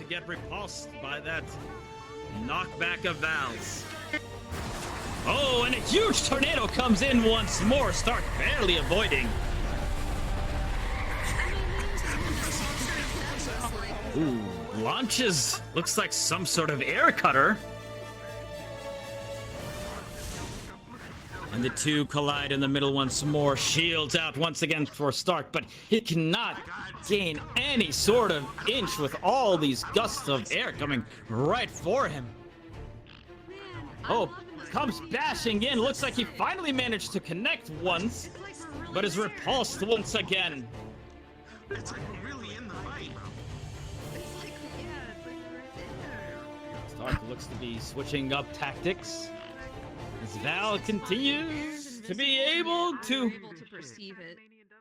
get repulsed by that knockback of Val's. Oh, and a huge tornado comes in once more. Stark barely avoiding. Ooh, launches. Looks like some sort of air cutter. And the two collide in the middle once more. Shields out once again for Stark, but he cannot gain any sort of inch with all these gusts of air coming right for him. Oh, comes bashing in. Looks like he finally managed to connect once, but is repulsed once again. It's like we're really in the fight. Stark looks to be switching up tactics as Val continues to be able to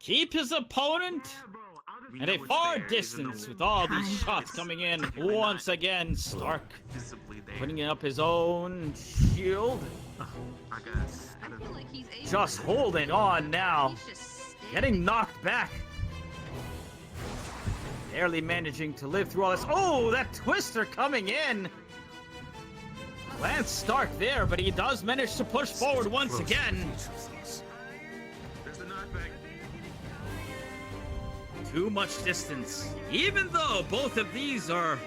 keep his opponent at a far distance with all these shots coming in. Once again, Stark putting up his own shield. Just holding on now. Getting knocked back. Barely managing to live through all this. Oh, that twister coming in. Lands Stark there, but he does manage to push forward once again. There's the knockback. Too much distance. Even though both of these are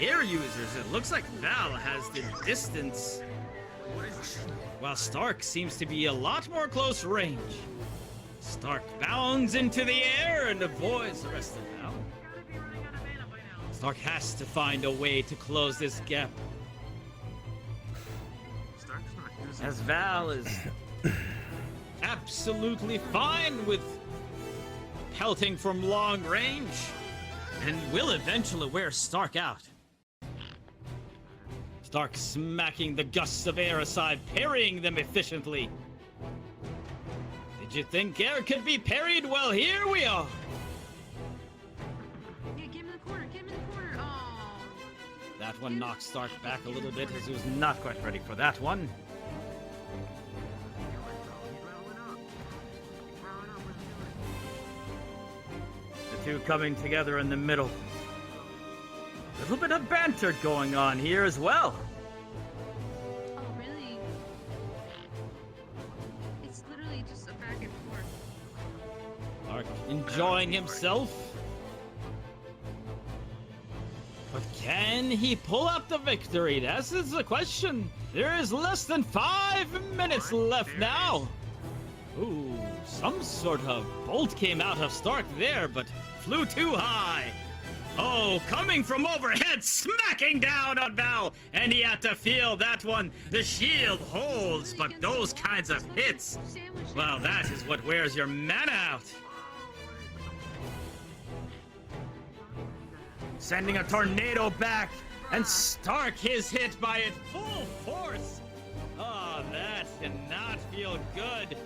air users, it looks like Val has the distance, while Stark seems to be a lot more close range. Stark bounds into the air and avoids the rest of Val. Stark has to find a way to close this gap, as Val is absolutely fine with pelting from long range and will eventually wear Stark out. Stark smacking the gusts of air aside, parrying them efficiently. Did you think air could be parried? Well, here we are. Yeah, get him in the corner, get him in the corner. Oh. That one knocked Stark back a little bit as he was not quite ready for that one. The two coming together in the middle. A little bit of banter going on here as well. Oh, really? It's literally just a back and forth. Stark enjoying himself. But can he pull up the victory? This is the question. There is less than 5 minutes left now. Ooh, some sort of bolt came out of Stark there, but flew too high. Oh, coming from overhead, smacking down on Val, and he had to feel that one. The shield holds, but those kinds of hits, well, that is what wears your mana out. Sending a tornado back, and Stark is hit by it full force. Oh, that cannot feel good.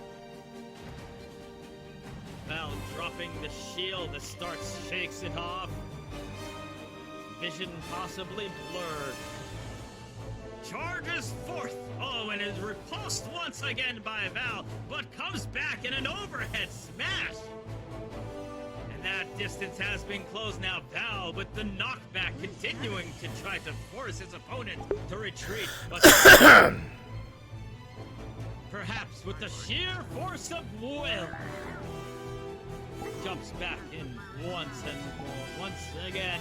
Val dropping the shield as Stark shakes it off. Vision possibly blurred. Charges forth. Oh, and is repulsed once again by Val, but comes back in an overhead smash. And that distance has been closed now. Val with the knockback, continuing to try to force his opponent to retreat, but perhaps with the sheer force of will, jumps back in once again.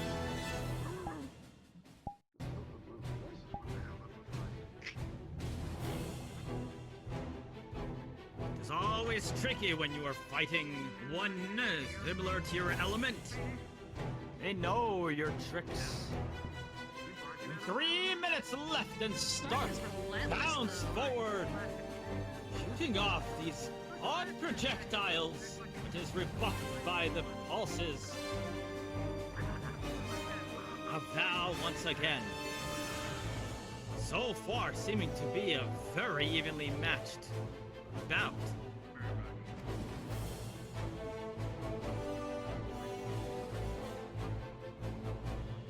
It's always tricky when you are fighting one similar to your element. They know your tricks. 3 minutes left and Stark bounce forward, shooting off these odd projectiles, which is rebuffed by the pulses of Val once again. So far, seeming to be a very evenly matched bout.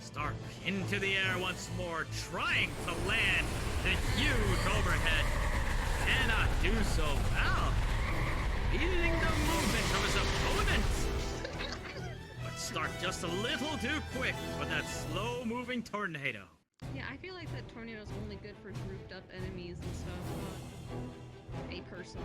Stark into the air once more, trying to land the huge overhead. Cannot do so. Val leading the movement of his opponent. But Stark just a little too quick for that slow-moving tornado. Yeah, I feel like that tornado's only good for grouped up enemies and stuff, not a person.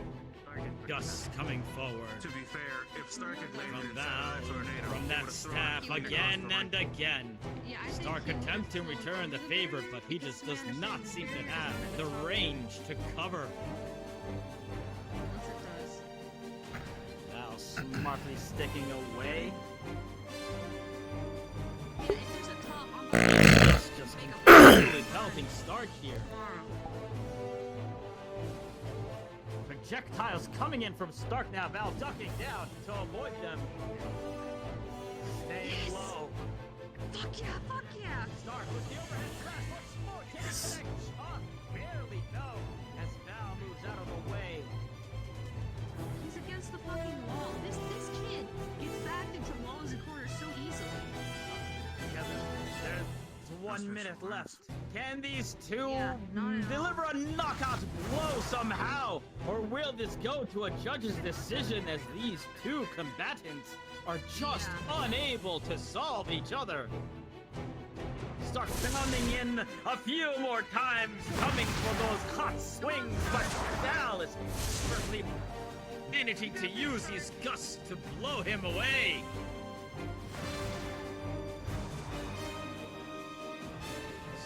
Gus coming forward. To be fair, if Stark had landed From inside that Val, tornado, from he that would've thrown staff it across again the and again. Yeah, I think Stark he would've attempts to flown return the into favor, thing, but he just does smashed not it seem to very have fast the on top. range to cover. Unless it does. Val smartly sticking away. Yeah, if there's a top on Gus just continually pelting Stark here. Projectiles coming in from Stark now. Val ducking down to avoid them. Staying Yes. low. Fuck yeah, fuck yeah! Stark with the overhead crash once more. Can he connect? Barely no. As Val moves out of the way. He's against the fucking wall. This kid gets backed into walls and corners so easily. Together. There's 1 minute left. Can these two Yeah, not at all. deliver a knockout blow somehow? Or will this go to a judge's decision as these two combatants are just unable to solve each other? Stark pounding in a few more times, coming for those hot swings, but Val is certainly managing to use his gusts to blow him away.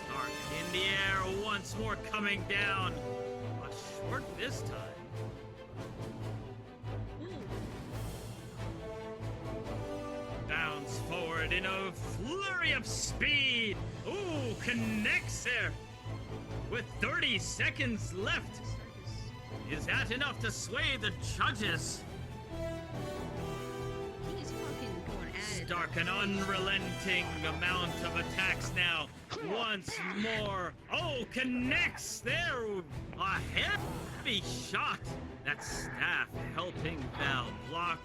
Stark in the air once more, coming down, but short this time. Bounds forward in a flurry of speed. Ooh, connects there. With 30 seconds left. Is that enough to sway the judges? He is fucking going at it. Stark, an unrelenting amount of attacks now. Once more. Oh, connects there. A heavy shot. That staff helping Val block.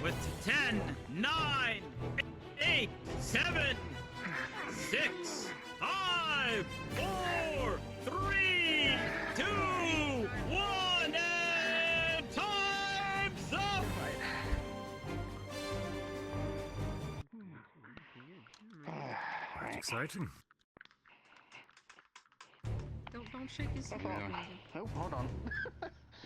With 10, 9, 8, 7, 6, 5, 4, 3, 2, 1, and time's up! Quite exciting. Don't shake his hand. Oh, hold on.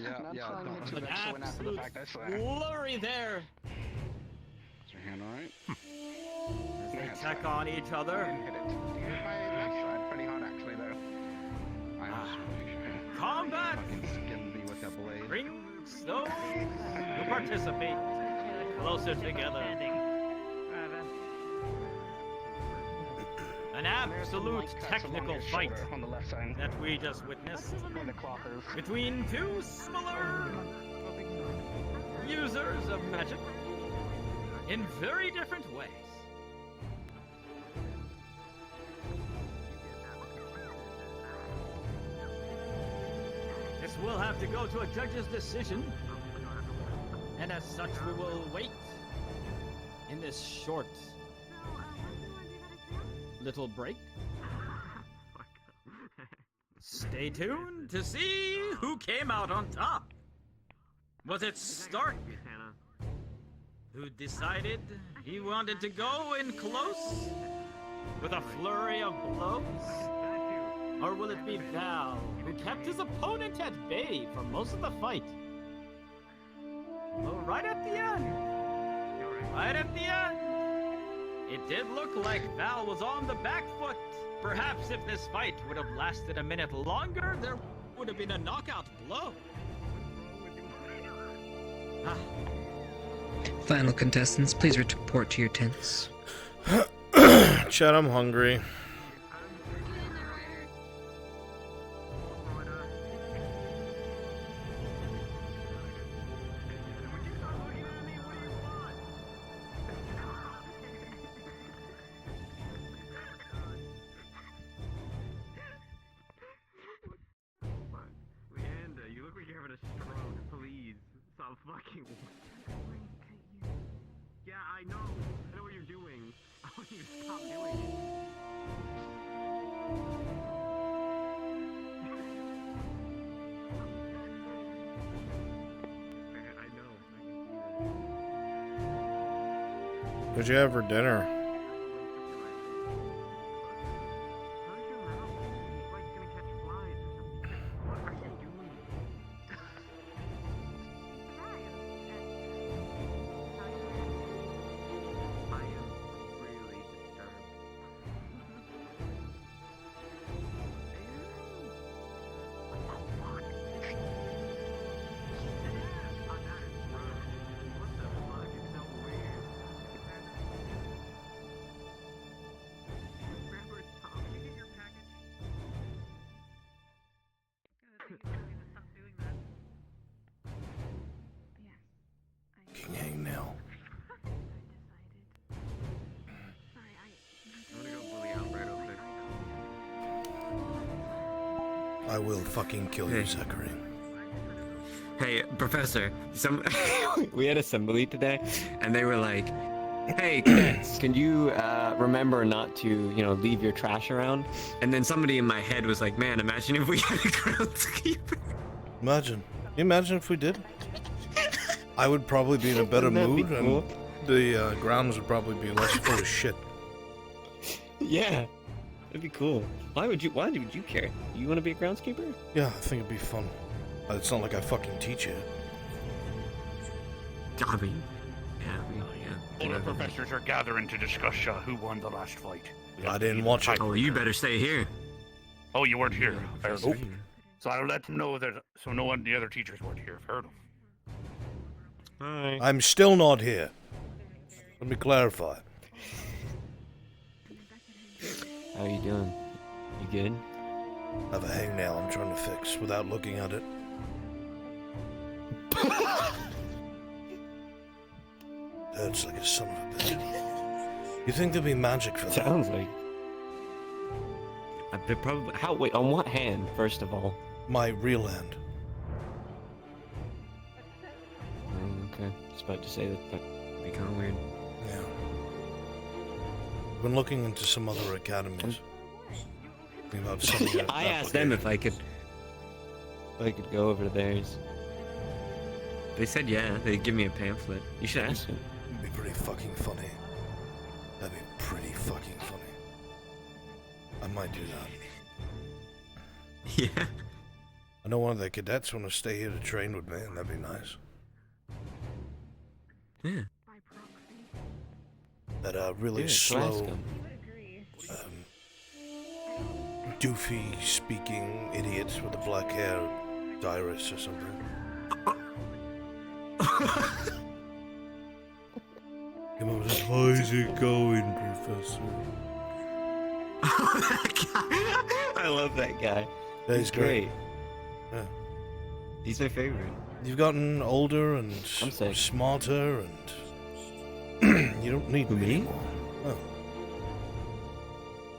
Not trying to hit you An with showing after the absolute fact, I swear. flurry there. Is your hand alright? They check on each other. Hit it. You hit my left side pretty hard, actually, though. I just want to make sure. Combat Fucking skin me with a blade. brings those who participate closer together. An absolute technical fight on the left side. that we just witnessed Where the cloth is. between two similar users of magic in very different ways. This will have to go to a judge's decision, and as such we will wait in this short little break. Stay tuned to see who came out on top. Was it Stark who decided he wanted to go in close with a flurry of blows? Or will it be Val who kept his opponent at bay for most of the fight? Well, right at the end, it did look like Val was on the back foot. Perhaps if this fight would have lasted a minute longer, there would have been a knockout blow. Final contestants, please report to your tents. Chad, I'm hungry. Leander, you look like you're having a stroke. Please, stop fucking. Yeah, I know what you're doing. I want you to stop doing it. I know. I can see that. What'd you have for dinner? How's your mouth? It's like gonna catch flies or something. What are you doing? I am really disturbed. What the fuck? Oh, that is gross. What the fuck? It's so weird. Remember, Tom, did you get your package? Stop doing that. King Hangnail. I'm gonna go bully Albrecht real quick. I will fucking kill you, Zachary. Hey, Professor, we had assembly today, and they were like, hey, cadets, can you remember not to, leave your trash around? And then somebody in my head was like, man, imagine if we had a groundskeeper. Imagine. Can you imagine if we did? I would probably be in a better Wouldn't that be mood, cool? and the grounds would probably be less full of shit. Yeah, that'd be cool. Why would you care? You want to be a groundskeeper? Yeah, I think it'd be fun. It's not like I fucking teach it. I mean, yeah. All the professors are gathering to discuss who won the last fight. I didn't watch it. Oh, you better stay here. Oh, you weren't here. Fair Professor. enough. So I'll let them know that, so no one, the other teachers weren't here. Fair enough. Alright. I'm still not here. Let me clarify. How you doing? You good? I have a hangnail I'm trying to fix without looking at it. Hurts like a son of a bitch. You think there'd be magic for that? Sounds like. They're probably. Wait, on what hand, first of all? My real hand. Okay. I was about to say that'd be kind of weird. Yeah. I've been looking into some other academies. Thinking about some I asked them if I could go over to theirs. They said yeah, they'd give me a pamphlet. You should ask them. It'd be pretty fucking funny. That'd be pretty fucking funny. I might do that. Yeah. I know one of the cadets want to stay here to train with me, and that'd be nice. Yeah. That really Yeah, so ask slow, 'em. doofy speaking idiots with the black hair, Dyrus or something. Come on, how's it going, Professor? That guy. I love that guy. Yeah, he's great. Yeah. He's my favorite. You've gotten older and I'm sick. smarter, and you don't need Who, me me? anymore. Oh,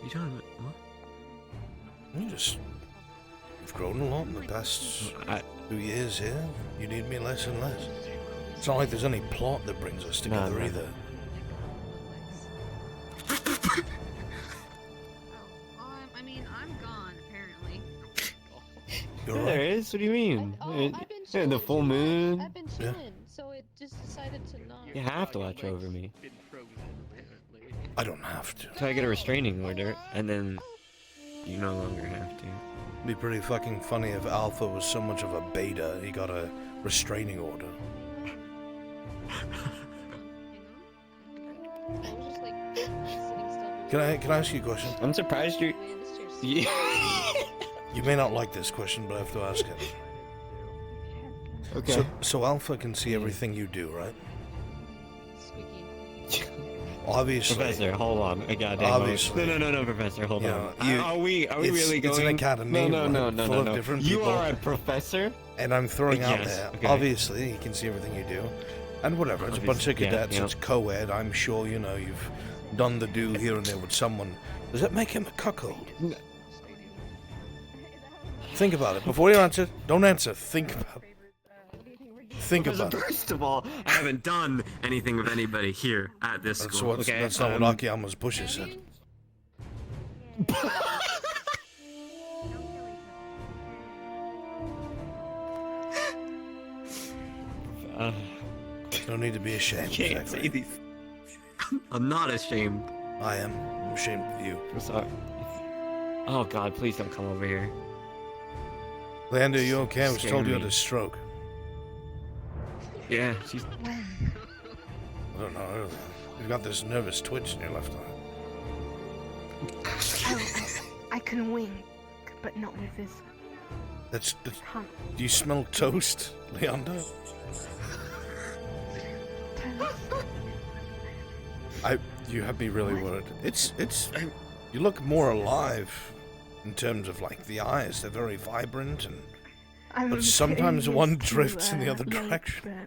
You talking about what? you've grown a lot in the past I, 2 years here. You need me less and less. It's not like there's any plot that brings us together no. either. I mean, I'm gone, apparently. You're yeah, there right. is. What do you mean? I've been Yeah, chilling. the full moon. I've been Yeah. chilling, so it just decided to not. You have to watch over me. I don't have to. Until I get a restraining order, and then you no longer have to. It'd be pretty fucking funny if Alpha was so much of a beta, he got a restraining order. Hang on. I was just like sitting still. Can I ask you a question? I'm surprised you're. Man, this chair's Yeah. You may not like this question, but I have to ask it. Okay. So Alpha can see everything you do, right? squeaky. Obviously. Professor, hold on. A goddamn Obviously. No, Professor, hold Yeah, on. you- Are we it's- really it's going? an academy, No, right, full of different You people. are a professor. And I'm throwing out Yes, there, okay. obviously, he can see everything you do. And whatever, it's a bunch of Obviously, yeah, cadets, yeah. it's co-ed, I'm sure, you've done the do here and there with someone. Does that make him a cuckold? Think about it. Before you answer, don't answer. Think about it. Think about it. First of all, I haven't done anything with anybody here at this That's, school. Okay, that's not what Akiyama's bushes said. Uh, No need to be ashamed. can't Exactly. say these. I'm not ashamed. I am. I'm ashamed of you. I'm sorry. Oh God, please don't come over here. Leander, you okay? I was Scared told you had me. a stroke. Yeah, she's. I don't know. You've got this nervous twitch in your left eye. I can wink, but not with this. That's. Hump. Do you smell toast, Leander? You have me really worried. It's. You look more alive in terms of like the eyes. They're very vibrant and. But sometimes one drifts in the other direction.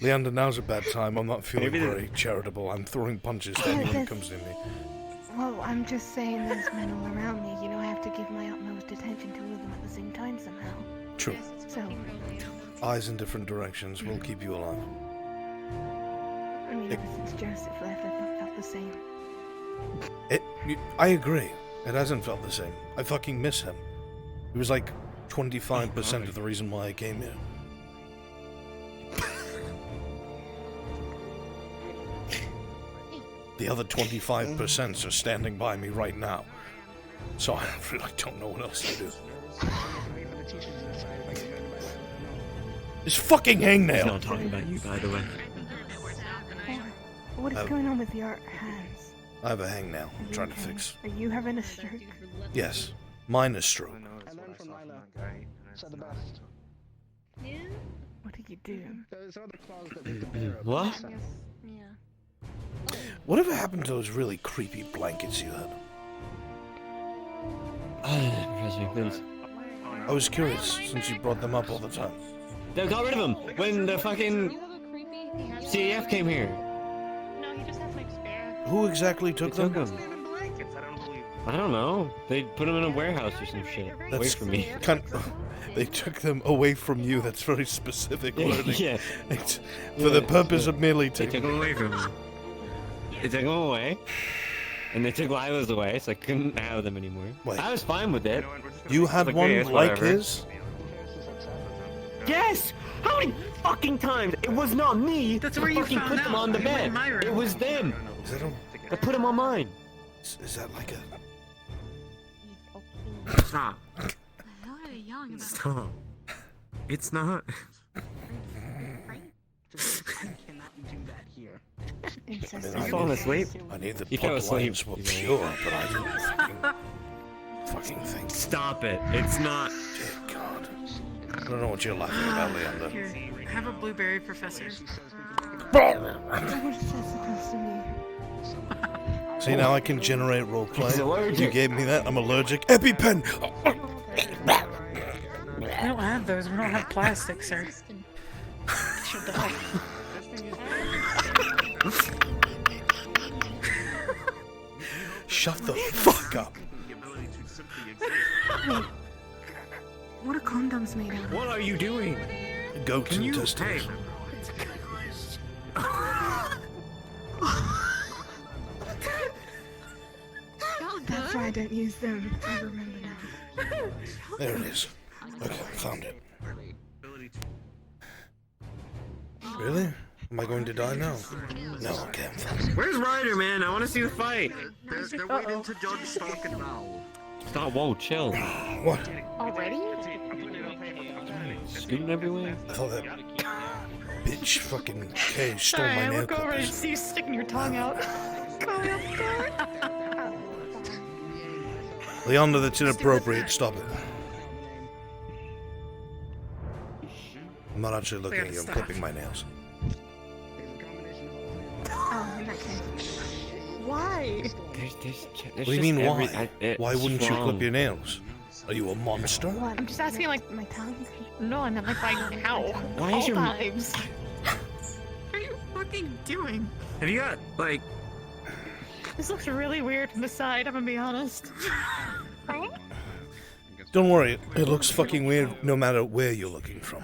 Leander, now's a bad time. I'm not feeling very charitable. I'm throwing punches to anyone who comes near me. Well, I'm just saying there's men all around me. You know, I have to give my utmost attention to all of them at the same time somehow. True. So, Eyes in different directions will keep you alive. I mean, ever since Joseph left, I've not felt the same. I agree. It hasn't felt the same. I fucking miss him. He was like 25% of the reason why I came here. The other 25% are standing by me right now. So I really don't know what else to do. His fucking hangnail! He's not talking about you, by the way. What is going on with your hands? I have a hangnail I'm trying to fix. Are you having a stroke? Yes. Mine is stroke. I learned from Lila. Said the best. Yeah? What did you do? Those are the claws that make the bear up. What? Yeah. Whatever happened to those really creepy blankets you had? Professor, please. I was curious since you brought them up all the time. They got rid of him when the fucking You have a creepy. He has CAF came here. No, he just has like spare. Who exactly took They them? took them. I don't know. They put them in a warehouse or some shit. Away That's from me. They took them away from you. That's very specific wording. Yeah. It's for the purpose of merely They taking. took them away from me. They took them away. And they took Lila's away, so I couldn't have them anymore. Wait. I was fine with it. You had Like, one yes, like whatever. his? Yes! How many fucking times? It was not me. That's who where you fucking found put them out. on the You went bed. in my room. It was them. Is that, That put them on mine. is that like a? Stop. What the hell are you yelling about? Stop. It's not. Cannot do that here. Incest. You falling asleep? I need the He fell asleep. bloodlines were pure, but I didn't fucking think. Stop it. It's not. Dear God. I don't know what you're laughing about, Leander. Here, have a blueberry, Professor. What is that supposed to mean? See, now I can generate roleplay. He's allergic. You gave me that. I'm allergic. EpiPen! We don't have those. We don't have plastic, sir. She'll die. Shut the fuck up. What are condoms made of? What are you doing? Goats Can you? intestines. Hey. That's why I don't use them. I remember now. There it is. Okay, found it. Really? Am I going to die now? No, okay, I'm fine. Where's Ryder, man? I want to see the fight. They're waiting to judge Stark and Val. Stop. Whoa, chill. What? Already? Scooting everywhere. I thought that bitch fucking Kay stole my nail clippers. see you sticking your tongue out. Leander, that's inappropriate. Stop it. I'm not actually looking at you. I'm Stop. clipping my nails. Oh, in that case. Why? What do you mean, why? Why wouldn't you clip your nails? Are you a monster? What? I'm just asking, like, My tongue? no, I'm not like, how? Why All is your? times. What are you fucking doing? Have you got like? This looks really weird from the side, I'm gonna be honest. Don't worry. It looks fucking weird no matter where you're looking from.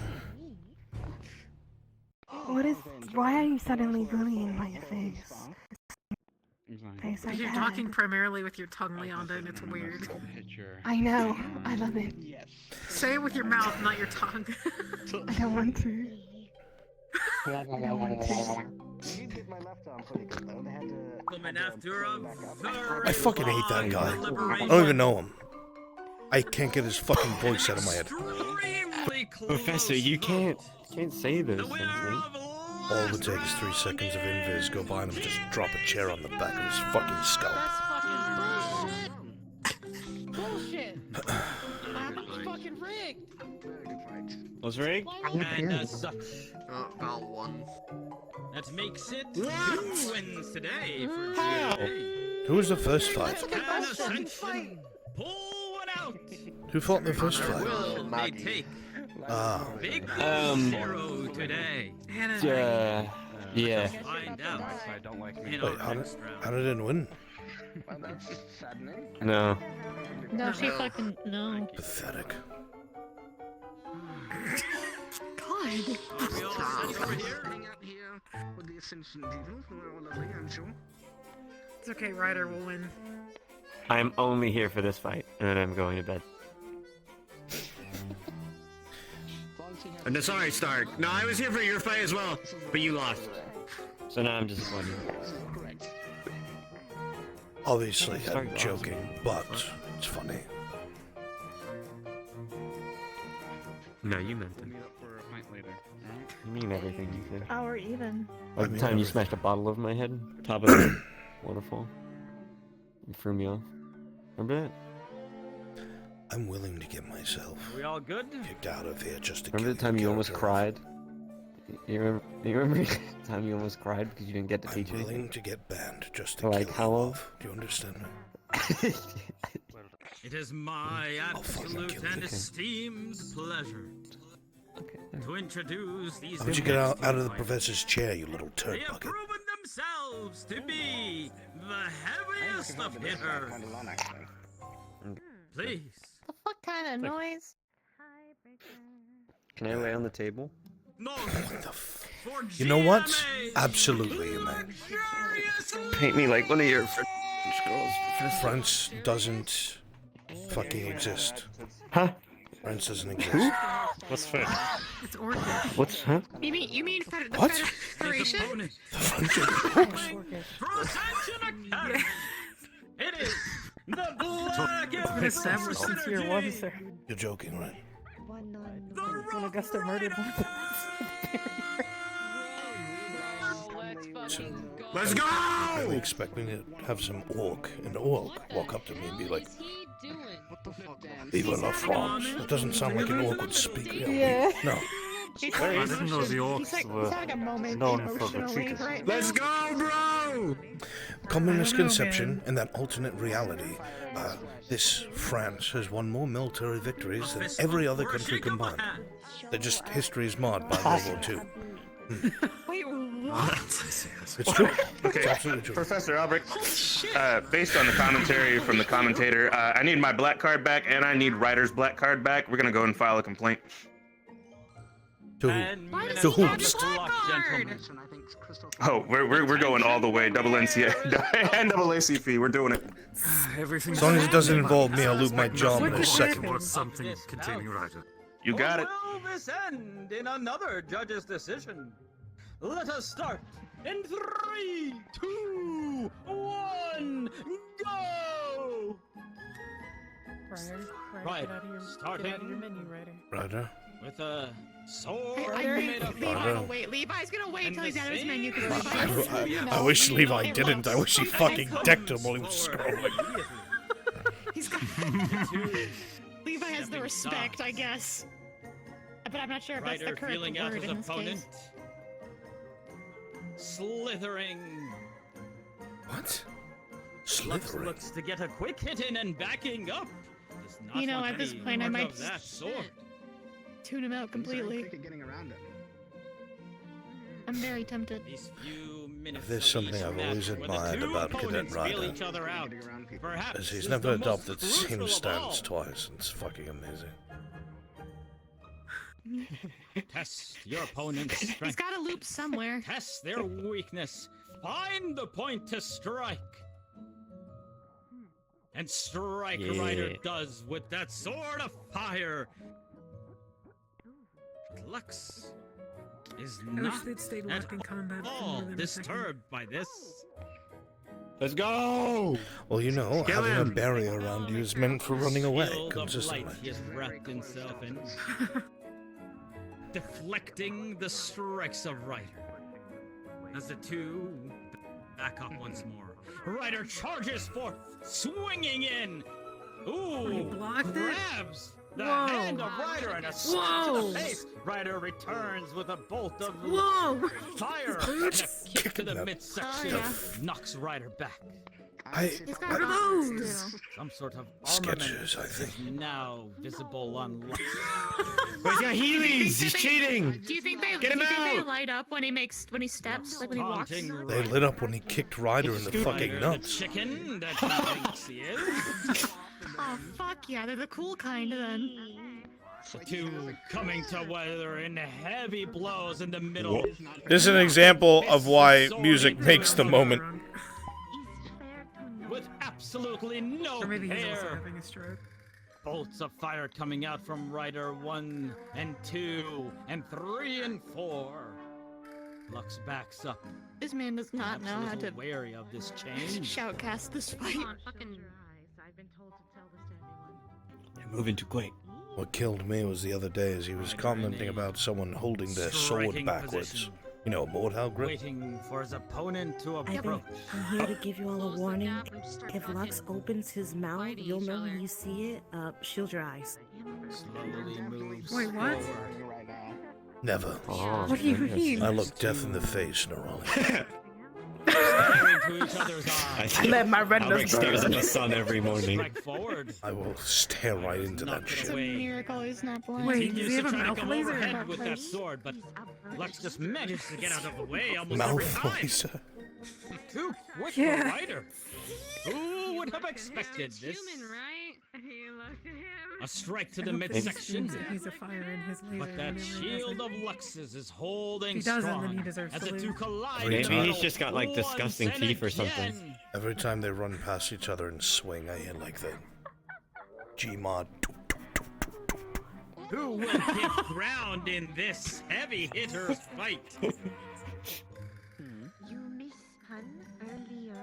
What is... Why are you suddenly bullying my face? Face I've You're had. talking primarily with your tongue, Leonda, and it's weird. I know. I love it. Say it with your mouth, not your tongue. I don't want to. I don't want to. You did my left arm pretty good though. They had to. Coming after a very I fucking hate that guy. I don't even know him. I can't get his fucking voice out of my head. Professor, you can't say those things, man. All it takes is 3 seconds of invis, go by him and just drop a chair on the back of his fucking skull. That's fucking bullshit. Bullshit. Fucking rigged. Very good fight. What's rigged? And as such, About one. that makes it 2 wins today for GA. Who was the first fight? Can Ascension pull one out? Who fought the first fight? Will they take Ah, Big 0 today? Yeah. Find out. I don't like in wait, our next Hannah round. didn't win. Well, that's saddening. No. No, she fucking no. Pathetic. God. We all set over here? Hang out here with the Ascension people, who are all lovely, I'm sure. It's okay, Ryder will win. I'm only here for this fight, and then I'm going to bed. No, sorry, Stark. No, I was here for your fight as well, but you lost. So now I'm disappointed. Obviously, I'm joking, but it's funny. No, you meant it. Meet up for a pint later. Alright? You mean everything you said. Or even. Like I mean the time you everything. smashed a bottle over my head, top of the waterfall. You threw me off. Remember that? I'm willing to get myself Are we all good? kicked out of here just to Remember kill the time you almost character. cried? You remember the time you almost cried because you didn't get to I'm teach willing anything? to get banned just to For like kill how you long? off. Do you understand me? It is my I'll fucking absolute kill you. and esteemed pleasure to introduce these. How would you get out of the professor's chair, you little turd They have bucket? proven themselves to be the heaviest of hitters. Kind of long, actually. Please. The fuck kind of noise? Can I lay on the table? No. What the f... For You know what? GMA, Absolutely, you man. luxurious Paint me like one of your French girls, Professor. France doesn't fucking exist. Huh? France doesn't exist. What's French? It's orchid. What's huh? You mean the What? Federation? opponent The French are for Ascension Academy. It is the black Been and established since year one, sir. You're joking, right? When Augusta murdered one. So, Let's really go! expect me to have some an orc walk up to me and be like, What the fuck, Dan? Vive la France. That doesn't sound like an orc would speak. Yeah. No. I didn't know the orcs were It's like a moment known for emotionally retreaters. right Let's go, bro! Common I don't know, misconception man. and that alternate reality. This France has won more military victories than every other country combined. They're just history is marred by World War II. Wait, what? It's true. Okay, It's absolutely true. Professor Albrecht, based on the commentary from the commentator, I need my black card back and I need Ryder's black card back. We're gonna go and file a complaint. To Why does To he have whom? the black card? I think Crystal. Oh, we're going all the way. Double NCA and double ACP. We're doing it. As long as it doesn't involve me, I'll lose my job in a second. Something containing Ryder. You got it. Will this end in another judge's decision? Let us start in 3, 2, 1, go! Right, starting- Get out of your menu, Ryder. Ryder? With a sword Levi made of Ryder? will wait. Levi's gonna wait And till he's the out of his menu. same- I wish Levi didn't. I wish he fucking decked him while he was scrolling. He's got. Levi has the respect, I guess. But I'm not sure if that's the Ryder correct feeling out word his in this opponent. case. Slithering. What? Looks Slithering? to get a quick hit in and backing up. Does not You know, want at this any point, I part might of that just sword. tune him out completely. Getting around it. I'm very tempted. These few minutes If there's of something each I've match always where the admired two about Cadet opponents feel Ryder each other out. Perhaps is he's is never the most adopted the same crucial of stance all. twice. It's fucking amazing. Test your opponent's He's strength. got a loop somewhere. Test their weakness. Find the point to strike. And strike Yeah. Ryder does with that sword of fire. Lux is I wish not they'd stayed at locked in combat for all more than a second. disturbed by this. Let's go! Well, you know, Kill having a him. barrier around you is meant for running away Shield of consistently. light he has wrapped himself in, deflecting the strikes of Ryder. As the two back up once more, Ryder charges forth, swinging in. Ooh, blocked it? grabs the Whoa. hand of Ryder and a slap to Whoa. the face. Ryder returns with a bolt of Whoa! fire and a kick to the midsection. Oh, Knocks Ryder back. What are those? Some sort of Sketches, I armament think. is now visible on Lux. But he's got Heelys! He's cheating! Do you think they Get him they out! light up when he steps, like when he walks? Taunting They lit up when he kicked Ryder in the fucking Ryder, nuts. the chicken that he thinks he is. Oh fuck yeah, they're the cool kind then. The two coming together in heavy blows in the middle. This is an example of why music makes the moment. With absolutely no Or maybe he's also care. having a stroke. Bolts of fire coming out from Ryder 1 and 2 and 3 and 4. Lux backs up. This man does not perhaps know a how little to wary of this change. shoutcast this fight. I've been told to tell this to everyone. They're moving too quick. What killed me was the other day as he was commenting about someone holding their sword Striking backwards. position. You know, Mordhau grip? Waiting for his opponent to I approach. think I'm here to give you all a warning. If Lux opens his mouth, you'll know when you see it. Shield your eyes. Slowly moves Wait, what? forward. Right now. Never. What do you mean? I look death in the face, Neroli. Staring into each other's eyes. I let my Albrecht retinas stares at burn. the sun every morning. Strike forward. I will stare right into that Knock it shit. away. Miracle he's not blind. Wait, Continues does he have to a try to mouth come laser? overhead with that sword, but Lux just manages to get out of the way almost every Mouth time. laser. Too quick Yeah. for Ryder. Who would have expected this? Human, right? You look at him. A strike to I the hope that midsection. means that he's a fire in his laser. But that and he never shield does of Lux's is holding If he doesn't, then strong he deserves as to the two lose. collide. Maybe in the he's middle just got, like, once disgusting and teeth or something. again. Every time they run past each other and swing, I hear like the Gmod. Who will give ground in this heavy hitters fight? You miss Hun earlier?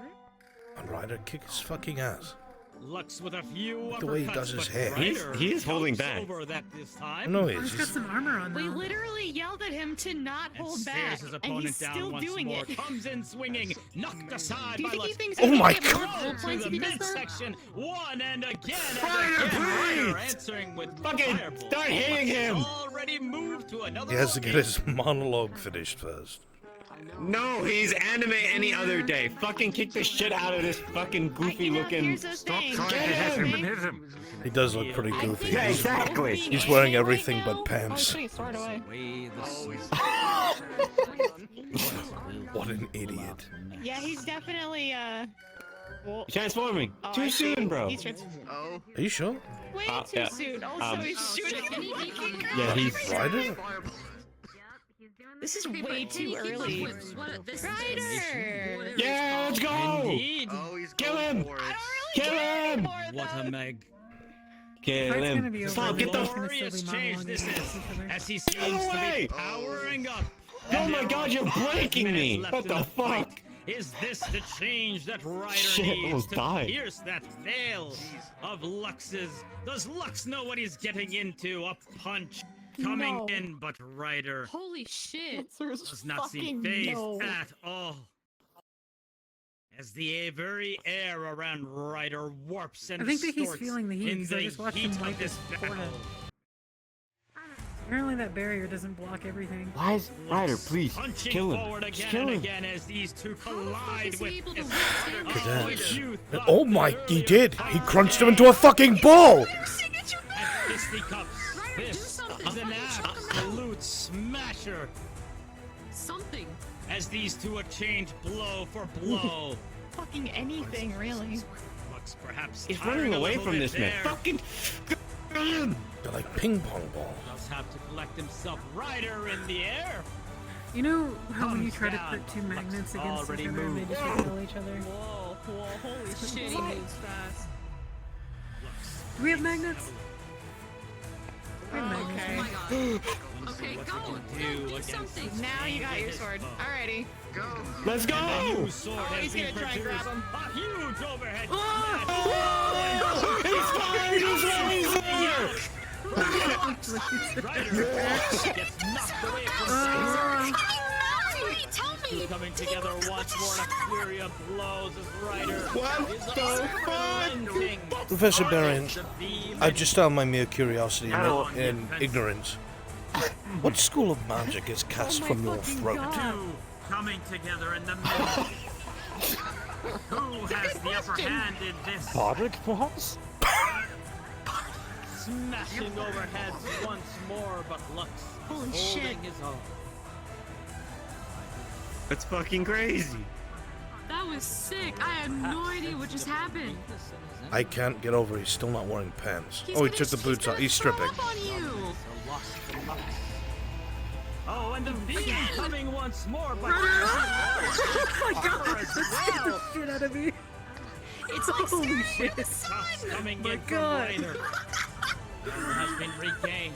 And Ryder kick his fucking ass. Lux with a few Look the way he uppercuts, does his but hair. Ryder He is holding jumps back. over that this time. No, Oh, he he's got is. some armor on We though. literally yelled at him to not And hold stares back, his and opponent he's down still once doing more. it. Comes in swinging, knocked aside Do you by think he Lux. thinks Oh he my can get more God. hold To points the if he does that? midsection, one and again and Ryder, again. Ryder please! answering with Fucking fireballs. start hitting him! Already moved to another. He has to get location. his monologue finished first. No, he's anime any other day. Fucking kick the shit out of this fucking goofy looking. Here's the thing. Trying to Get hit him him! and hit him. He does look pretty goofy. Yeah, He's, exactly. he's wearing everything but pants. Way the sun. What an idiot. Yeah, he's definitely well, Transforming. oh, Too I see. soon, bro. He's Are you sure? way too yeah. soon. Also, he's shooting the fucking girl. Yeah, he's. Ryder? This is way too early. Ryder! Yeah, let's go! Indeed. Kill him! Kill him! What a meg. Kill Fight's gonna be him! over. Stop! Get He's the. gonna Glorious still be change monologuing this against is, each other. as he seems to away! be powering up. Oh my God, you're breaking me! Left What in the fight. fuck? Is this the change that Ryder Shit, needs almost to died. pierce that veil of Lux's? Does Lux know what he's getting into? A punch coming No. in, but Ryder Holy shit. does not seem phased at all. As the very air around Ryder warps and I think that he's distorts feeling the heat, in 'cause I the just watched heat him of wipe this his battle. forehead. Apparently that barrier doesn't block everything. Why is Ryder? Please Punching kill him. forward Just again kill and him. again as these two collide is he with able to this withstand oh, Cadets. you thought Oh my, he earlier did! He fight crunched him into a fucking ball! at fisticuffs. This is an absolute smasher Something. as these two exchange blow for blow. Fucking anything, really. Lux perhaps He's tiring running a away little from bit this man. there. Fucking. Him. They're like ping pong balls. Does have to collect himself. Ryder in the air. You know how when you Comes try to down. put two magnets Lux against already each other and they moved. just repel each other? Whoa, holy shit, he moves fast. Lux Do we have magnets? We have magnets. Okay. When Okay, what go. we can do against something. this Now you got your evil sword. foe. Alrighty. Go. Let's go! And the new sword Oh, has he's been gonna try and produced. grab him. A huge overhead Oh! He's fired his laser! Ryder gets knocked away from Two coming together once more in a flurry of blows as Ryder is unrelenting. Professor Barian, The beam I just out of my mere curiosity and ignorance. What school of magic is cast from your throat? Two coming together in the middle. Who has the upper hand in this? Podrick, perhaps? Smashing overheads once more, but Lux Holy holding shit. his own. That's fucking crazy. That was sick. I had no idea what just happened. I can't get over he's still not wearing pants. He's Oh, he gonna- took the boots off. He's stripping. Throw up on you. Oh, and the beam coming once more, but Oh my god, that scared the shit out of me. It's like Holy staring shit. at the sun. Cuffs coming My in from God. Ryder. Ryder has been regained.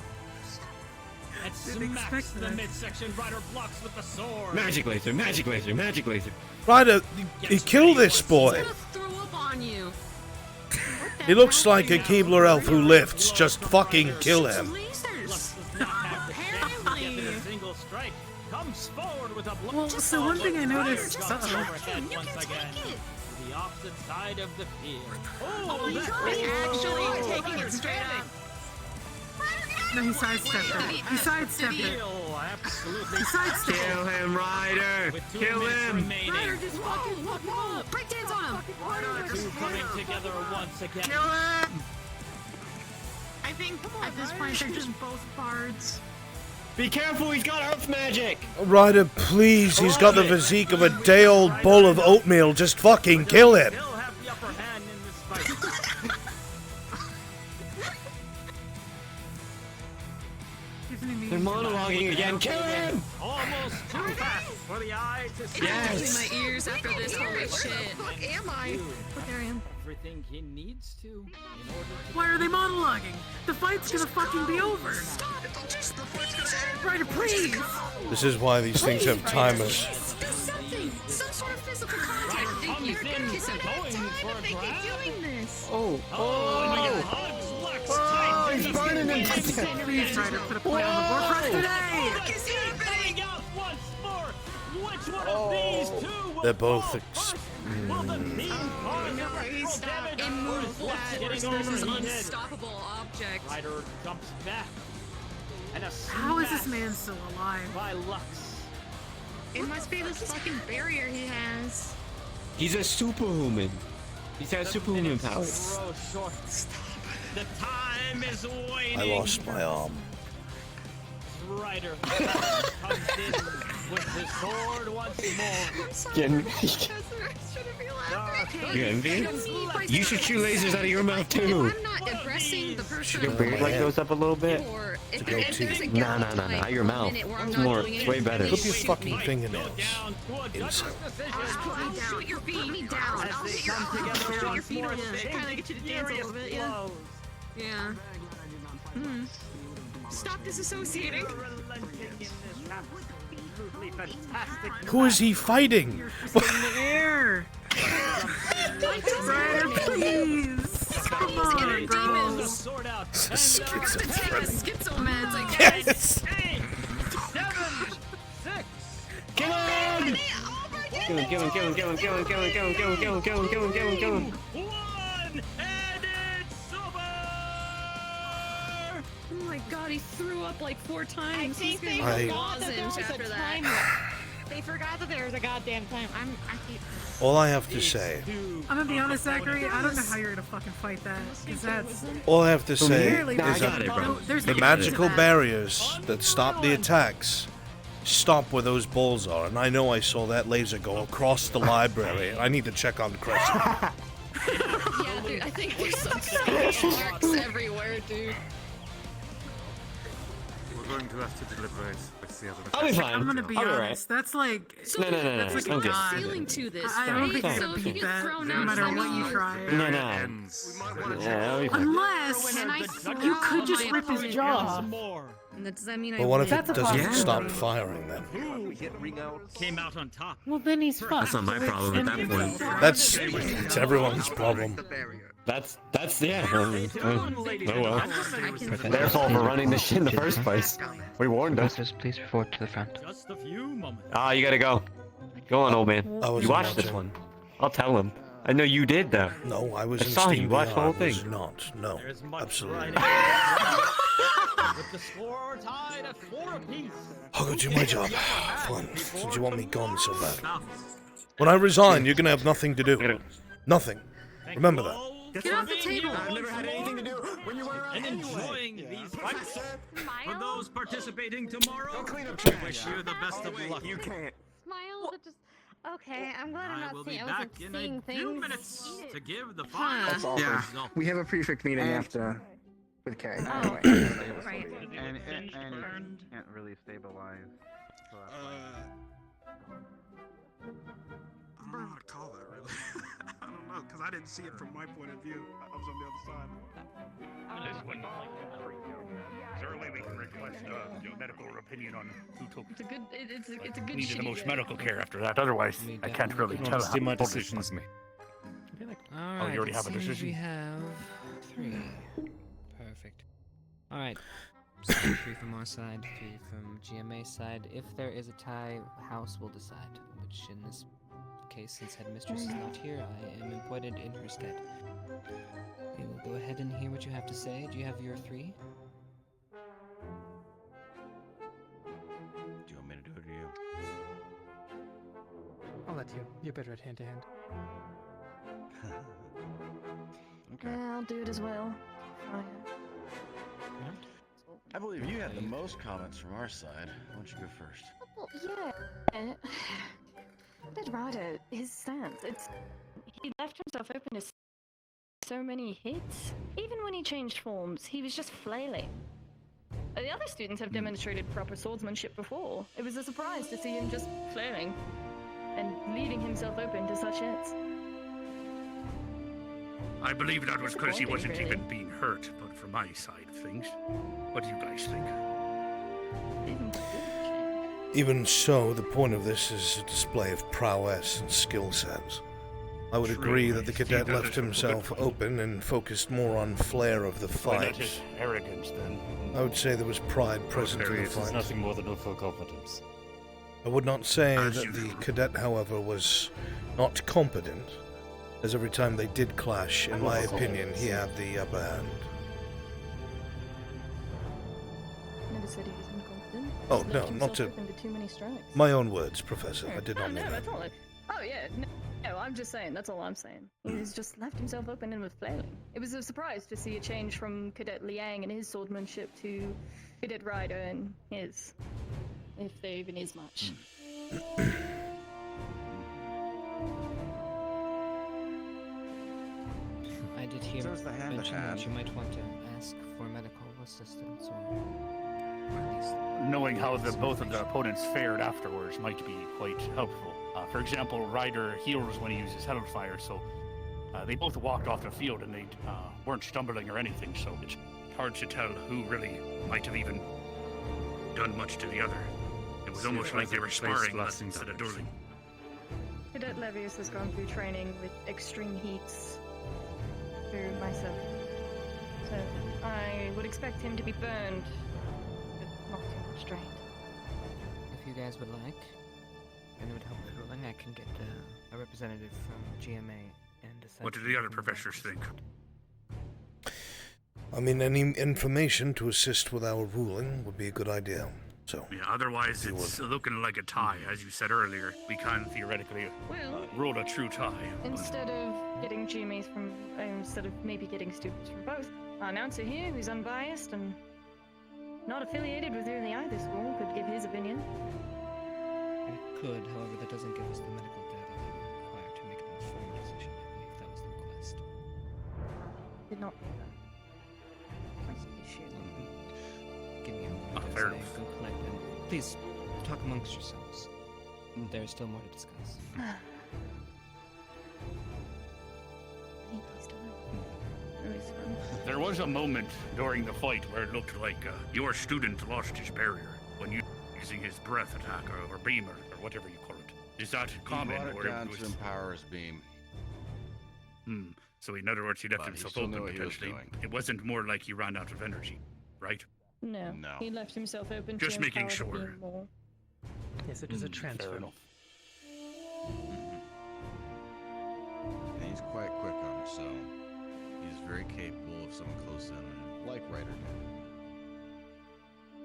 And Didn't smacks expect the that. midsection. Ryder blocks with the sword. Magic laser, magic laser, magic laser. Ryder, he killed this boy. Throw up on you. He looks like a Keebler elf who lifts. Just fucking kill him. Lux does not have the strength to get in a single strike. Comes forward with a blow. Well, so one thing I noticed. Ryder jumps Uh-oh. overhead You once can again. take it. To the opposite side of the field. Oh, that he's Actually taking it straight up. No, he sidestepped it. He sidestepped it. Steal, absolutely. He sidestepped Kill it. him, Ryder! With 2 Kill minutes him! remaining. Ryder, just fucking fuck him up. Break dance on him. Two coming together once again. Kill him! I think at this point they're just both bards. Be careful, he's got earth magic! Ryder, please, he's got the physique of a day-old bowl of oatmeal. Just fucking kill him. He'll have the upper hand in this fight. They're monologuing again, kill him! Almost too fast for the eye to see. Yes! My ears after this. Holy shit. Fuck am I? But there I am. Everything he needs to in order to. Why are they monologuing? The fight's gonna fucking be over. Ryder, please! This is why these things have timers. Do something. Some sort of physical contact. Comes You're in, gonna kiss him. going for a They keep grab. doing this. Oh, Oh, and he oh! hugs Lux Oh, tight. he's burning him! Please, Ryder, put a play on the board for us today! The beam coming out once more. Which one of these two will They're both fall ex- first? Will the beam cause irreparable damage? Immovable Or is Lux force getting versus overheated? unstoppable object. Ryder jumps back. And a How is this smash man still alive? by Lux. It must be this fucking barrier he has. He's a superhuman. He's got The superhuman minutes powers. grow short. The time is waning. I lost my arm. Ryder comes in with his sword once more. Getting, Shouldn't be laughing. you envy? Like, You should shoot lasers out of your mouth too. I'm not impressing the person Your beard like goes up a little bit. or if go there's a too. gap Nah, of nah, time, your a mouth. minute where I'm It's not more, doing it's way anything, better. Clip your wait, fucking wait. fingernails. Down to a Inside. judge's decision. I'll shoot your feet. Put me down. As I'll they shoot your come together shoot your once feet more, on you. same Kind of get you to dance a furious little bit, yeah. blows. Yeah. Stop disassociating. Relenting in this absolutely fantastic Who is he fighting? In the air! Ryder, please! Come on, bro! the sword out. Schizomeds, I guess. Yes! 8, 7, 6. Kill him! Kill him, kill him, kill him, kill him, kill him, kill him, kill him, kill him, kill him, kill him, kill him, kill him, kill him. 1, and it's over. Oh my god, he threw up like 4 times. I think they I- forgot that there was after a that. time. They forgot that there was a goddamn time. I keep. All I have to say, I'm gonna be honest, Zachary, I don't know how you're gonna fucking fight that. Because that's... all I have to say Clearly, Nah, I is got that it, bro. There's the no magical answer to that. barriers that stop the attacks stop where those balls are. And I know I saw that laser go across the library. I need to check on Chris. Yeah, dude, I think there's some sketch marks everywhere, dude. We're going to have to deliberate with the other. I'll be fine. I'm gonna be I'll be honest, alright. that's like... So No, no, no, That's no. like I'm a good. god. Feeling to this, I don't think right? you're gonna So if beat you that, get thrown no out, matter then what you you- try. No, no. Ends. Yeah, I'll be fine. Unless And I you could just my rip his opponent jaw Once off. more. And does that mean Well, what if it That's a doesn't possibility. stop firing then? Came out on top. Well, then he's fucked. That's not my problem at that point. That's it's everyone's problem. That's yeah. Oh well. Their fault for running this shit in the first place. We warned us. Officers, please report to the front. Just a few moments. Ah, you gotta go. Go on, old man. I wasn't You watched this watching. one. I'll tell him. I know you did though. No, I was I in saw Steam you watch the whole VR. I was thing. not. No, There's much absolutely. With the score tied at 4 apiece. I'll go do my job. Fine, since you want me gone so bad. When I resign, you're gonna have nothing to do. Nothing. Remember that. Get off the table. I've never had anything to do when you were and enjoying these fights. For those participating tomorrow, I wish you the best of luck. You can't. Smile to just. Okay, I'm glad I'm I not will be seeing. I back wasn't in seeing a things. few minutes to give the final That's awesome. result. Yeah, we have a prefect meeting after with Kay. Oh, Anyway. right. And it can't really stabilize. So that's I don't know how to call that really. I don't know, because I didn't see it from my point of view. I was on the other side. This one, certainly we can request medical opinion on who took It's a good. It's a good. needed the shitty most day. medical care after that. Otherwise, I can't really tell how my important decision it is me. Oh, you already have a decision? We have 3. Perfect. Alright. So 3 from our side, 3 from GMA side. If there is a tie, House will decide, which in this case, since Headmistress is not here, I am appointed in her stead. We will go ahead and hear what you have to say. Do you have your 3? Do you want me to do it or you? I'll let you. You're better at hand-to-hand. Okay. Yeah, I'll do it as well. I believe you had the most comments from our side. Why don't you go first? Well, yeah. That Rider, his stance, he left himself open to so many hits. Even when he changed forms, he was just flailing. The other students have demonstrated proper swordsmanship before. It was a surprise to see him just flailing and leaving himself open to such hits. I believe that was because he Disappointing, wasn't really. even being hurt, but from my side of things. What do you guys think? Even so, the point of this is a display of prowess and skill sets. I would True, agree I that the see cadet that left as a good himself point. open and focused more on flair of the Why not fight. his arrogance, then? I would say there was pride present in the It's fight. nothing more than a full confidence. I would not say As that the usual. cadet, however, was not competent, as every time they did clash, in my opinion, he had the upper hand. Never said he was incompetent. Oh, Left no, himself not to... open to too many strikes. My own words, Professor. I did Oh, not no, mean that. that's all. Oh, yeah. No, I'm just saying. That's all I'm saying. He's just left himself open and was flailing. It was a surprise to see a change from Cadet Liang and his swordsmanship to Cadet Ryder and his. If there even is much. I did hear So is the hand mention to that hand. you might want to ask for medical assistance, or at least... Knowing how both of the opponents fared afterwards might be quite helpful. For example, Ryder heals when he uses Hellfire, so they both walked off the field and they weren't stumbling or anything, so it's hard to tell who really might have even done much to the other. It was almost like they were sparring instead of dueling. Cadet Levius has gone through training with extreme heats through myself. So I would expect him to be burned, but not too much strained. If you guys would like, and it would help with ruling, I can get a representative from GMA and Ascension. What did the other professors think? I mean, any information to assist with our ruling would be a good idea. So, Yeah, otherwise it's looking like a tie, as you said earlier. We can theoretically rule a true tie. Instead of getting GMAs from, instead of maybe getting students from both, our announcer here, who's unbiased and not affiliated with really either school, could give his opinion. It could, however, that doesn't give us the medical data that we require to make an informed decision. I believe that was the request. Did not. Give me a moment. Ah, as fair I enough. go collect them. Please, talk amongst yourselves. There's still more to discuss. Hey, please don't. Anyways, There was a moment during the fight where it looked like your student lost his barrier when using his breath attack or beam or whatever you call it. Is that common? He brought or it down was... to empower his beam. So in other words, he left But he himself still open knew what he was potentially. doing. It wasn't more like he ran out of energy, right? No. He left himself open Just to making empower the sure. beam more. Yes, it is a Fair transfer. enough. And he's quite quick on it, so he's very capable if someone closes in on him, like Ryder did.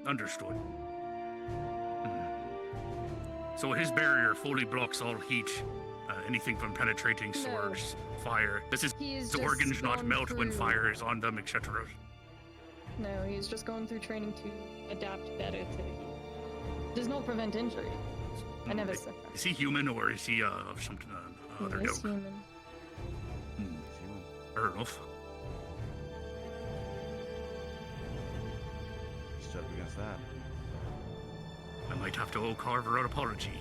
Understood. So his barrier fully blocks all heat, anything from penetrating swords, fire. Does his He's organs just not gone melt when through- fire is on them, etc.? No, he's just going through training to adapt better to the heat. Does not prevent injury. I never said that. Is he human or is he of something other He is ilk? human. Fair enough. He stood up against that. I might have to owe Carver an apology.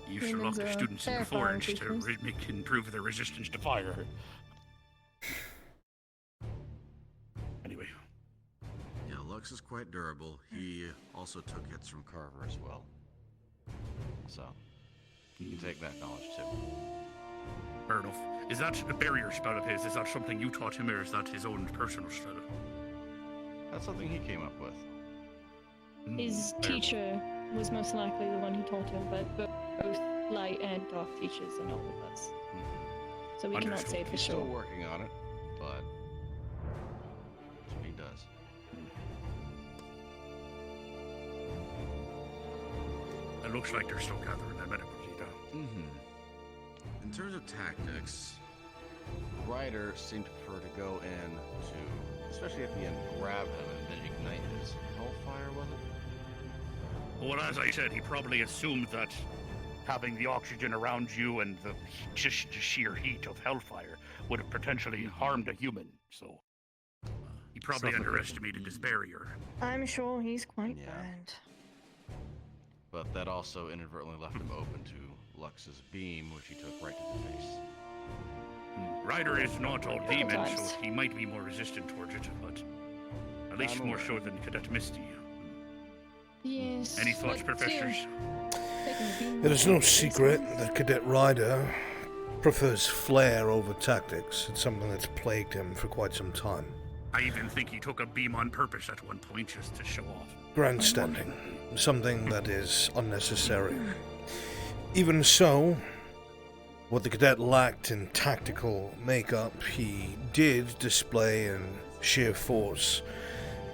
He used to lock Humans the are students in the terrifying forge to creatures. improve their resistance to fire. Anyway. Yeah, Lux is quite durable. He also took hits from Carver as well. So, you can take that knowledge too. Fair enough. Is that a barrier spell of his? Is that something you taught him, or is that his own personal spell? That's something he came up with. His teacher was most likely the one who taught him, but both light and dark teachers are not with us. So we cannot say for He's sure. still working on it, but that's what he does. It looks like they're still gathering their medical data. In terms of tactics, Ryder seemed to prefer to go in to, especially at the end, grab him and then ignite his hellfire, was it? Well, as I said, he probably assumed that having the oxygen around you and the just sheer heat of hellfire would have potentially harmed a human, so he probably underestimated his barrier. I'm sure he's quite burned. But that also inadvertently left him open to Lux's beam, which he took right to the face. Ryder is not all demon, so he might be more resistant towards it, but at least more so than Cadet Misty. Yes. Any thoughts, professors? It is no secret that Cadet Ryder prefers flair over tactics. It's something that's plagued him for quite some time. I even think he took a beam on purpose at one point just to show off. Grandstanding. Something that is unnecessary. Even so, what the cadet lacked in tactical makeup, he did display in sheer force,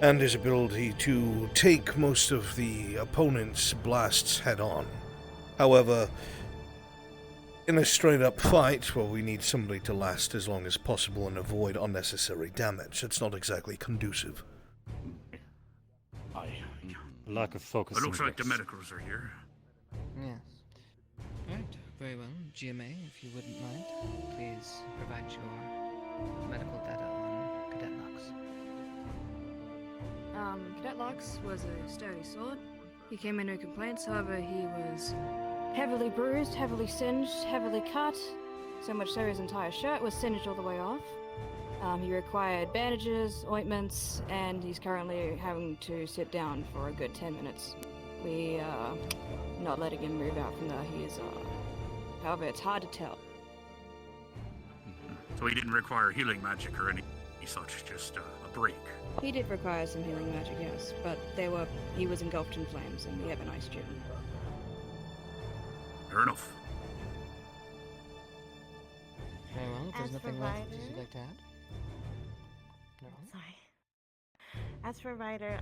and his ability to take most of the opponent's blasts head-on. However, in a straight-up fight, where we need somebody to last as long as possible and avoid unnecessary damage, it's not exactly conducive. Lack of focus. It looks like the medicals are here. Yes. Right, very well. GMA, if you wouldn't mind, please provide your medical data on Cadet Lux. Cadet Lux was a sturdy sword. He came in no complaints, however, he was heavily bruised, heavily singed, heavily cut, so much so his entire shirt was singed all the way off. He required bandages, ointments, and he's currently having to sit down for a good 10 minutes. We are not letting him move out from there. He is, however, it's hard to tell. So he didn't require healing magic or any such, just a break. He did require some healing magic, yes, but he was engulfed in flames, and we have an ice tube. Fair enough. Very well, if there's As nothing for left, Ryder- would you like to add? No? Sorry. As for Ryder,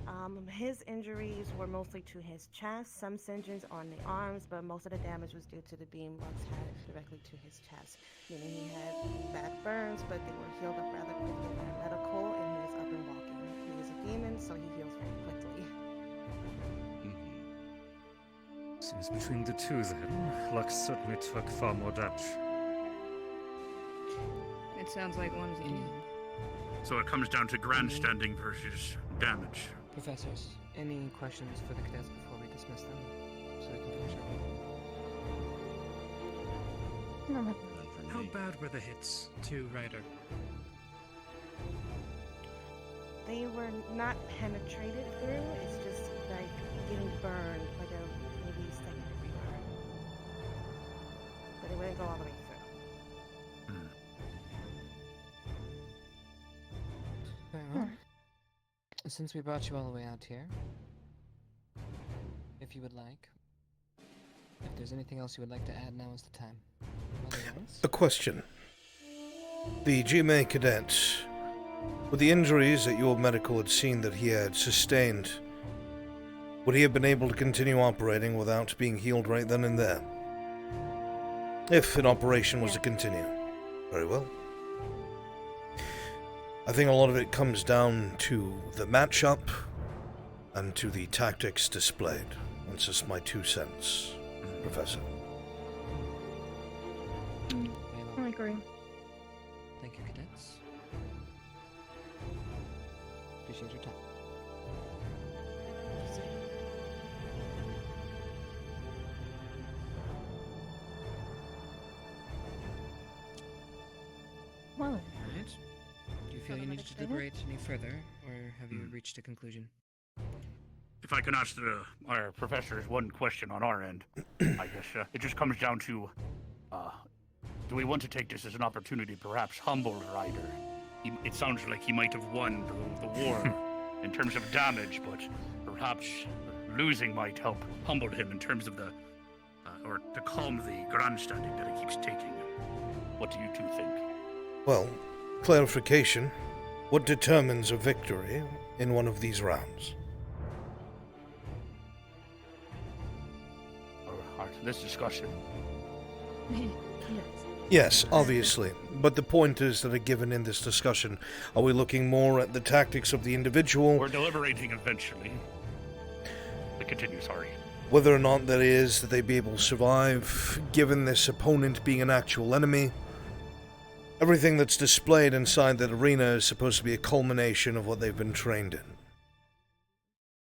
his injuries were mostly to his chest, some singeings on the arms, but most of the damage was due to the beam Lux had directly to his chest. Meaning he had bad burns, but they were healed up rather quickly by medical, and he is up and walking. He is a demon, so he heals very quickly. Seems between the two then, Lux certainly took far more damage. It sounds like one's a demon. So it comes down to grandstanding versus damage. Professors, any questions for the cadets before we dismiss them? So we can finish up? How bad were the hits to Ryder? They were not penetrated through. It's just like getting burned, like a maybe second-degree burn. But it wouldn't go all the way through. Very well. Since we brought you all the way out here, if you would like, if there's anything else you would like to add, now is the time. Otherwise, A question. The GMA cadet, with the injuries that your medical had seen that he had sustained, would he have been able to continue operating without being healed right then and there? If an operation was to continue. Very well. I think a lot of it comes down to the matchup and to the tactics displayed. That's just my 2 cents, Professor. I agree. thank you, cadets. Appreciate your time. Well, Alright. Do you feel you need to deliberate any further, or have you reached a conclusion? If I can ask our professors one question on our end, I guess it just comes down to, do we want to take this as an opportunity to perhaps humble Ryder? It sounds like he might have won the war in terms of damage, but perhaps losing might help humble him in terms of or to calm the grandstanding that he keeps taking. What do you two think? Well, clarification. What determines a victory in one of these rounds? This discussion. Yes, obviously. But the pointers that are given in this discussion, are we looking more at the tactics of the individual? We're deliberating eventually. Continue, sorry. Whether or not that is that they be able to survive, given this opponent being an actual enemy. Everything that's displayed inside that arena is supposed to be a culmination of what they've been trained in.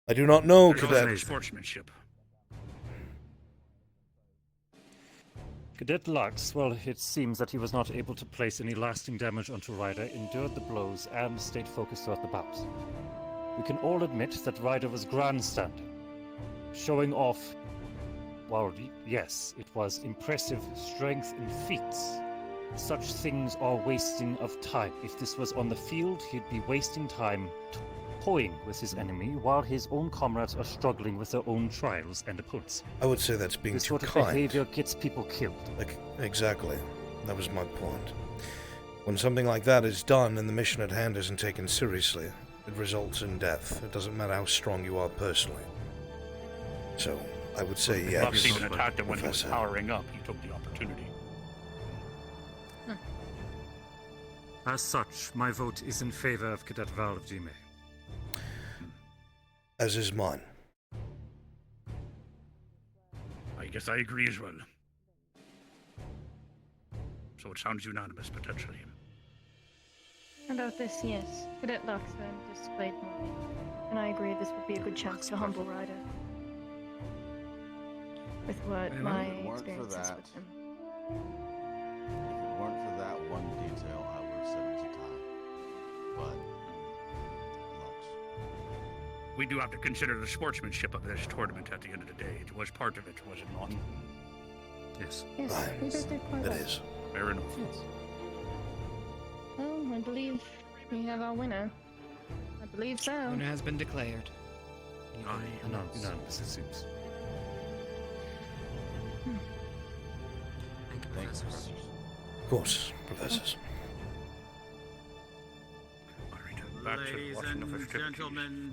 I do not know, Cadet. Sportsmanship. Cadet Lux, well, it seems that he was not able to place any lasting damage onto Ryder, endured the blows, and stayed focused throughout the bout. We can all admit that Ryder was grandstanding, showing off, well, yes, it was impressive strength and feats. Such things are wasting of time. If this was on the field, he'd be wasting time toying with his enemy while his own comrades are struggling with their own trials and opponents. I would say that's being this too sort of kind. behavior gets people killed. Exactly. That was my point. When something like that is done and the mission at hand isn't taken seriously, it results in death. It doesn't matter how strong you are personally. So, I would say yes. Lux even attacked him when he was powering up. He took the opportunity. As such, my vote is in favor of Cadet Val of Gmail. As is mine. I guess I agree as well. So it sounds unanimous, potentially. About this, yes. Cadet Lux displayed more. And I agree this would be a good chance to humble Ryder. With what my experience is with him. If it weren't for that one detail, I would have said it was a tie. But We do have to consider the sportsmanship of this tournament at the end of the day. It was part of it, was it not? Yes. Yes, we just did quite well. It is. Fair enough. Yes. Well, I believe we have our winner. I believe so. Winner has been declared. Unanimous, it seems. Thank you, professors. Of course, professors. Ladies and gentlemen,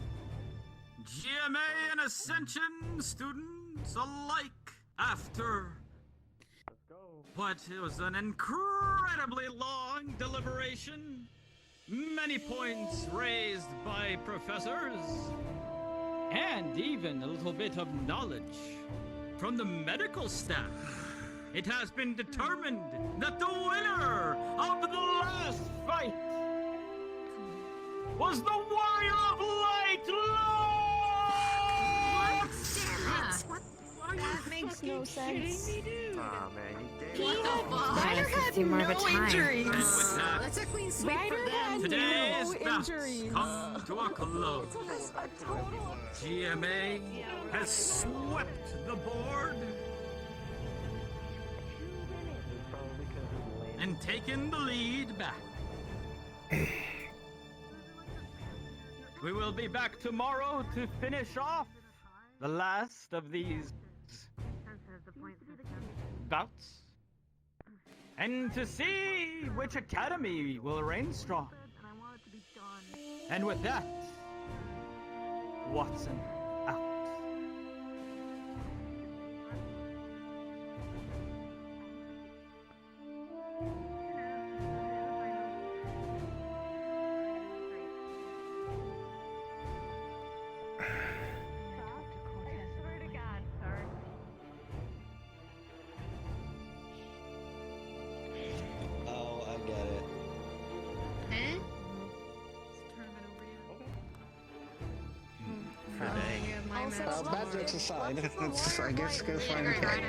GMA and Ascension students alike, after what was an incredibly long deliberation, many points raised by professors, and even a little bit of knowledge from the medical staff, it has been determined that the winner of the last fight was the Warrior of Light, Lurk! That makes no sense. Aw, man, He had Ryder had no injuries. That's a clean sweep for Ryder them. had Today's no bouts injuries. come to a close. GMA has swept the board and taken the lead back. We will be back tomorrow to finish off the last of these bouts and to see which academy will reign strong. And with that, Watson out. Oh, I get it. Eh? Bad jokes aside, let's, I guess, go find a cat.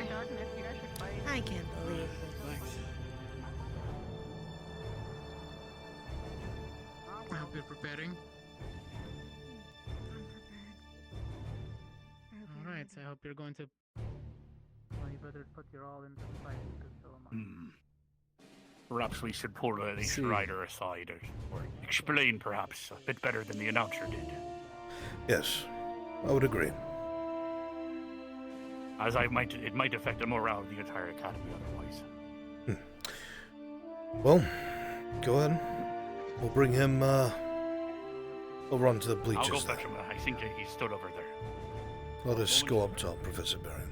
I can't believe this. I hope you're preparing. Alright, I hope you're going to... Well, you better put your all into the fight, because so am I. Perhaps we should pull this rider aside or explain perhaps a bit better than the announcer did. Yes, I would agree. As it might affect the morale of the entire academy otherwise. Well, go ahead. We'll bring him, we'll run to the bleachers. I'll go then. fetch him. I think he stood over there. Let us go up top, Professor Barron.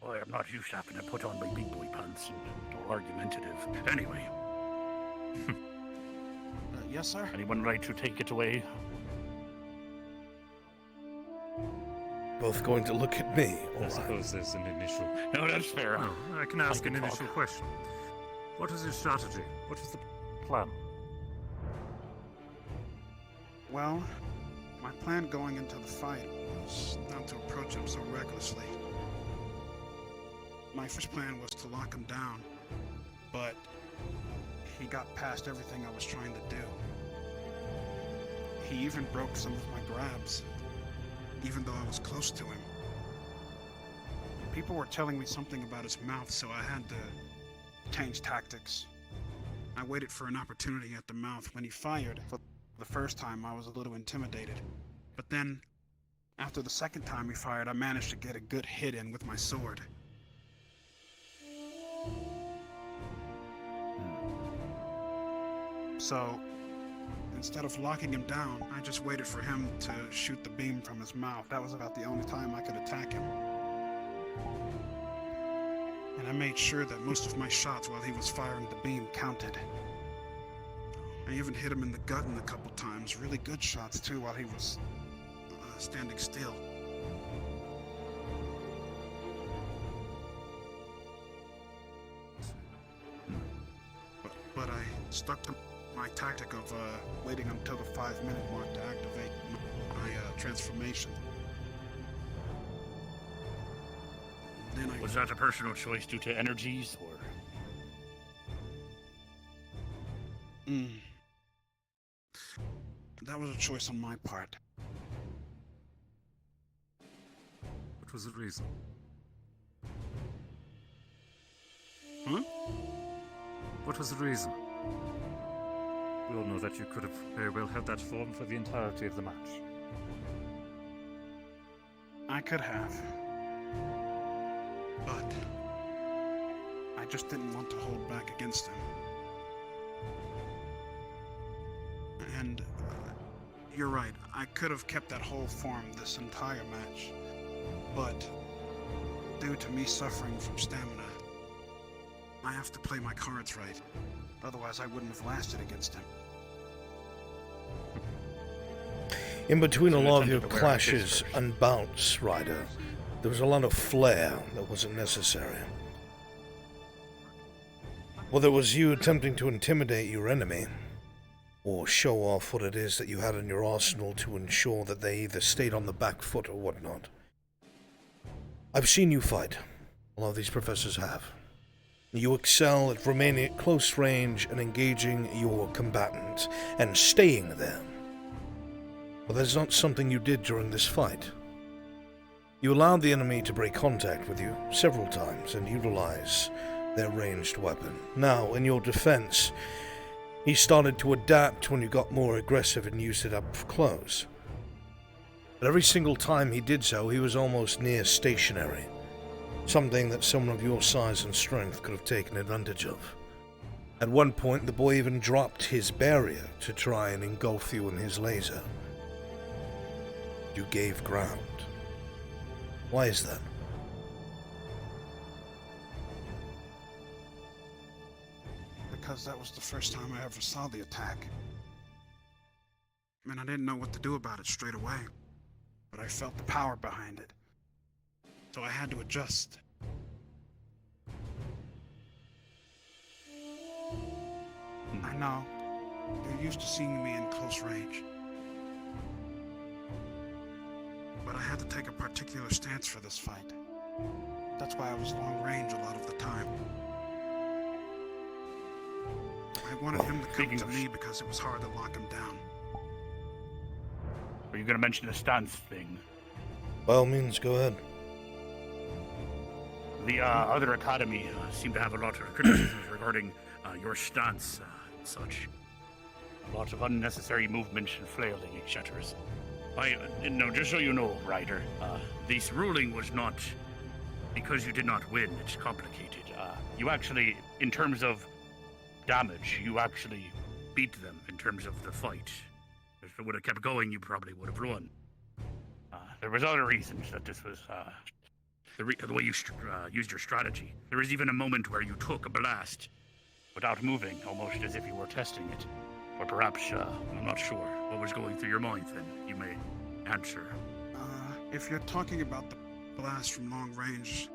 Boy, I'm not used to having to put on my big boy pants and all argumentative. Anyway. Yes, sir? Anyone like to take it away? Both going to look at me. I suppose there's an initial... No, that's fair. No, I can ask can an initial talk. question. What was your strategy? What was the plan? Well, my plan going into the fight was not to approach him so recklessly. My first plan was to lock him down, but he got past everything I was trying to do. He even broke some of my grabs, even though I was close to him. People were telling me something about his mouth, so I had to change tactics. I waited for an opportunity at the mouth. When he fired for the first time, I was a little intimidated. But then, after the second time he fired, I managed to get a good hit in with my sword. So, instead of locking him down, I just waited for him to shoot the beam from his mouth. That was about the only time I could attack him. And I made sure that most of my shots while he was firing the beam counted. I even hit him in the gut a couple times. Really good shots too while he was standing still. But I stuck to my tactic of waiting until the 5-minute mark to activate my transformation. Then Was that a personal choice due to energies, or? That was a choice on my part. What was the reason? Huh? What was the reason? We all know that you could have very well held that form for the entirety of the match. I could have. But I just didn't want to hold back against him. And You're right. I could have kept that whole form this entire match. But due to me suffering from stamina, I have to play my cards right. Otherwise, I wouldn't have lasted against him. In between a lot of your clashes and bouts, Ryder, there was a lot of flair that wasn't necessary. Whether it was you attempting to intimidate your enemy, or show off what it is that you had in your arsenal to ensure that they either stayed on the back foot or whatnot. I've seen you fight. A lot of these professors have. You excel at remaining at close range and engaging your combatant, and staying there. But that's not something you did during this fight. You allowed the enemy to break contact with you several times and utilize their ranged weapon. Now, in your defense, he started to adapt when you got more aggressive and used it up close. But every single time he did so, he was almost near stationary. Something that someone of your size and strength could have taken advantage of. At one point, the boy even dropped his barrier to try and engulf you in his laser. You gave ground. Why is that? Because that was the first time I ever saw the attack. And I didn't know what to do about it straight away. But I felt the power behind it. So I had to adjust. I know. You're used to seeing me in close range. But I had to take a particular stance for this fight. That's why I was long range a lot of the time. I wanted him to come to me because it was hard to lock him down. Are you going to mention the stance thing? By all means, go ahead. The other academy seem to have a lot of criticisms regarding your stance and such. A lot of unnecessary movement and flailing, etc. Just so you know, Ryder, this ruling was not because you did not win. It's complicated. You actually, in terms of damage, you actually beat them in terms of the fight. If it would have kept going, you probably would have won. There was other reasons that this was the way you used your strategy. There was even a moment where you took a blast without moving, almost as if you were testing it. Or perhaps, I'm not sure what was going through your mind then. You may answer. If you're talking about the blast from long range,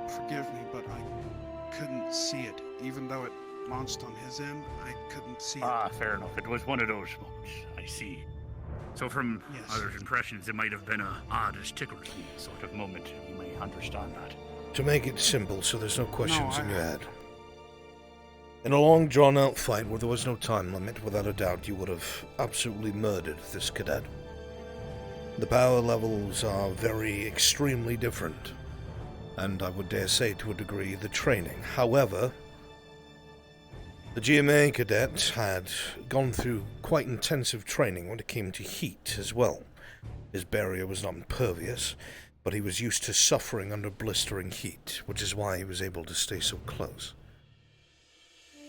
forgive me, but I couldn't see it. Even though it launched on his end, I couldn't see it. Fair enough. It was one of those moments. I see. So from others' impressions, it might have been a odd as tickles me sort of moment. You may understand that. To make it simple so there's no questions in your head. In a long drawn-out fight where there was no time limit, without a doubt you would have absolutely murdered this cadet. The power levels are very extremely different, and I would dare say to a degree the training. However, the GMA cadet had gone through quite intensive training when it came to heat as well. His barrier was not impervious, but he was used to suffering under blistering heat, which is why he was able to stay so close.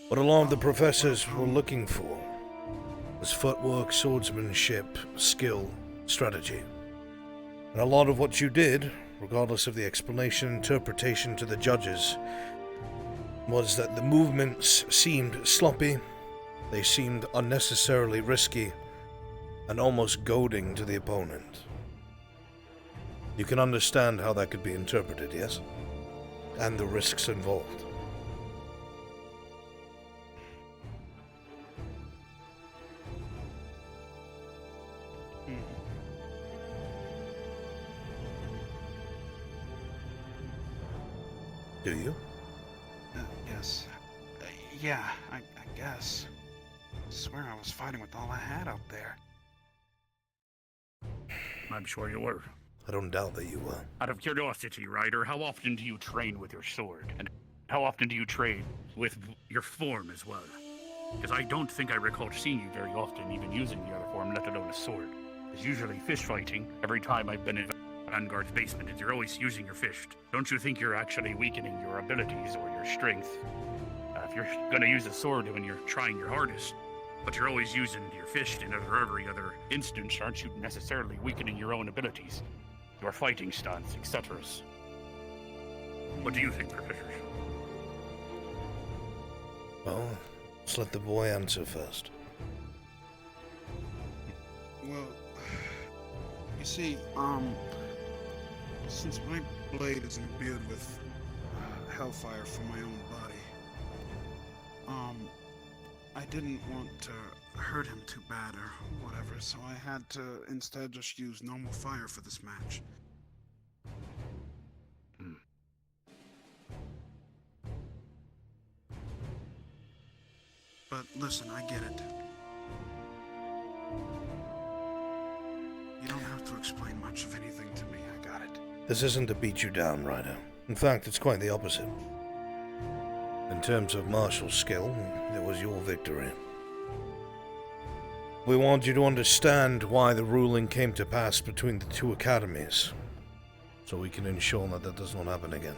What a lot of the professors were looking for was footwork, swordsmanship, skill, strategy. And a lot of what you did, regardless of the explanation, interpretation to the judges, was that the movements seemed sloppy, they seemed unnecessarily risky, and almost goading to the opponent. You can understand how that could be interpreted, yes? And the risks involved. Do you? Yes. Yeah, I guess. I swear I was fighting with all I had out there. I'm sure you were. I don't doubt that you were. Out of curiosity, Ryder, how often do you train with your sword? And how often do you train with your form as well? Because I don't think I recall seeing you very often even using the other form, let alone a sword. It's usually fist fighting every time I've been in Vanguard's basement, and you're always using your fist. Don't you think you're actually weakening your abilities or your strength? If you're gonna use a sword when you're trying your hardest, But you're always using your fist in every other instance, aren't you? Necessarily weakening your own abilities, your fighting stance, etc. What do you think, Professor? Well, let's let the boy answer first. Well, you see, since my blade is imbued with hellfire from my own body, I didn't want to hurt him too bad or whatever, so I had to instead just use normal fire for this match. But listen, I get it. You don't have to explain much of anything to me, I got it. This isn't to beat you down, Ryder. In fact, it's quite the opposite. In terms of martial skill, it was your victory. We want you to understand why the ruling came to pass between the two academies, so we can ensure that that does not happen again.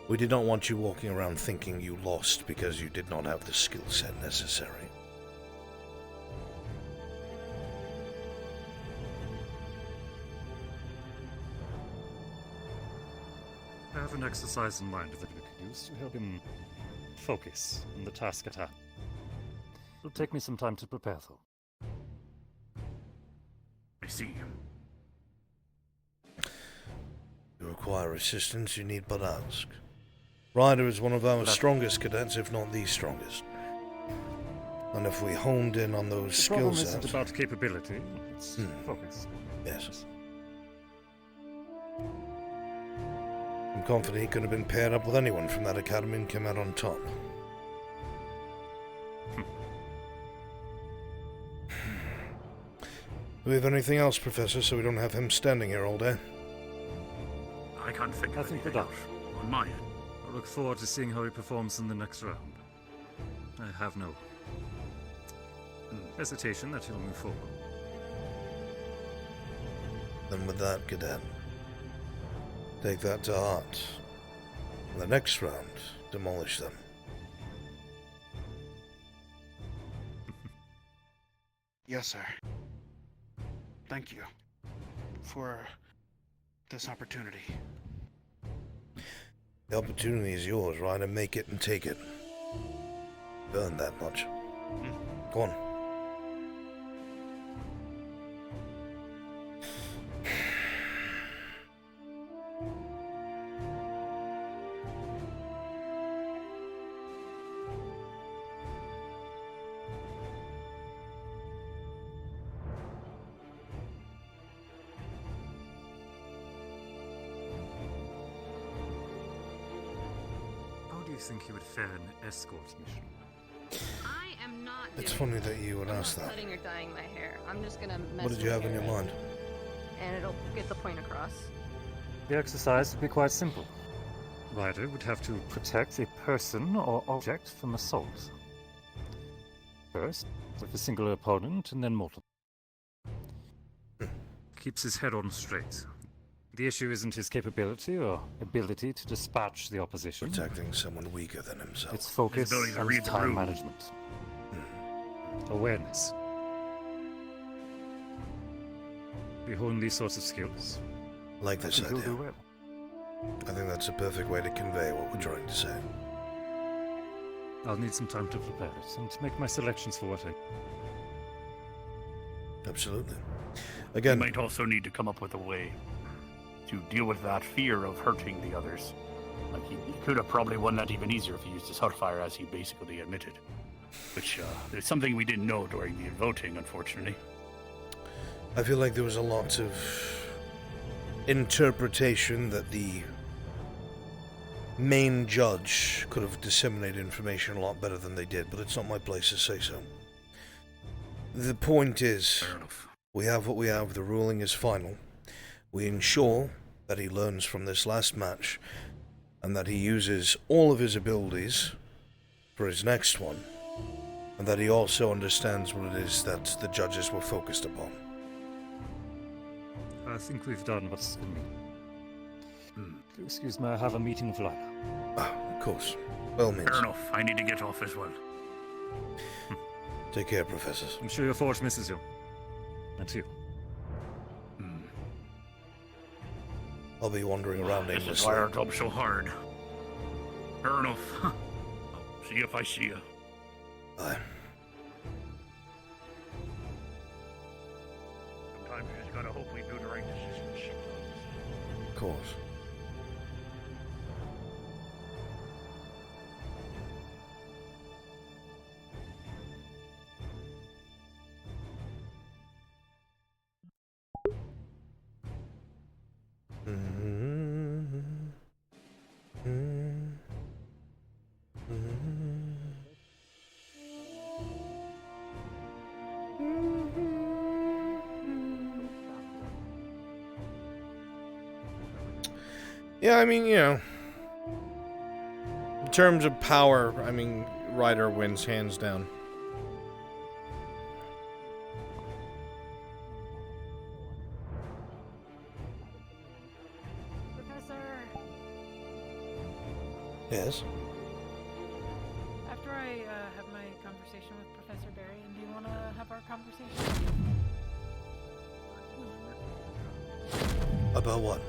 We did not want you walking around thinking you lost because you did not have the skill set necessary. I have an exercise in mind that we could use to help him focus on the task at hand. It'll take me some time to prepare, though. I see. You require assistance, you need but ask. Ryder is one of our strongest cadets, if not the strongest. And if we honed in on those skill sets... The problem isn't about capability, it's focus. Yes. I'm confident he could have been paired up with anyone from that academy and come out on top. Do we have anything else, Professor, so we don't have him standing here all day? I can't think of anything we're else on my end. I look forward to seeing how he performs in the next round. I have no hesitation that he'll move forward. Then with that, Cadet, take that to heart. In the next round, demolish them. Yes, sir. Thank you for this opportunity. The opportunity is yours, Ryder. Make it and take it. Burn that much. Go on. Do you think he would fare in an escort mission? I am not. It's funny that you would ask that. Cutting or dyeing my hair. I'm just gonna mess What did you with have in your hair, mind? and it'll get the point across. The exercise would be quite simple. Ryder would have to protect a person or object from assault. First, with a single opponent, and then multiple. Keeps his head on straight. The issue isn't his capability or ability to dispatch the opposition. Protecting someone weaker than himself. It's focus His ability to and read the time room. management. Awareness. We hone these sorts of skills. Like this I think idea. he'll do well. I think that's a perfect way to convey what we're trying to say. I'll need some time to prepare it and to make my selections for what I... Absolutely. Again... You might also need to come up with a way to deal with that fear of hurting the others. Like, he could have probably won that even easier if he used his hellfire, as he basically admitted. Which, is something we didn't know during the voting, unfortunately. I feel like there was a lot of interpretation that the main judge could have disseminated information a lot better than they did, but it's not my place to say so. The point is, we have what we have, the ruling is final. We ensure that he learns from this last match, and that he uses all of his abilities for his next one, and that he also understands what it is that the judges were focused upon. I think we've done what's in me. Excuse me, I have a meeting with Lila. Of course. Well, means. Fair enough. I need to get off as well. Take care, professors. I'm sure your forge misses you. And you. I'll be wandering around This is aimlessly. why our job's so hard. Fair enough. I'll see you if I see you. Bye. Sometimes you just gotta hope we do the right decisions. Of course. Yeah, I mean, you know, in terms of power, I mean, Ryder wins hands down. Professor, Yes. after I have my conversation with Professor Barry, do you want to have our conversation? About what?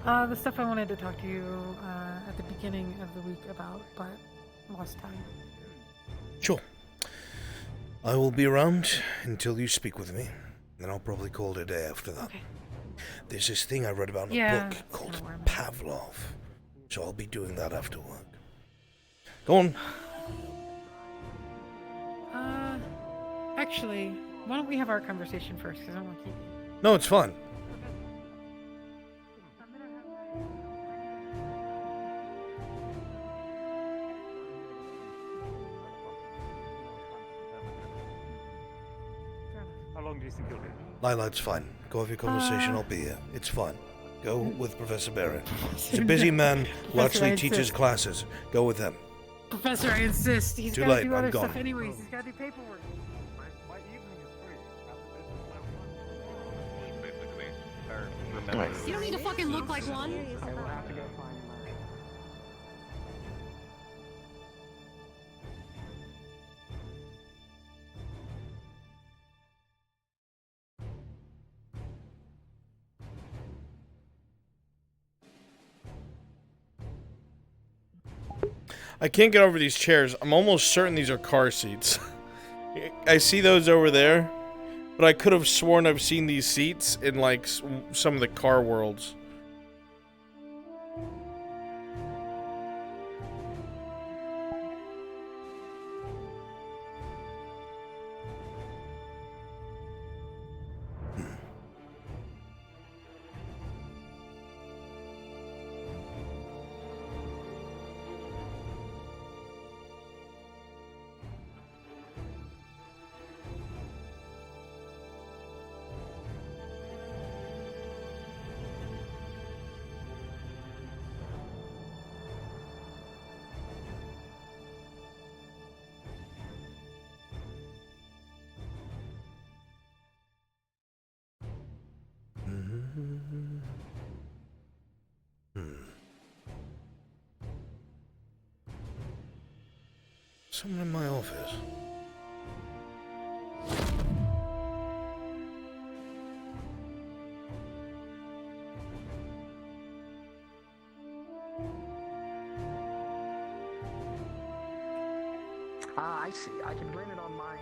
The stuff I wanted to talk to you at the beginning of the week about, but lost time. Sure. I will be around until you speak with me. Then I'll probably call it a day after that. Okay. There's this thing I read about in Yeah, a book that's called kinda where I'm at. Pavlov. So I'll be doing that after work. Go on. Actually, why don't we have our conversation first, because I don't want to keep you. No, it's fine. How long do you think you'll be? Lila, it's fine. Go have your conversation, I'll be here. It's fine. Go with Professor Barry. He's a busy man who Professor, actually I teaches insist. classes. Go with him. Professor, I insist. He's Too got to late, do I'm other gone. stuff anyways. He's got to do paperwork. My evening is free. You don't need to fucking look like one. I will have to go find my... I can't get over these chairs. I'm almost certain these are car seats. I see those over there, but I could have sworn I've seen these seats in, like, some of the car worlds. Someone in my office. Ah, I see. I can blame it on my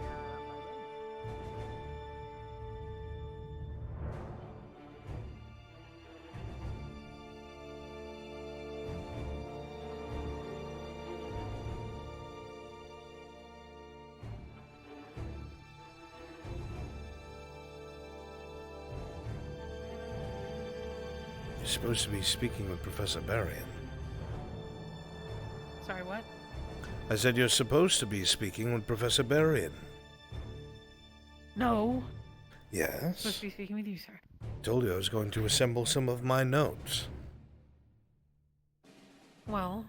You're supposed to be speaking with Professor Barrion. Sorry, what? I said you're supposed to be speaking with Professor Barrion. No. I'm supposed Yes? to be speaking with you, sir. Told you I was going to assemble some of my notes. Well,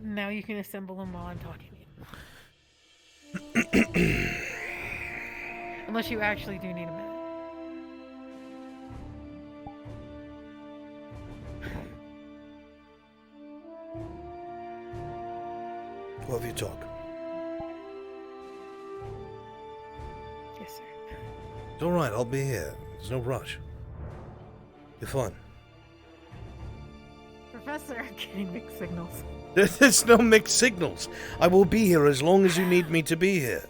now you can assemble them while I'm talking to you. Unless you actually do need a minute. Go have your talk. Yes, sir. It's alright, I'll be here. There's no rush. You're fine. Professor, getting mixed signals. There's no mixed signals. I will be here as long as you need me to be here.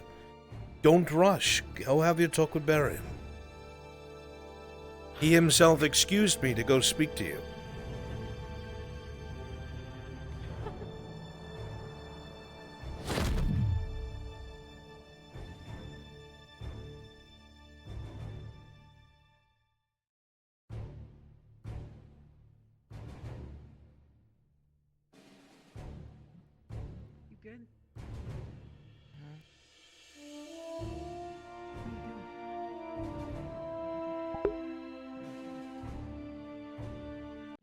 Don't rush. Go have your talk with Barian. He himself excused me to go speak to you. You good?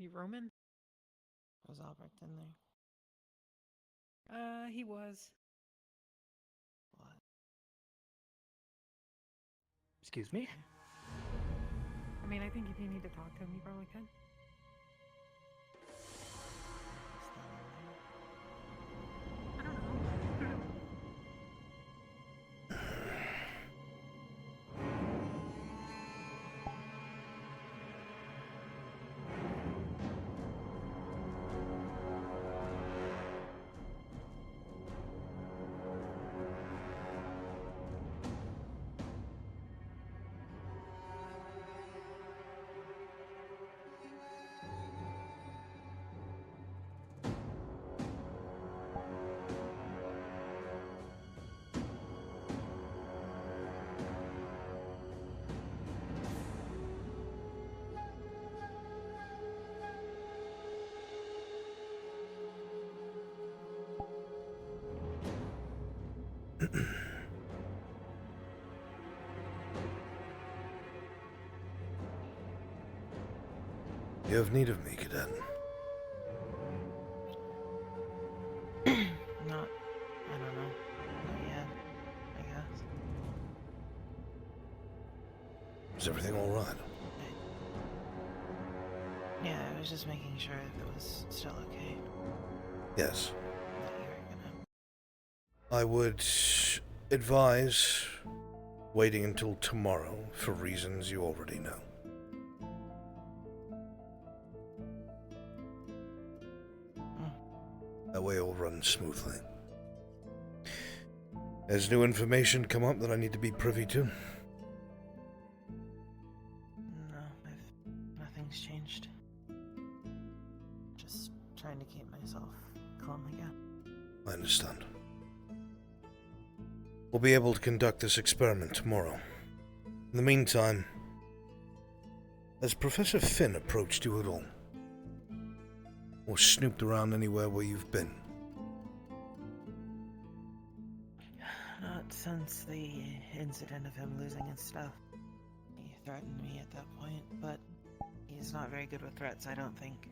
You Roman? Was Albrecht in there? He was. What? Excuse me? I mean, I think if you need to talk to him, you probably could. I don't know. You have need of me, Cadet. Not, I don't know. Not yet, I guess. Is everything all right? Yeah, I was just making sure if it was still okay. Yes. That you were gonna... I would advise waiting until tomorrow for reasons you already know. That way all runs smoothly. Has new information come up that I need to be privy to? No, nothing's changed. Just trying to keep myself calm again. I understand. We'll be able to conduct this experiment tomorrow. In the meantime, has Professor Finn approached you at all? Or snooped around anywhere where you've been? Not since the incident of him losing his stuff. He threatened me at that point, but he's not very good with threats, I don't think.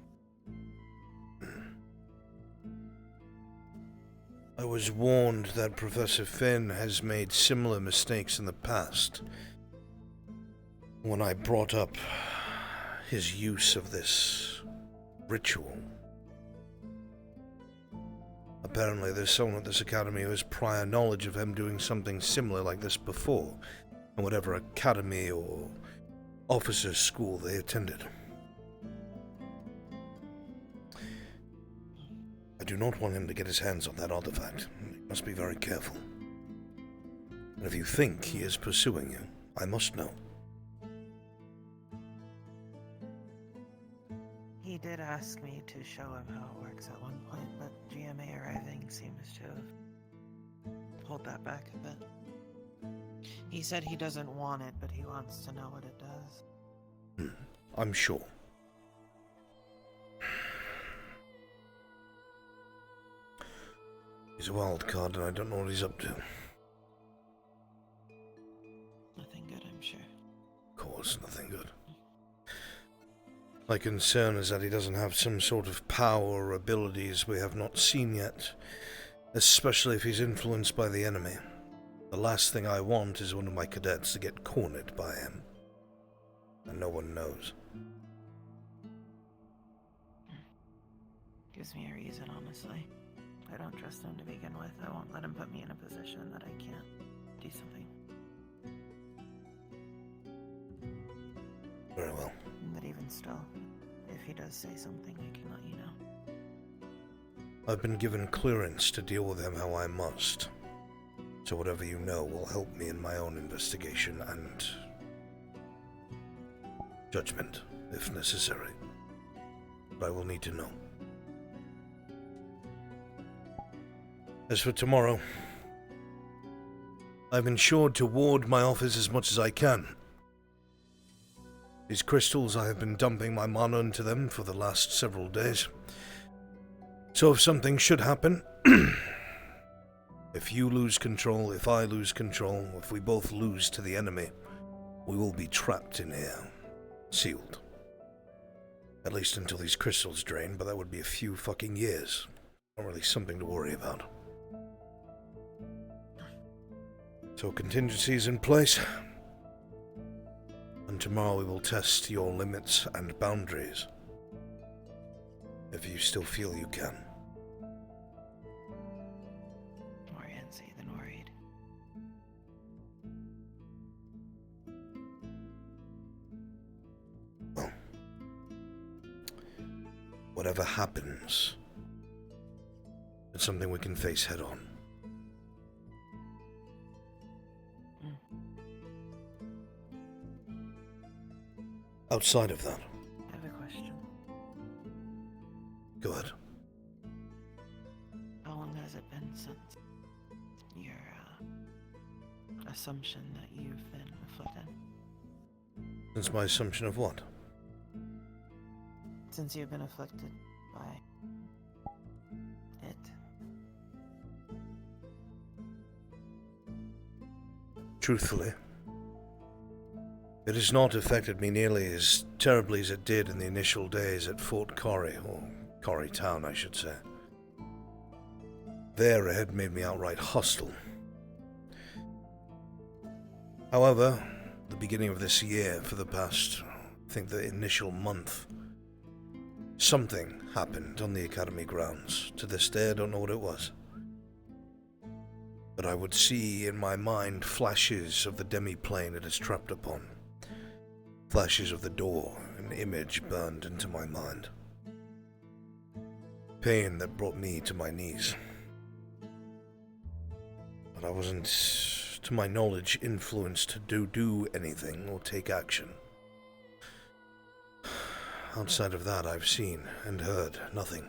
I was warned that Professor Finn has made similar mistakes in the past. When I brought up his use of this ritual. Apparently there's someone at this academy who has prior knowledge of him doing something similar like this before, in whatever academy or officers' school they attended. I do not want him to get his hands on that artifact. He must be very careful. And if you think he is pursuing you, I must know. He did ask me to show him how it works at one point, but GMA arriving seems to have pulled that back a bit. He said he doesn't want it, but he wants to know what it does. I'm sure. He's a wild card and I don't know what he's up to. Nothing good, I'm sure. Of course, nothing good. My concern is that he doesn't have some sort of power or abilities we have not seen yet, especially if he's influenced by the enemy. The last thing I want is one of my cadets to get cornered by him. And no one knows. Gives me a reason, honestly. I don't trust him to begin with. I won't let him put me in a position that I can't do something. Very well. But even still, if he does say something, I can let you know. I've been given clearance to deal with him how I must. So whatever you know will help me in my own investigation and judgment, if necessary. But I will need to know. As for tomorrow, I've ensured to ward my office as much as I can. These crystals, I have been dumping my mana into them for the last several days. So if something should happen, if you lose control, if I lose control, if we both lose to the enemy, we will be trapped in here, sealed. At least until these crystals drain, but that would be a few fucking years. Not really something to worry about. So contingencies in place. And tomorrow we will test your limits and boundaries. If you still feel you can. More antsy than worried. Well, whatever happens, it's something we can face head on. Outside of that. I have a question. Go ahead. How long has it been since your assumption that you've been afflicted? Since my assumption of what? Since you've been afflicted by it. Truthfully, it has not affected me nearly as terribly as it did in the initial days at Fort Corrie, or Corrie Town, I should say. There it had made me outright hostile. However, the beginning of this year, for the past, I think the initial month, something happened on the Academy grounds. To this day, I don't know what it was. But I would see in my mind flashes of the demi-plane it is trapped upon. Flashes of the door, an image burned into my mind. Pain that brought me to my knees. But I wasn't, to my knowledge, influenced to do anything or take action. Outside of that, I've seen and heard nothing.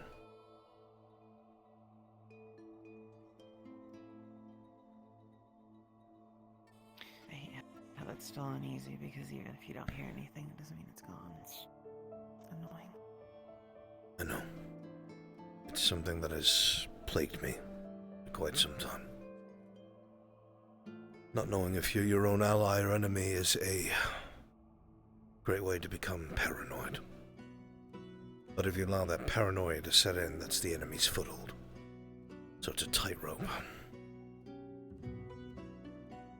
It's still uneasy because even if you don't hear anything, it doesn't mean it's gone. It's annoying. I know. It's something that has plagued me for quite some time. Not knowing if you're your own ally or enemy is a great way to become paranoid. But if you allow that paranoia to set in, that's the enemy's foothold. So it's a tightrope.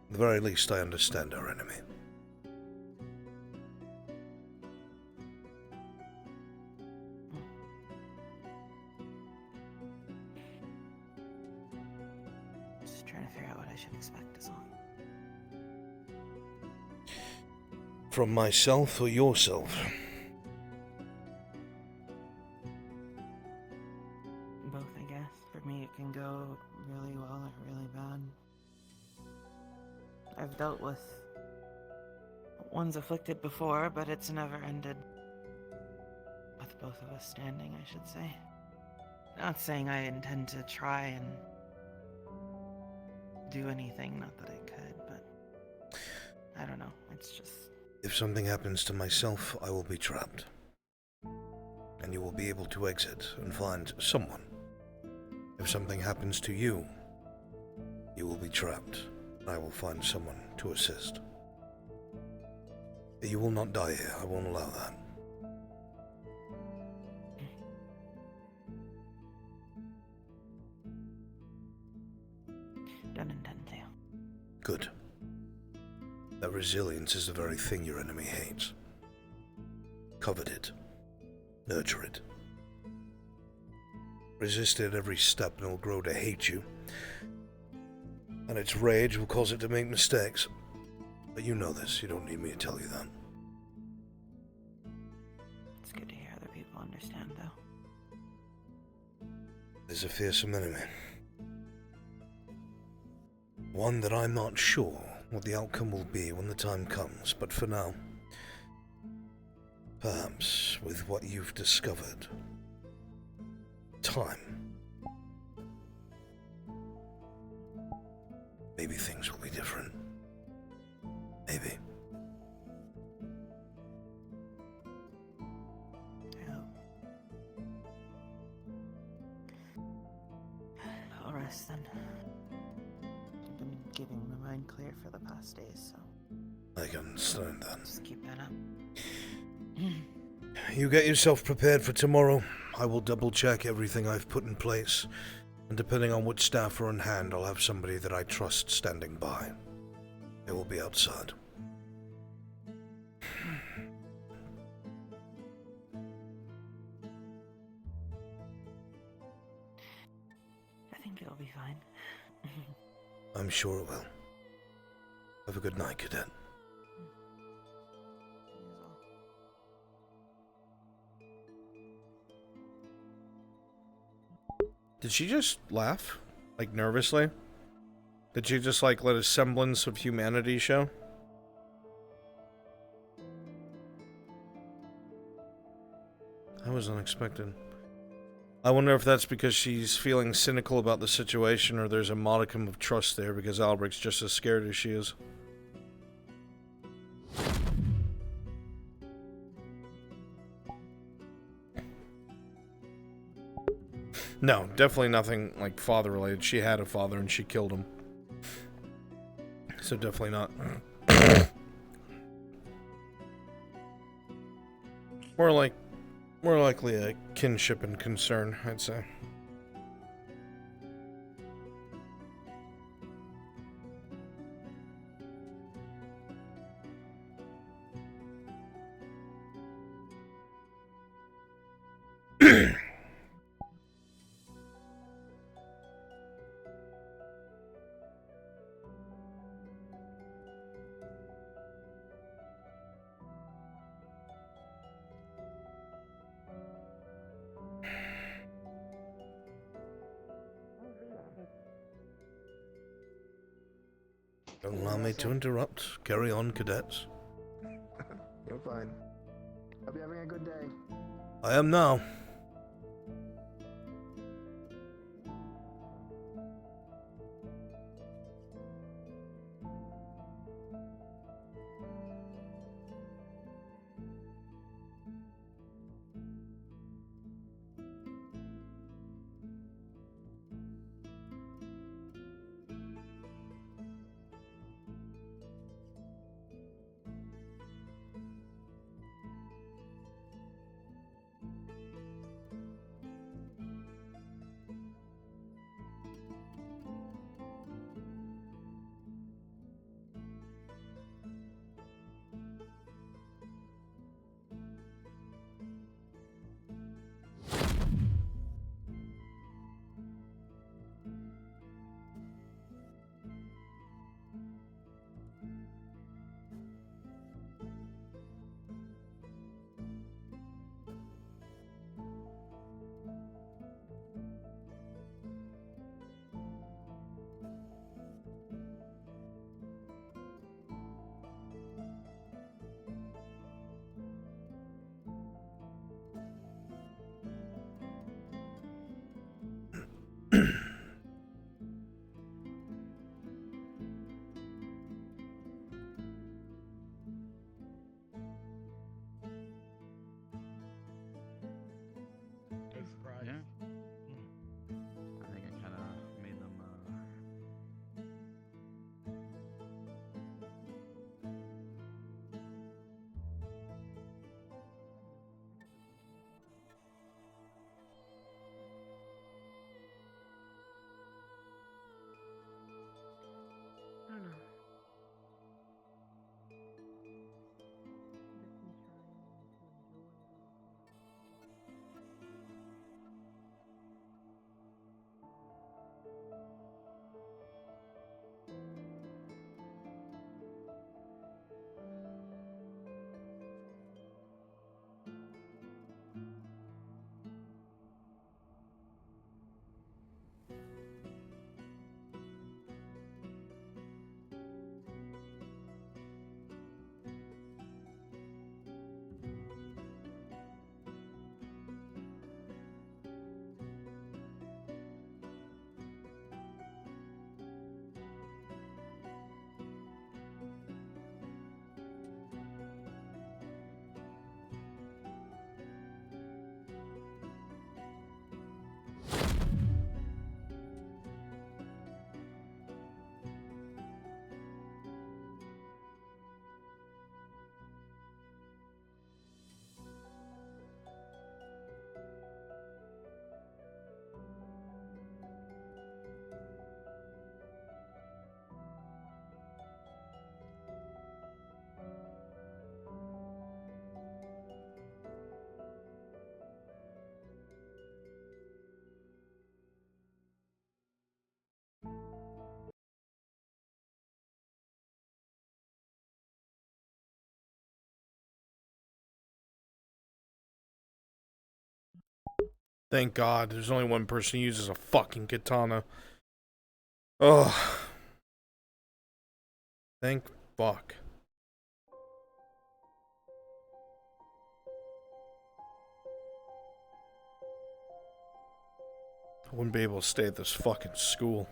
At the very least, I understand our enemy. Just trying to figure out what I should expect is all. From myself or yourself? Both, I guess. For me, it can go really well or really bad. I've dealt with ones afflicted before, but it's never ended with both of us standing, I should say. Not saying I intend to try and do anything, not that I could, but I don't know, it's just... If something happens to myself, I will be trapped. And you will be able to exit and find someone. If something happens to you, you will be trapped. I will find someone to assist. You will not die here. I won't allow that. Don't intend to. Good. That resilience is the very thing your enemy hates. Covet it. Nurture it. Resist it every step and it'll grow to hate you. And its rage will cause it to make mistakes. But you know this, you don't need me to tell you that. It's good to hear other people understand, though. There's a fearsome enemy. One that I'm not sure what the outcome will be when the time comes, but for now, perhaps with what you've discovered, time, maybe things will be different. Maybe. I'll rest then. I've been keeping my mind clear for the past days, so. I can understand that. Just keep that up. You get yourself prepared for tomorrow. I will double check everything I've put in place, and depending on which staff are on hand, I'll have somebody that I trust standing by. They will be outside. I think it'll be fine. I'm sure it will. Have a good night, Cadet. Did she just laugh? Like, nervously? Did she just, like, let a semblance of humanity show? That was unexpected. I wonder if that's because she's feeling cynical about the situation, or there's a modicum of trust there because Albrecht's just as scared as she is. No, definitely nothing like father related. She had a father and she killed him. So definitely not. More likely a kinship and concern, I'd say. Don't allow me to interrupt. Carry on, cadets. You're fine. Hope you're having a good day. I am now. Thank God, there's only one person who uses a fucking katana. Ugh. Thank fuck. I wouldn't be able to stay at this fucking school.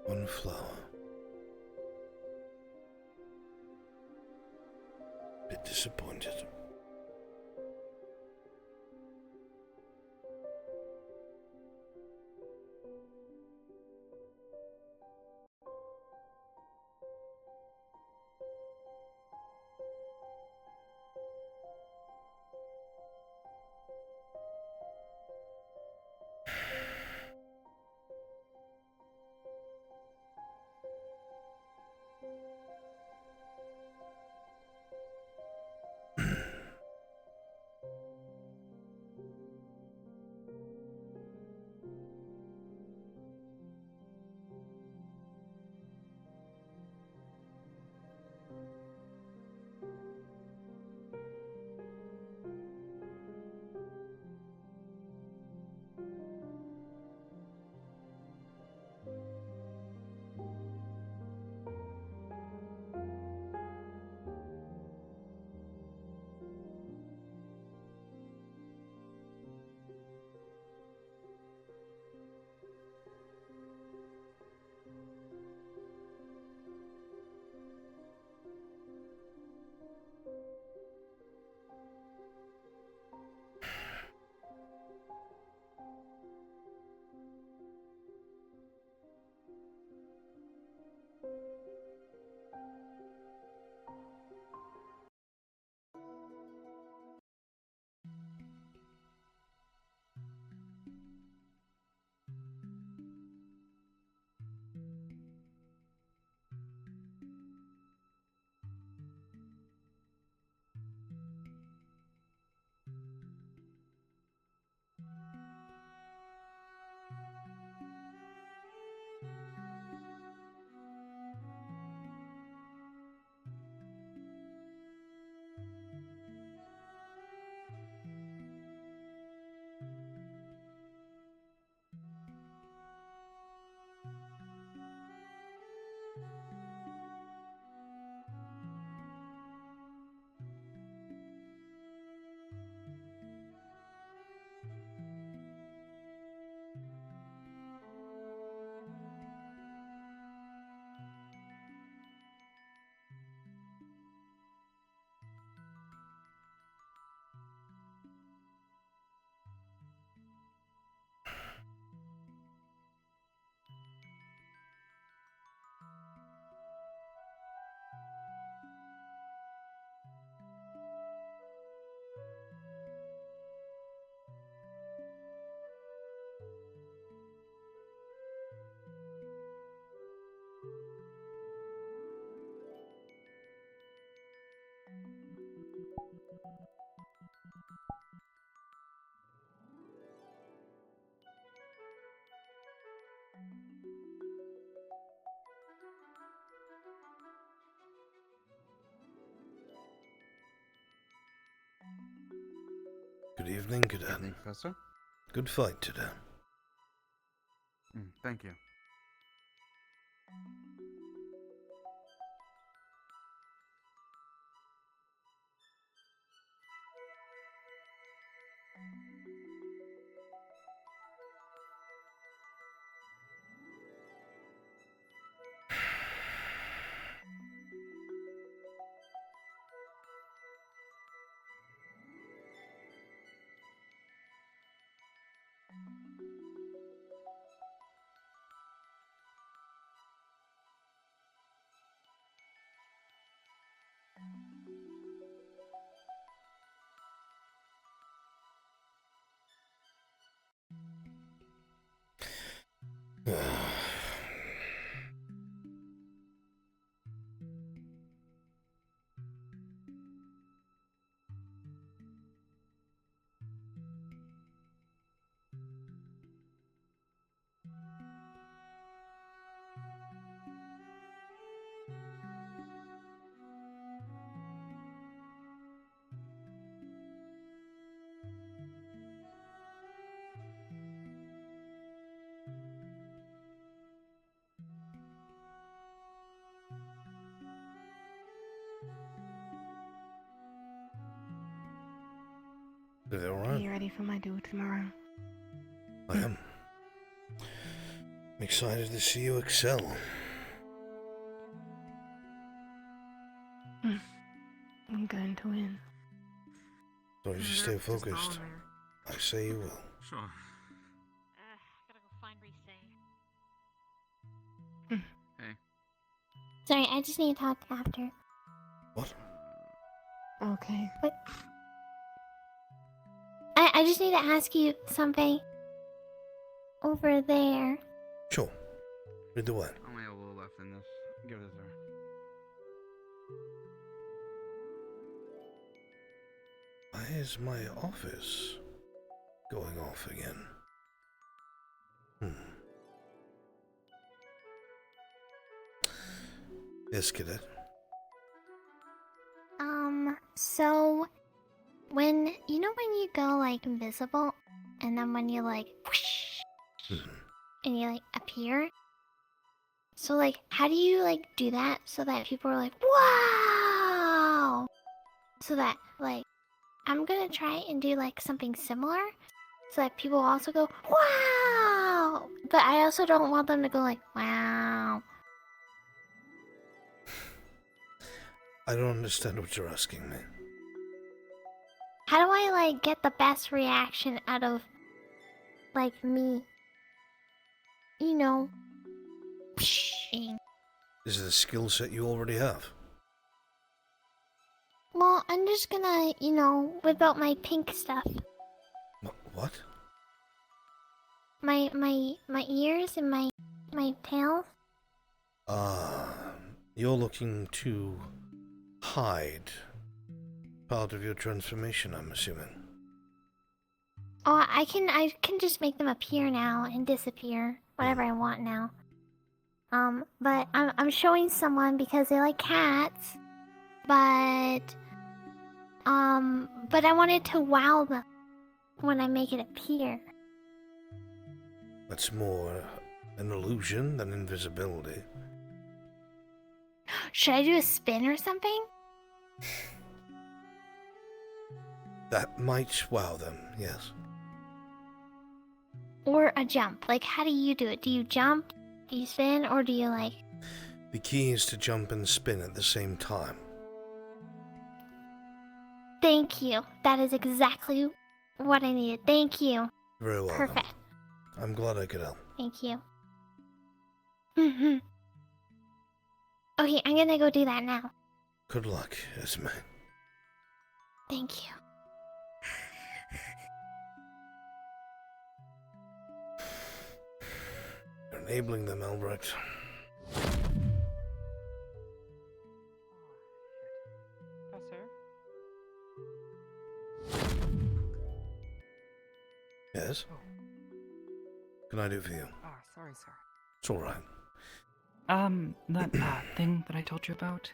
One flower. Bit disappointed. Good evening, Cadet. Professor. Good fight today. Thank you. Are they Are alright? you ready for my duel tomorrow? I am. I'm excited to see you excel. I'm going to win. So as you stay focused, I say you will. Sure. Gotta go find Reese. Hey. Sorry, I just need to talk after. What? Okay. What? I just need to ask you something. Over there. Sure. Read the word. Only a little left in this. Give it to her. Why is my office going off again? Yes, Cadet. So when you go like invisible, and then when you like whoosh, and you like appear. So like, how do you like do that so that people are like, wow? So that like, I'm gonna try and do like something similar, so that people also go, wow. But I also don't want them to go like, wow. I don't understand what you're asking me. How do I like get the best reaction out of like me? You know. Is it a skill set you already have? Well, I'm just gonna, whip out my pink stuff. What? My ears and my tail. You're looking to hide part of your transformation, I'm assuming. Oh, I can just make them appear now and disappear, whatever I want now. But I'm showing someone because they like cats, but I wanted to wow them when I make it appear. That's more an illusion than invisibility. Should I do a spin or something? That might wow them, yes. Or a jump. Like, how do you do it? Do you jump? Do you spin? Or do you like... The key is to jump and spin at the same time. Thank you. That is exactly what I needed. Thank you. Very well. Perfect. I'm glad I could help. Thank you. Okay, I'm gonna go do that now. Good luck, Esme. Thank you. You're enabling them, Albrecht. Professor? Yes? Oh. What can I do for you? Ah, sorry, sir. It's alright. That thing that I told you about.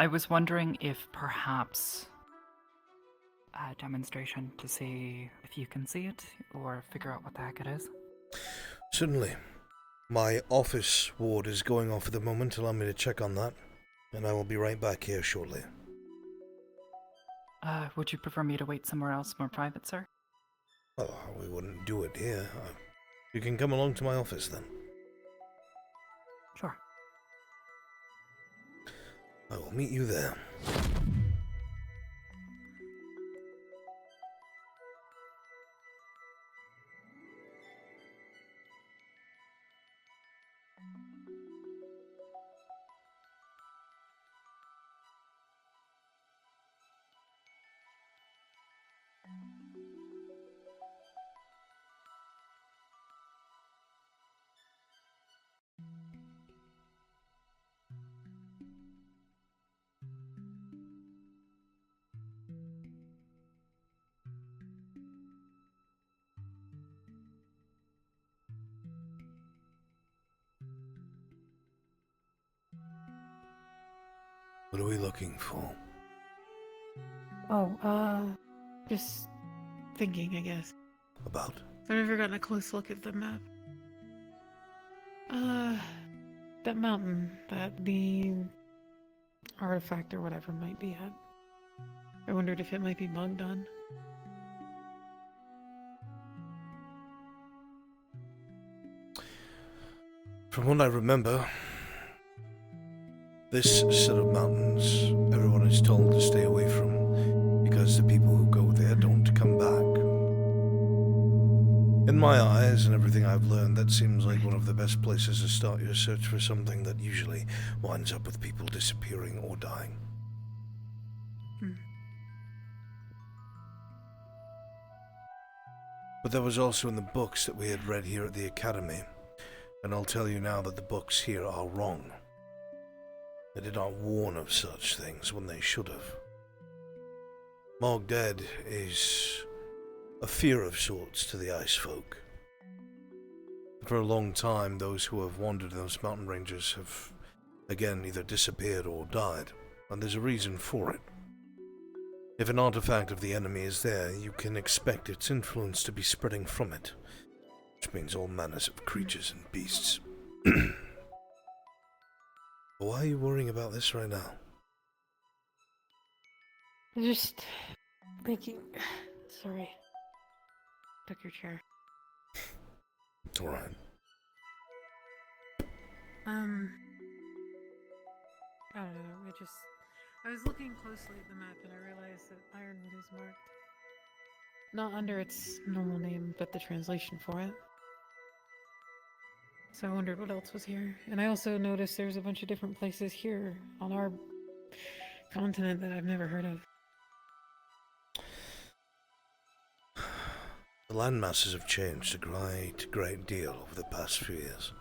I was wondering if perhaps demonstration to see if you can see it or figure out what the heck it is? Certainly. My office ward is going off at the moment. Allow me to check on that, and I will be right back here shortly. Would you prefer me to wait somewhere else more private, sir? Well, we wouldn't do it here. You can come along to my office then. Sure. I will meet you there. What are we looking for? Oh, just thinking, I guess. About? I've never gotten a close look at the map. That mountain that the artifact or whatever might be at. I wondered if it might be bugged on. From what I remember, this set of mountains, everyone is told to stay away from, because the people who go there don't come back. In my eyes and everything I've learned, that seems like one of the best places to start your search for something that usually winds up with people disappearing or dying. But that was also in the books that we had read here at the Academy, and I'll tell you now that the books here are wrong. They did not warn of such things when they should have. Morg Dead is a fear of sorts to the Ice Folk. For a long time, those who have wandered those mountain ranges have, again, either disappeared or died, and there's a reason for it. If an artifact of the enemy is there, you can expect its influence to be spreading from it, which means all manners of creatures and beasts. Why are you worrying about this right now? Just thinking. Sorry. Took your chair. It's alright. I don't know, I was looking closely at the map and I realized that Ironwood is marked. Not under its normal name, but the translation for it. So I wondered what else was here. And I also noticed there's a bunch of different places here on our continent that I've never heard of. The land masses have changed a great deal over the past few years.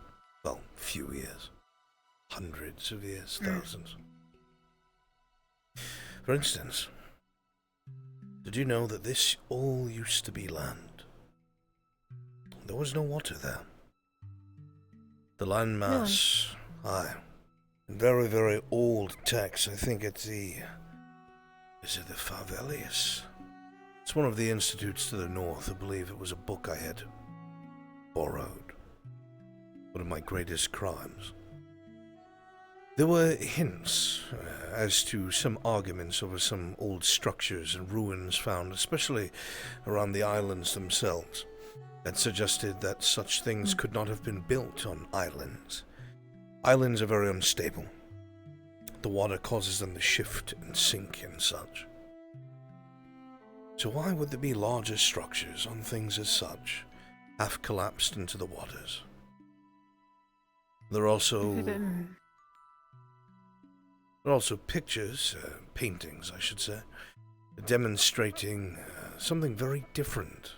Well, few years. Hundreds of years, thousands. For instance, did you know that this all used to be land? There was no water there. The landmass, aye. In very, very old text, I think it's the... Is it the Favelius? It's one of the institutes to the north. I believe it was a book I had borrowed. One of my greatest crimes. There were hints as to some arguments over some old structures and ruins found, especially around the islands themselves, that suggested that such things could not have been built on islands. Islands are very unstable. The water causes them to shift and sink and such. So why would there be larger structures on things as such, half collapsed into the waters? There are also pictures, paintings I should say, demonstrating something very different.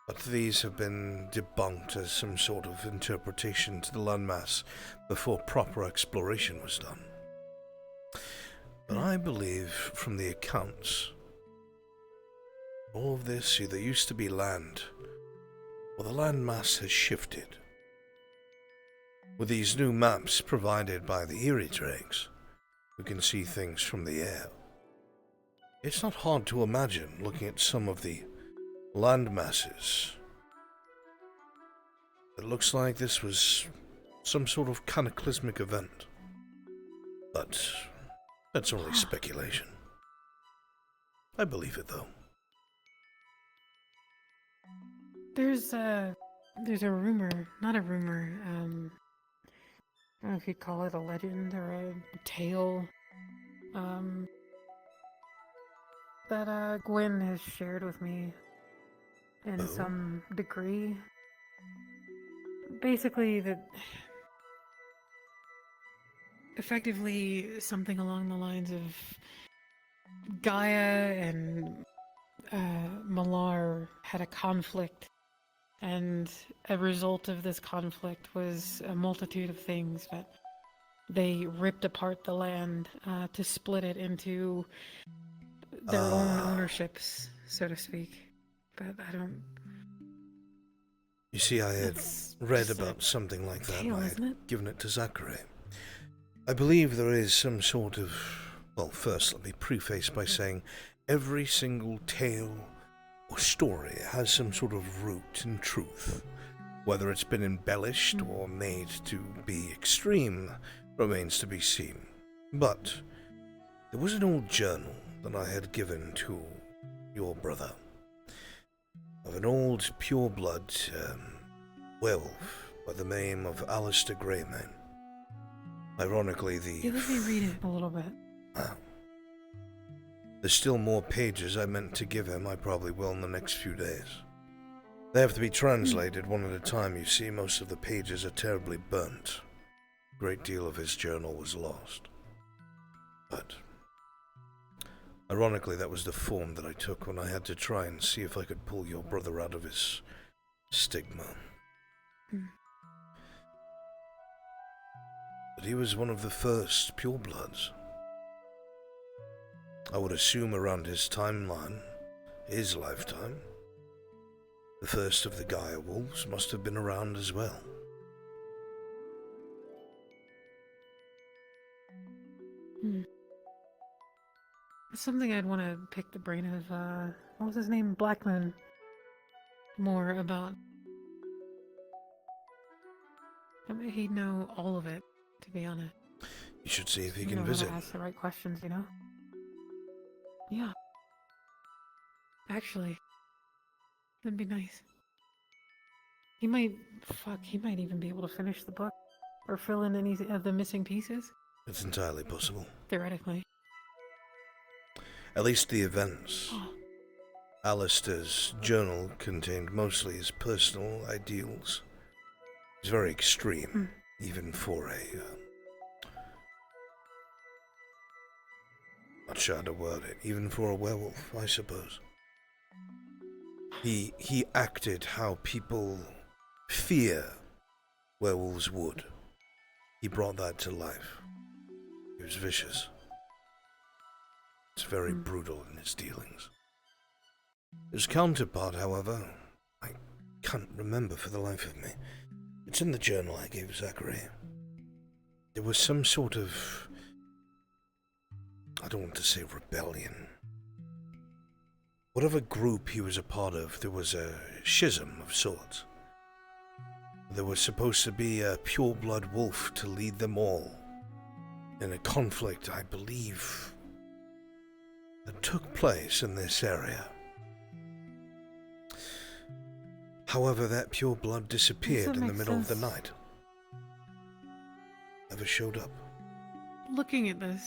But these have been debunked as some sort of interpretation to the landmass before proper exploration was done. But I believe from the accounts, all of this either used to be land, or the landmass has shifted. With these new maps provided by the Erie Drakes, we can see things from the air. It's not hard to imagine looking at some of the land masses. It looks like this was some sort of cataclysmic event. But that's only speculation. I believe it, though. There's a rumor, not a rumor, I don't know if you'd call it a legend or a tale, that Gwen has shared with me in some degree. Basically, that effectively something along the lines of Gaia and Malar had a conflict, and a result of this conflict was a multitude of things, but they ripped apart the land to split it into their own ownerships, so to speak. But I don't... You see, I had read about something like that, and I had given it to Zachary. I believe there is some sort of... Well, first, let me preface by saying every single tale or story has some sort of root in truth. Whether it's been embellished or made to be extreme remains to be seen. But there was an old journal that I had given to your brother of an old pure-blood werewolf by the name of Alistair Greymane. Ironically, You let me read it a little bit. There's still more pages I meant to give him. I probably will in the next few days. They have to be translated one at a time, you see. Most of the pages are terribly burnt. A great deal of his journal was lost. But ironically, that was the form that I took when I had to try and see if I could pull your brother out of his stigma. But he was one of the first purebloods. I would assume around his timeline, his lifetime, the first of the Gaia wolves must have been around as well. Something I'd want to pick the brain of, what was his name? Blackman. More about. I mean, he'd know all of it, to be honest. You should see if he You can know visit. How to ask the right questions, you know? Yeah. Actually, that'd be nice. He might even be able to finish the book. Or fill in any of the missing pieces. It's entirely possible. Theoretically. At least the events. Alistair's journal contained mostly his personal ideals. It's very extreme, even for a... not sure how to word it, even for a werewolf, I suppose. He acted how people fear werewolves would. He brought that to life. He was vicious. It's very brutal in his dealings. His counterpart, however, I can't remember for the life of me. It's in the journal I gave Zachary. There was some sort of... I don't want to say rebellion. Whatever group he was a part of, there was a schism of sorts. There was supposed to be a pure-blood wolf to lead them all in a conflict, I believe, that took place in this area. However, that pure blood disappeared in the middle of the night. Never showed up. Looking at this,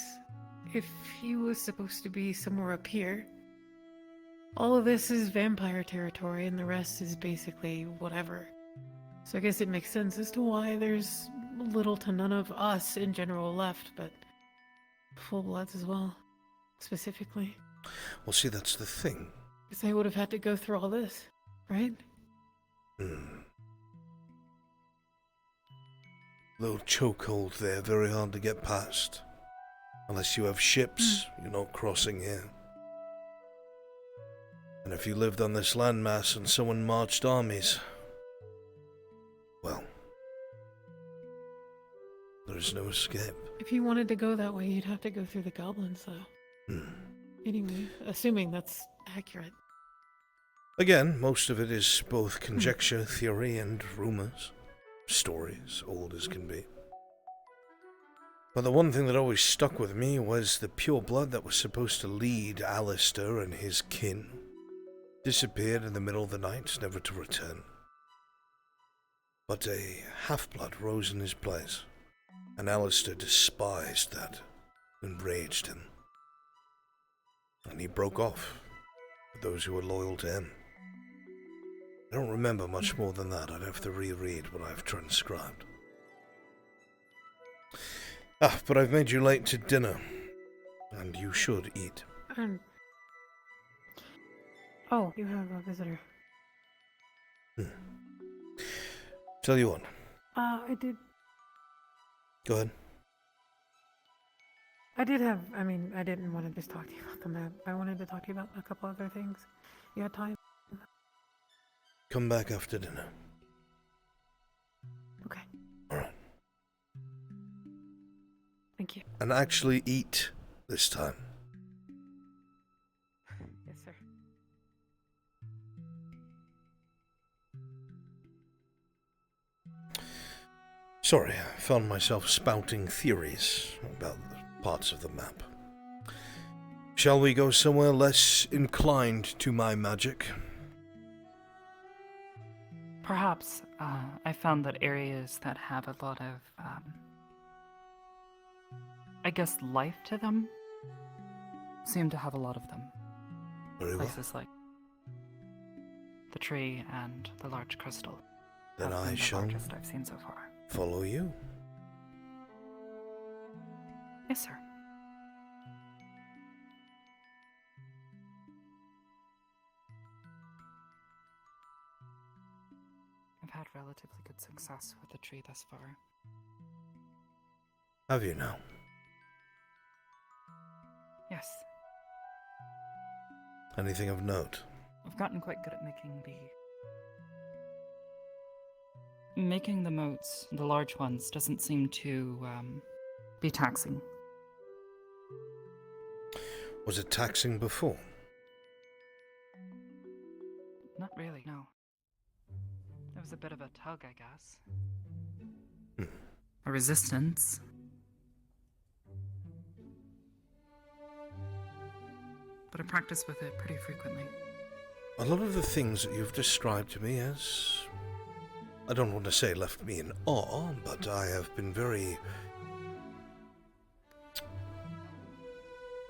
if he was supposed to be somewhere up here, all of this is vampire territory and the rest is basically whatever. So I guess it makes sense as to why there's little to none of us in general left, but full-bloods as well, specifically. Well, see, that's the thing. Because they would have had to go through all this, right? Little chokehold there, very hard to get past. Unless you have ships, you're not crossing here. And if you lived on this landmass and someone marched armies, well, there's no escape. If you wanted to go that way, you'd have to go through the goblins, though. Anyway, assuming that's accurate. Again, most of it is both conjecture, theory, and rumors. Stories, old as can be. But the one thing that always stuck with me was the pure blood that was supposed to lead Alistair and his kin disappeared in the middle of the night, never to return. But a half-blood rose in his place, and Alistair despised that, enraged him. And he broke off with those who were loyal to him. I don't remember much more than that. I'd have to reread what I've transcribed. But I've made you late to dinner, and you should eat. Oh, you have a visitor. Tell you what. I did. Go ahead. I didn't want to just talk to you about the map. I wanted to talk to you about a couple other things. You had time? Come back after dinner. Okay. Alright. Thank you. And actually eat this time. Yes, sir. Sorry, I found myself spouting theories about parts of the map. Shall we go somewhere less inclined to my magic? Perhaps. I found that areas that have a lot of, I guess, life to them seem to have a lot of them. Very well. Places like the tree and the large crystal. Then have I been the shall largest I've seen so far. follow you. Yes, sir. I've had relatively good success with the tree thus far. Have you now? Yes. Anything of note? I've gotten quite good at making the moats, the large ones, doesn't seem to be taxing. Was it taxing before? Not really, no. There was a bit of a tug, I guess. A resistance. But I practice with it pretty frequently. A lot of the things that you've described to me as, I don't want to say left me in awe, but I have been very...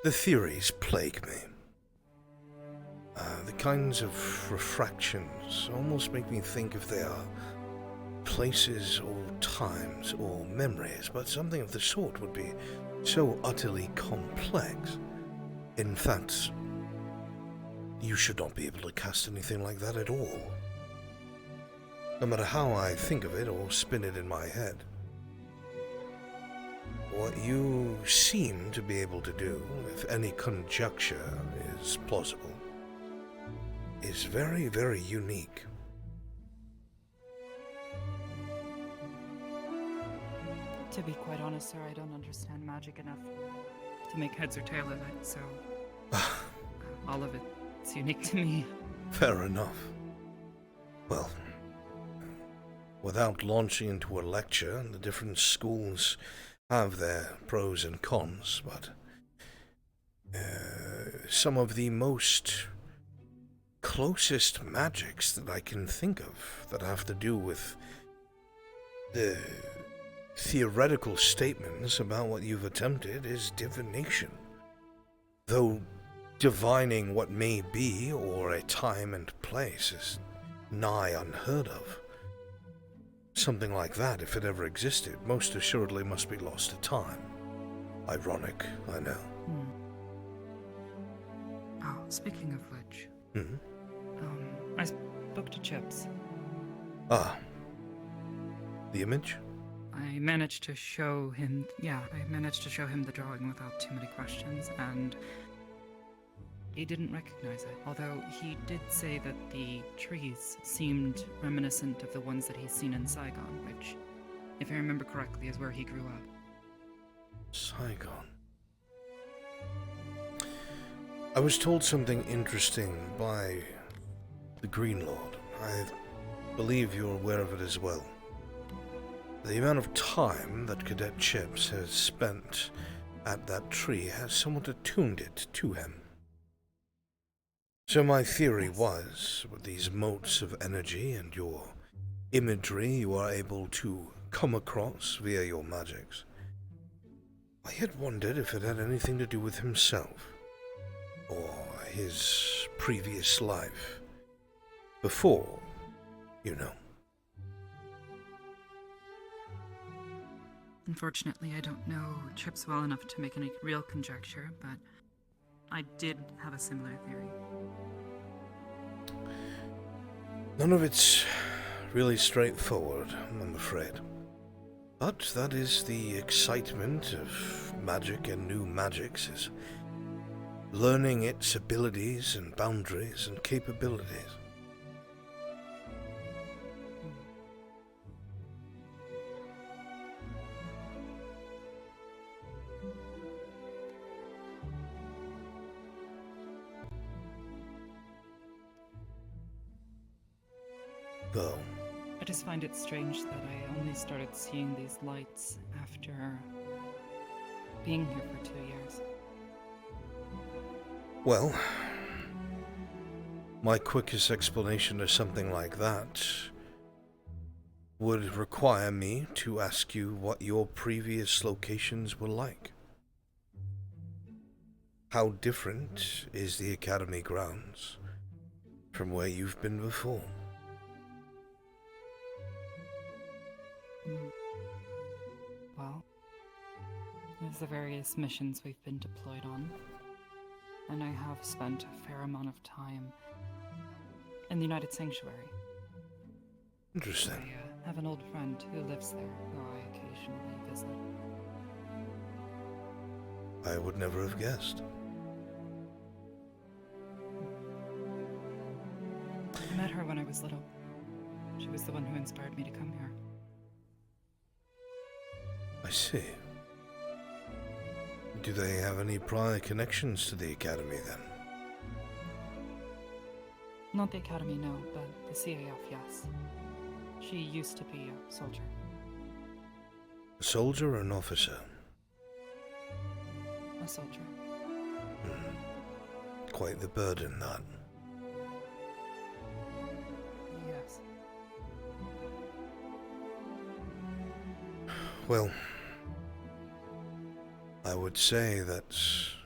The theories plague me. The kinds of refractions almost make me think if they are places or times or memories, but something of the sort would be so utterly complex. In fact, you should not be able to cast anything like that at all. No matter how I think of it or spin it in my head. What you seem to be able to do, if any conjecture is plausible, is very, very unique. To be quite honest, sir, I don't understand magic enough to make heads or tail of it, so all of it's unique to me. Fair enough. Well, without launching into a lecture, the different schools have their pros and cons, but some of the most closest magics that I can think of that have to do with the theoretical statements about what you've attempted is divination. Though divining what may be or a time and place is nigh unheard of. Something like that, if it ever existed, most assuredly must be lost to time. Ironic, I know. Oh, speaking of which, I spoke to Chips. Ah. The image? I managed to show him the drawing without too many questions, and he didn't recognize it. Although he did say that the trees seemed reminiscent of the ones that he's seen in Saigon, which, if I remember correctly, is where he grew up. Saigon. I was told something interesting by the Green Lord. I believe you're aware of it as well. The amount of time that Cadet Chips has spent at that tree has somewhat attuned it to him. So my theory was, with these motes of energy and your imagery you are able to come across via your magics, I had wondered if it had anything to do with himself, or his previous life, before, you know. Unfortunately, I don't know Chips well enough to make any real conjecture, but I did have a similar theory. None of it's really straightforward, I'm afraid. But that is the excitement of magic and new magics, is learning its abilities and boundaries and capabilities. Go. I just find it strange that I only started seeing these lights after being here for 2 years. Well, my quickest explanation of something like that would require me to ask you what your previous locations were like. How different is the Academy grounds from where you've been before? Well, there's the various missions we've been deployed on, and I have spent a fair amount of time in the United Sanctuary. Interesting. I have an old friend who lives there, who I occasionally visit. I would never have guessed. I met her when I was little. She was the one who inspired me to come here. I see. Do they have any prior connections to the Academy, then? Not the Academy, no, but the CAF, yes. She used to be a soldier. A soldier or an officer? A soldier. Quite the burden, that. Yes. Well, I would say that,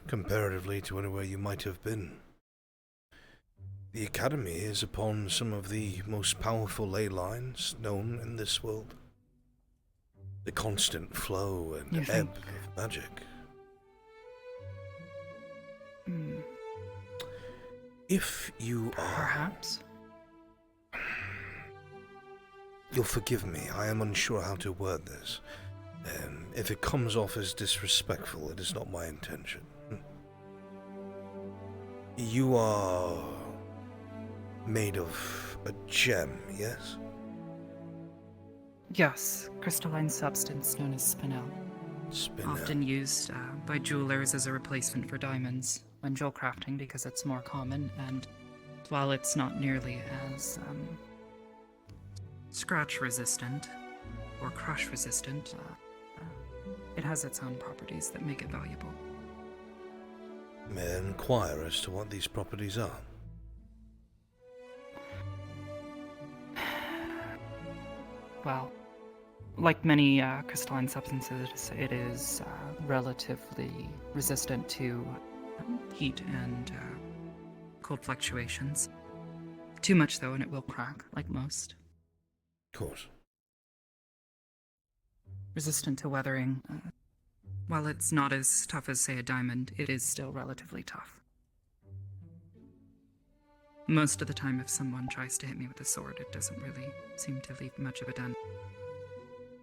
comparatively to anywhere you might have been, the Academy is upon some of the most powerful ley lines known in this world. The constant flow and ebb of magic. If you are... Perhaps. You'll forgive me, I am unsure how to word this. If it comes off as disrespectful, it is not my intention. You are made of a gem, yes? Yes, crystalline substance known as spinel. Often used by jewelers as a replacement for diamonds when jewel crafting because it's more common, and while it's not nearly as scratch resistant or crush resistant, it has its own properties that make it valuable. May I inquire as to what these properties are? Well, like many crystalline substances, it is relatively resistant to heat and cold fluctuations. Too much, though, and it will crack, like most. Of course. Resistant to weathering. While it's not as tough as, say, a diamond, it is still relatively tough. Most of the time, if someone tries to hit me with a sword, it doesn't really seem to leave much of a dent.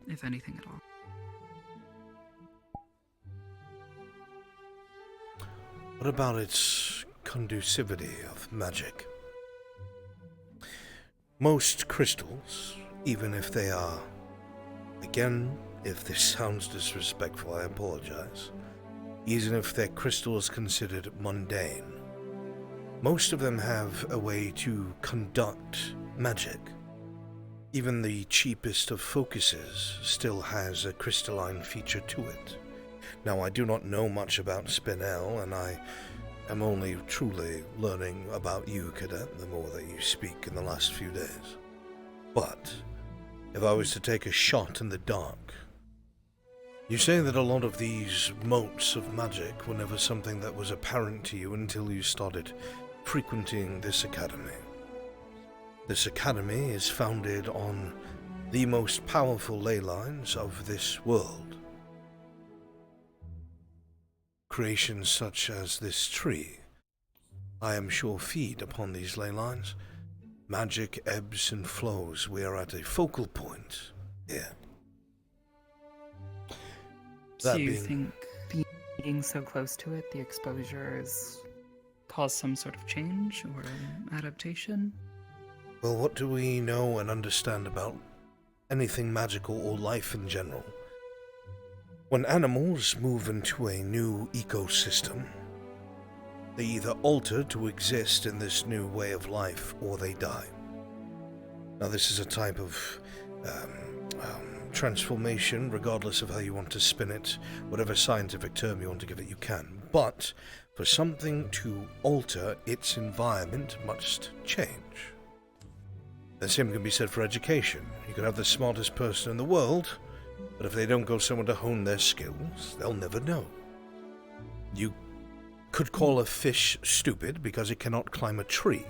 If anything at all. What about its conducivity of magic? Most crystals, even if they are... Again, if this sounds disrespectful, I apologize. Even if their crystal is considered mundane, most of them have a way to conduct magic. Even the cheapest of focuses still has a crystalline feature to it. Now, I do not know much about Spinel, and I am only truly learning about you, Cadet, the more that you speak in the last few days. But if I was to take a shot in the dark, you say that a lot of these motes of magic were never something that was apparent to you until you started frequenting this academy. This academy is founded on the most powerful ley lines of this world. Creations such as this tree, I am sure, feed upon these ley lines. Magic ebbs and flows. We are at a focal point here. So you think being so close to it, the exposure has caused some sort of change or adaptation? Well, what do we know and understand about anything magical or life in general? When animals move into a new ecosystem, they either alter to exist in this new way of life or they die. Now, this is a type of transformation, regardless of how you want to spin it, whatever scientific term you want to give it, you can. But for something to alter its environment must change. The same can be said for education. You can have the smartest person in the world, but if they don't go somewhere to hone their skills, they'll never know. You could call a fish stupid because it cannot climb a tree,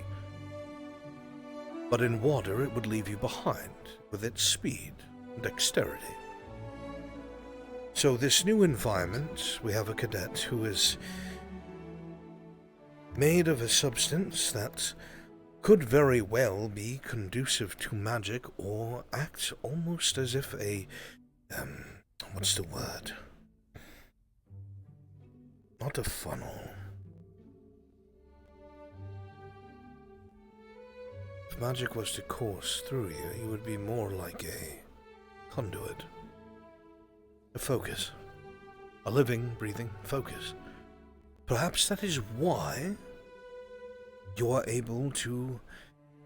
but in water it would leave you behind with its speed and dexterity. So this new environment, we have a cadet who is made of a substance that could very well be conducive to magic or act almost as if a, what's the word? Not a funnel. If magic was to course through you, you would be more like a conduit. A focus. A living, breathing focus. Perhaps that is why you are able to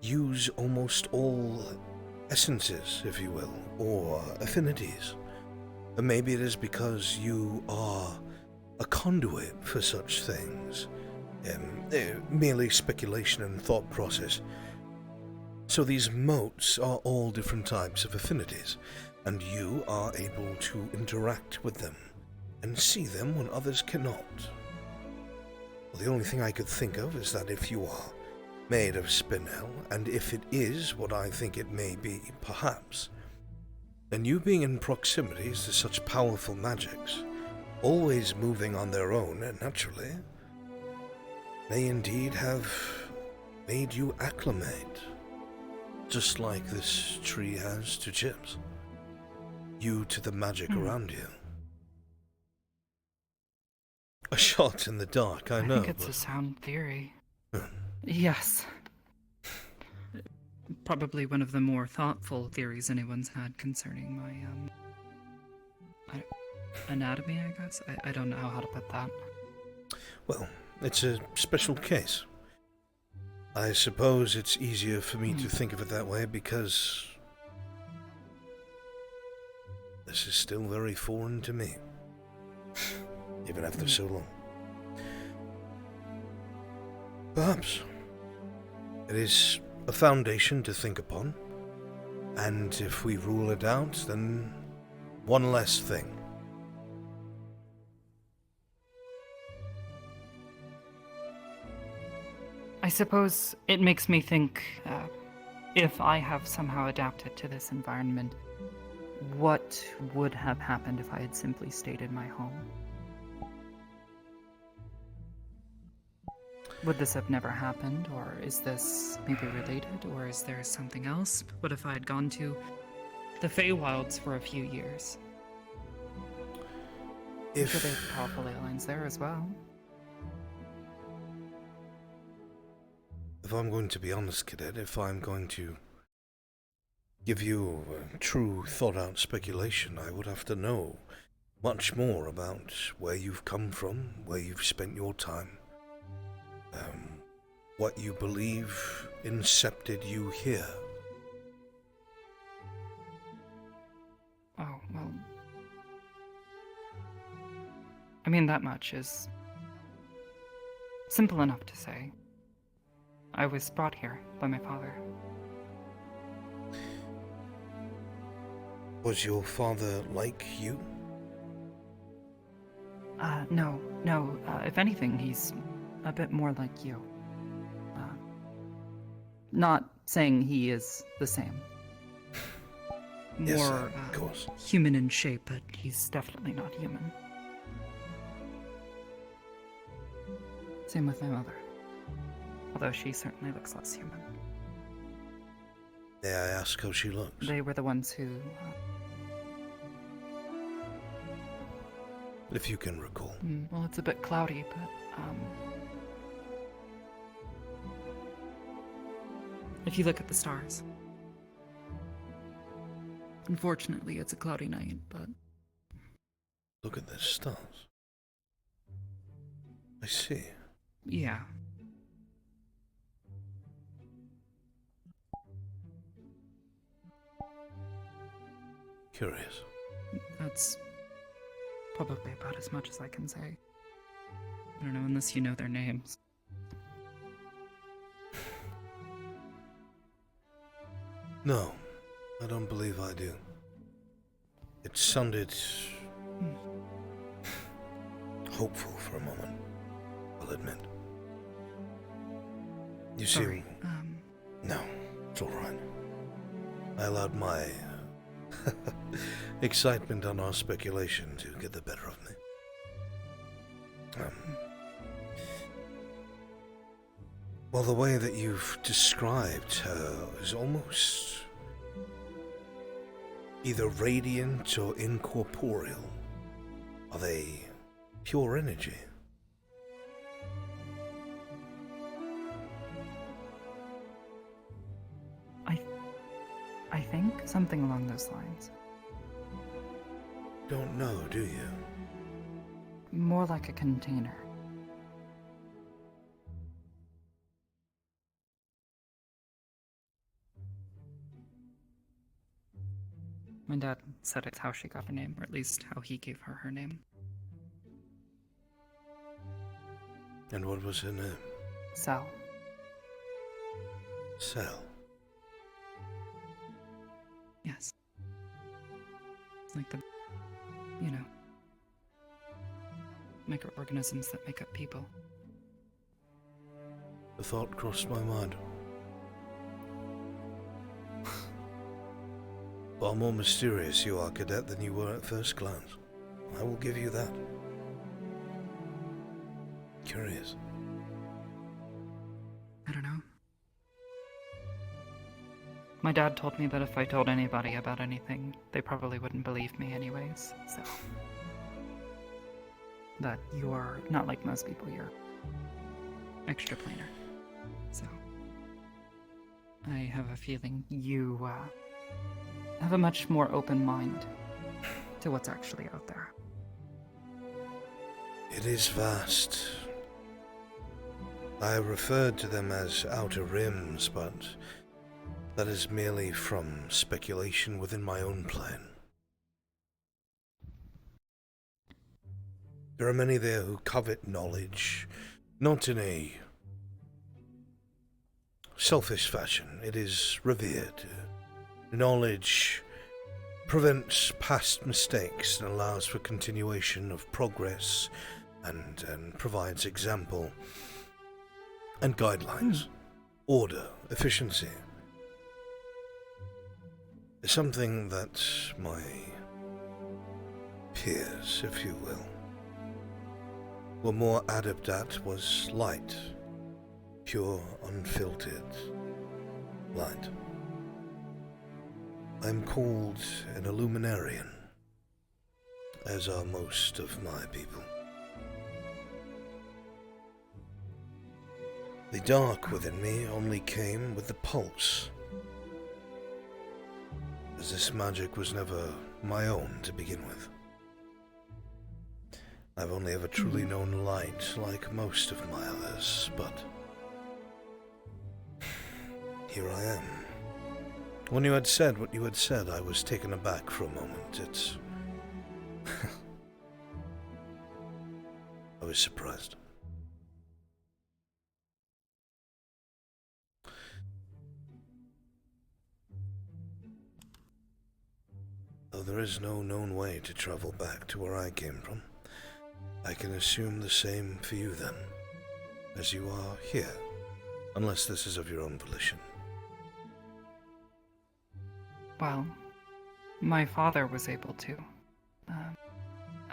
use almost all essences, if you will, or affinities. And maybe it is because you are a conduit for such things. Merely speculation and thought process. So these motes are all different types of affinities, and you are able to interact with them and see them when others cannot. Well, the only thing I could think of is that if you are made of spinel, and if it is what I think it may be, perhaps, then you being in proximities to such powerful magics, always moving on their own, and naturally, may indeed have made you acclimate, just like this tree has to chips. You to the magic around you. A shot in the dark, I know. I think it's a sound theory. Yes. Probably one of the more thoughtful theories anyone's had concerning my, anatomy, I guess? I don't know how to put that. Well, it's a special case. I suppose it's easier for me to think of it that way because this is still very foreign to me, even after so long. Perhaps it is a foundation to think upon, and if we rule it out, then one less thing. I suppose it makes me think, if I have somehow adapted to this environment, what would have happened if I had simply stayed in my home? Would this have never happened, or is this maybe related, or is there something else? What if I had gone to the Feywilds for a few years? I'm sure there's powerful ley lines there as well. If I'm going to be honest, Cadet, if I'm going to give you a true thought-out speculation, I would have to know much more about where you've come from, where you've spent your time. what you believe incepted you here? Oh, well. I mean, that much is simple enough to say. I was brought here by my father. Was your father like you? No. If anything, he's a bit more like you. Not saying he is the same. Yes, More of course. human in shape, but he's definitely not human. Same with my mother. Although she certainly looks less human. May I ask how she looks? They were the ones who... If you can recall. well, it's a bit cloudy, but... if you look at the stars. Unfortunately, it's a cloudy night, but... Look at the stars. I see. Yeah. Curious. That's probably about as much as I can say. I don't know, unless you know their names. No, I don't believe I do. It sounded hopeful for a moment, I'll admit. You see, Sorry, no, it's all right. I allowed my excitement on our speculation to get the better of me. Well, the way that you've described her is almost either radiant or incorporeal. Are they pure energy? I think something along those lines. Don't know, do you? More like a container. My dad said it's how she got her name, or at least how he gave her her name. And what was her name? Sal. Sal. Yes. Like the, you know, microorganisms that make up people. The thought crossed my mind. Far more mysterious you are, Cadet, than you were at first glance. I will give you that. Curious. I don't know. My dad told me that if I told anybody about anything, they probably wouldn't believe me anyways, so... That you're not like most people, you're extraplanar. So... I have a feeling you, have a much more open mind to what's actually out there. It is vast. I referred to them as outer rims, but that is merely from speculation within my own plane. There are many there who covet knowledge, not in a selfish fashion. It is revered. Knowledge prevents past mistakes and allows for continuation of progress and provides example and guidelines, order, efficiency. Something that my peers, if you will, were more adept at was light, pure, unfiltered light. I'm called an Illuminarian, as are most of my people. The dark within me only came with the pulse, as this magic was never my own to begin with. I've only ever truly known light like most of my others, but here I am. When you had said what you had said, I was taken aback for a moment. It's... I was surprised. Though there is no known way to travel back to where I came from, I can assume the same for you then, as you are here, unless this is of your own volition. Well, my father was able to,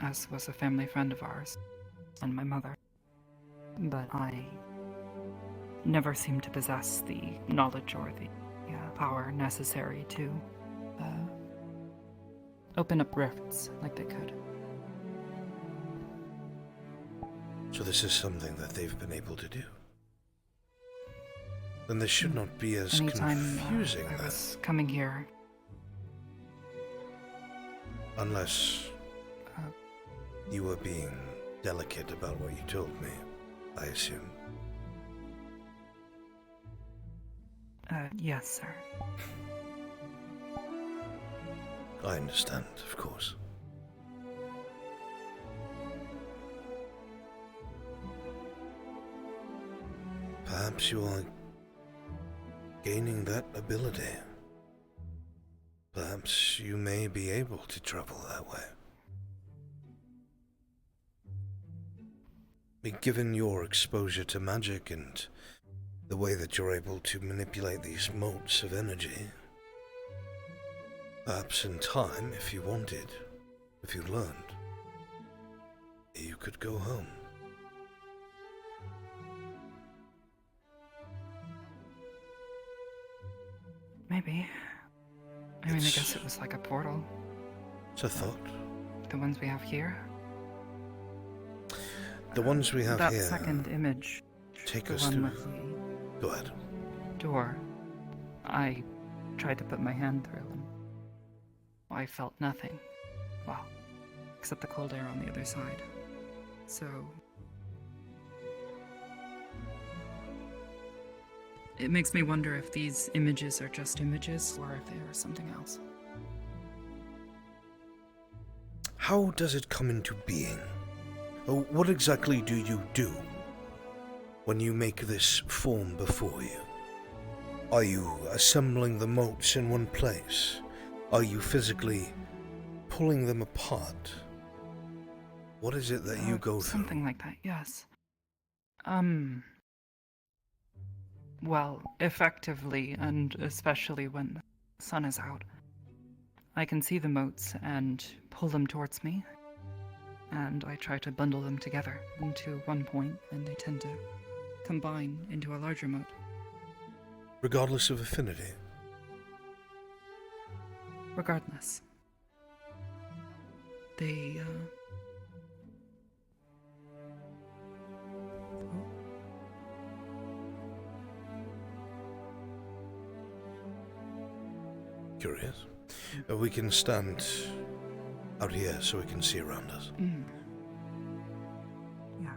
as was a family friend of ours, and my mother. But I never seemed to possess the knowledge or the power necessary to open up rifts like they could. So this is something that they've been able to do? Then this should not be as Anytime, confusing I then. was coming here. Unless you were being delicate about what you told me, I assume. Yes, sir. I understand, of course. Perhaps you are gaining that ability. Perhaps you may be able to travel that way. Given your exposure to magic and the way that you're able to manipulate these motes of energy, perhaps in time, if you wanted, if you learned, you could go home. Maybe. I mean, I guess it was like a portal. It's a thought. The ones we have here? The ones we have that here. That second image. Take the us one through. with the Go ahead. door. I tried to put my hand through and I felt nothing. Well, except the cold air on the other side. So... it makes me wonder if these images are just images or if they are something else. How does it come into being? What exactly do you do when you make this form before you? Are you assembling the motes in one place? Are you physically pulling them apart? What is it that you go through? Something like that, yes. Well, effectively, and especially when the sun is out, I can see the motes and pull them towards me, and I try to bundle them together into one point, and they tend to combine into a larger mote. Regardless of affinity? Regardless. They, Curious. We can stand out here so we can see around us. Yeah.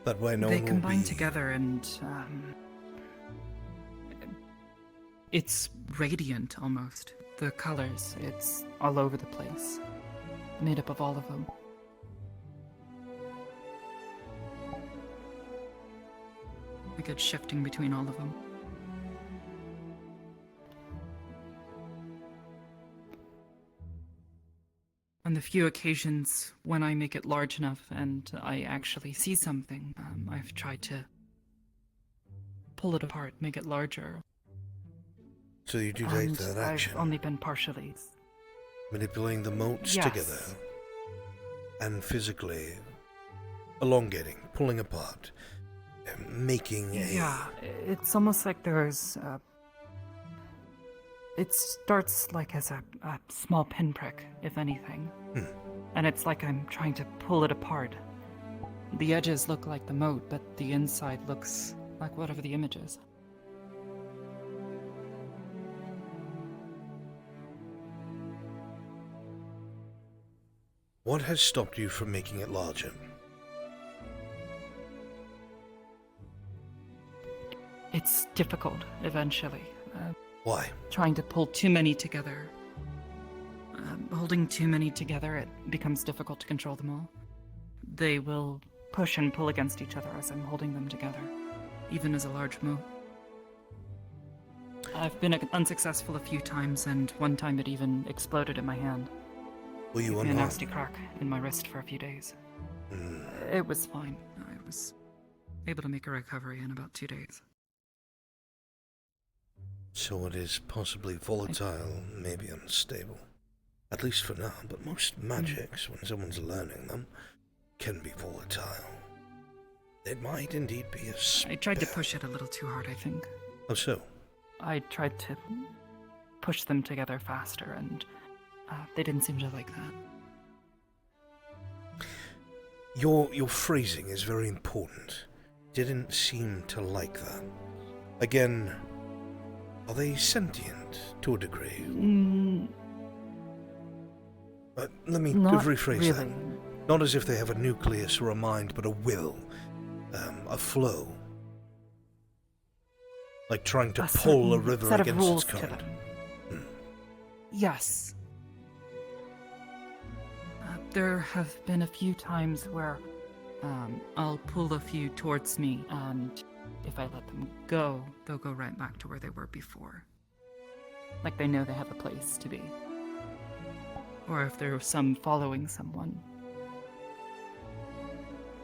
That way no they one will combine be... together and, it's radiant almost. The colors, it's all over the place. Made up of all of them. Like it's shifting between all of them. On the few occasions when I make it large enough and I actually see something, I've tried to pull it apart, make it larger. So you do take that action? I've only been partially... manipulating the motes Yes. together and physically elongating, pulling apart, making a... Yeah, it's almost like there's it starts like as a small pinprick, if anything. And it's like I'm trying to pull it apart. The edges look like the mote, but the inside looks like whatever the image is. What has stopped you from making it larger? It's difficult, eventually. Why? Trying to pull too many together. Holding too many together, it becomes difficult to control them all. They will push and pull against each other as I'm holding them together, even as a large moat. I've been unsuccessful a few times, and one time it even exploded in my hand. Were you Gave me a unharmed? nasty crack in my wrist for a few days. Mm. It was fine. I was able to make a recovery in about 2 days. So it is possibly volatile, maybe unstable. At least for now, but most magics, when someone's learning them, can be volatile. It might indeed be a I tried to push it a little too hard, I think. How so? I tried to push them together faster, and they didn't seem to like that. Your phrasing is very important. Didn't seem to like that. Again, are they sentient to a degree? Let me Not rephrase that. really. Not as if they have a nucleus or a mind, but a will, a flow. Like trying to pull a river set of against rules its to current. them. Yes. There have been a few times where I'll pull a few towards me, and if I let them go, they'll go right back to where they were before. Like they know they have a place to be. Or if there's some following someone,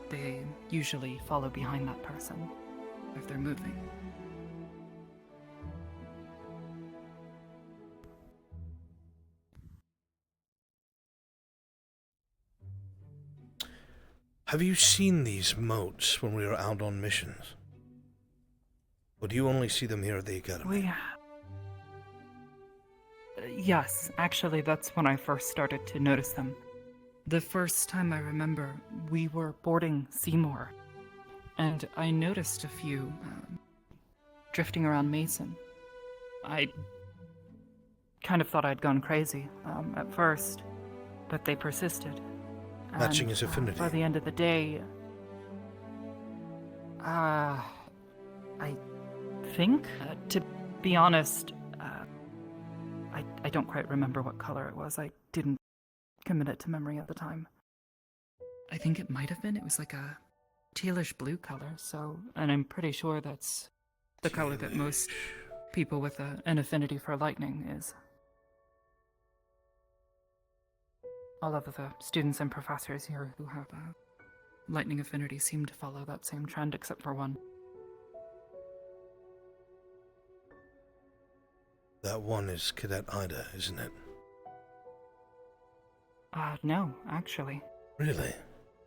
they usually follow behind that person if they're moving. Have you seen these moats when we were out on missions? Or do you only see them here at the Academy? Yes, actually, that's when I first started to notice them. The first time I remember, we were boarding Seymour, and I noticed a few drifting around Mason. I kind of thought I'd gone crazy at first, but they persisted. Matching And, his affinity. By the end of the day, I think, to be honest, I don't quite remember what color it was. I didn't commit it to memory at the time. I think it might have been. It was like a tealish blue color, and I'm pretty sure that's the color that most people with an affinity for lightning is. All of the students and professors here who have a lightning affinity seem to follow that same trend, except for one. That one is Cadet Ida, isn't it? No, actually. Really?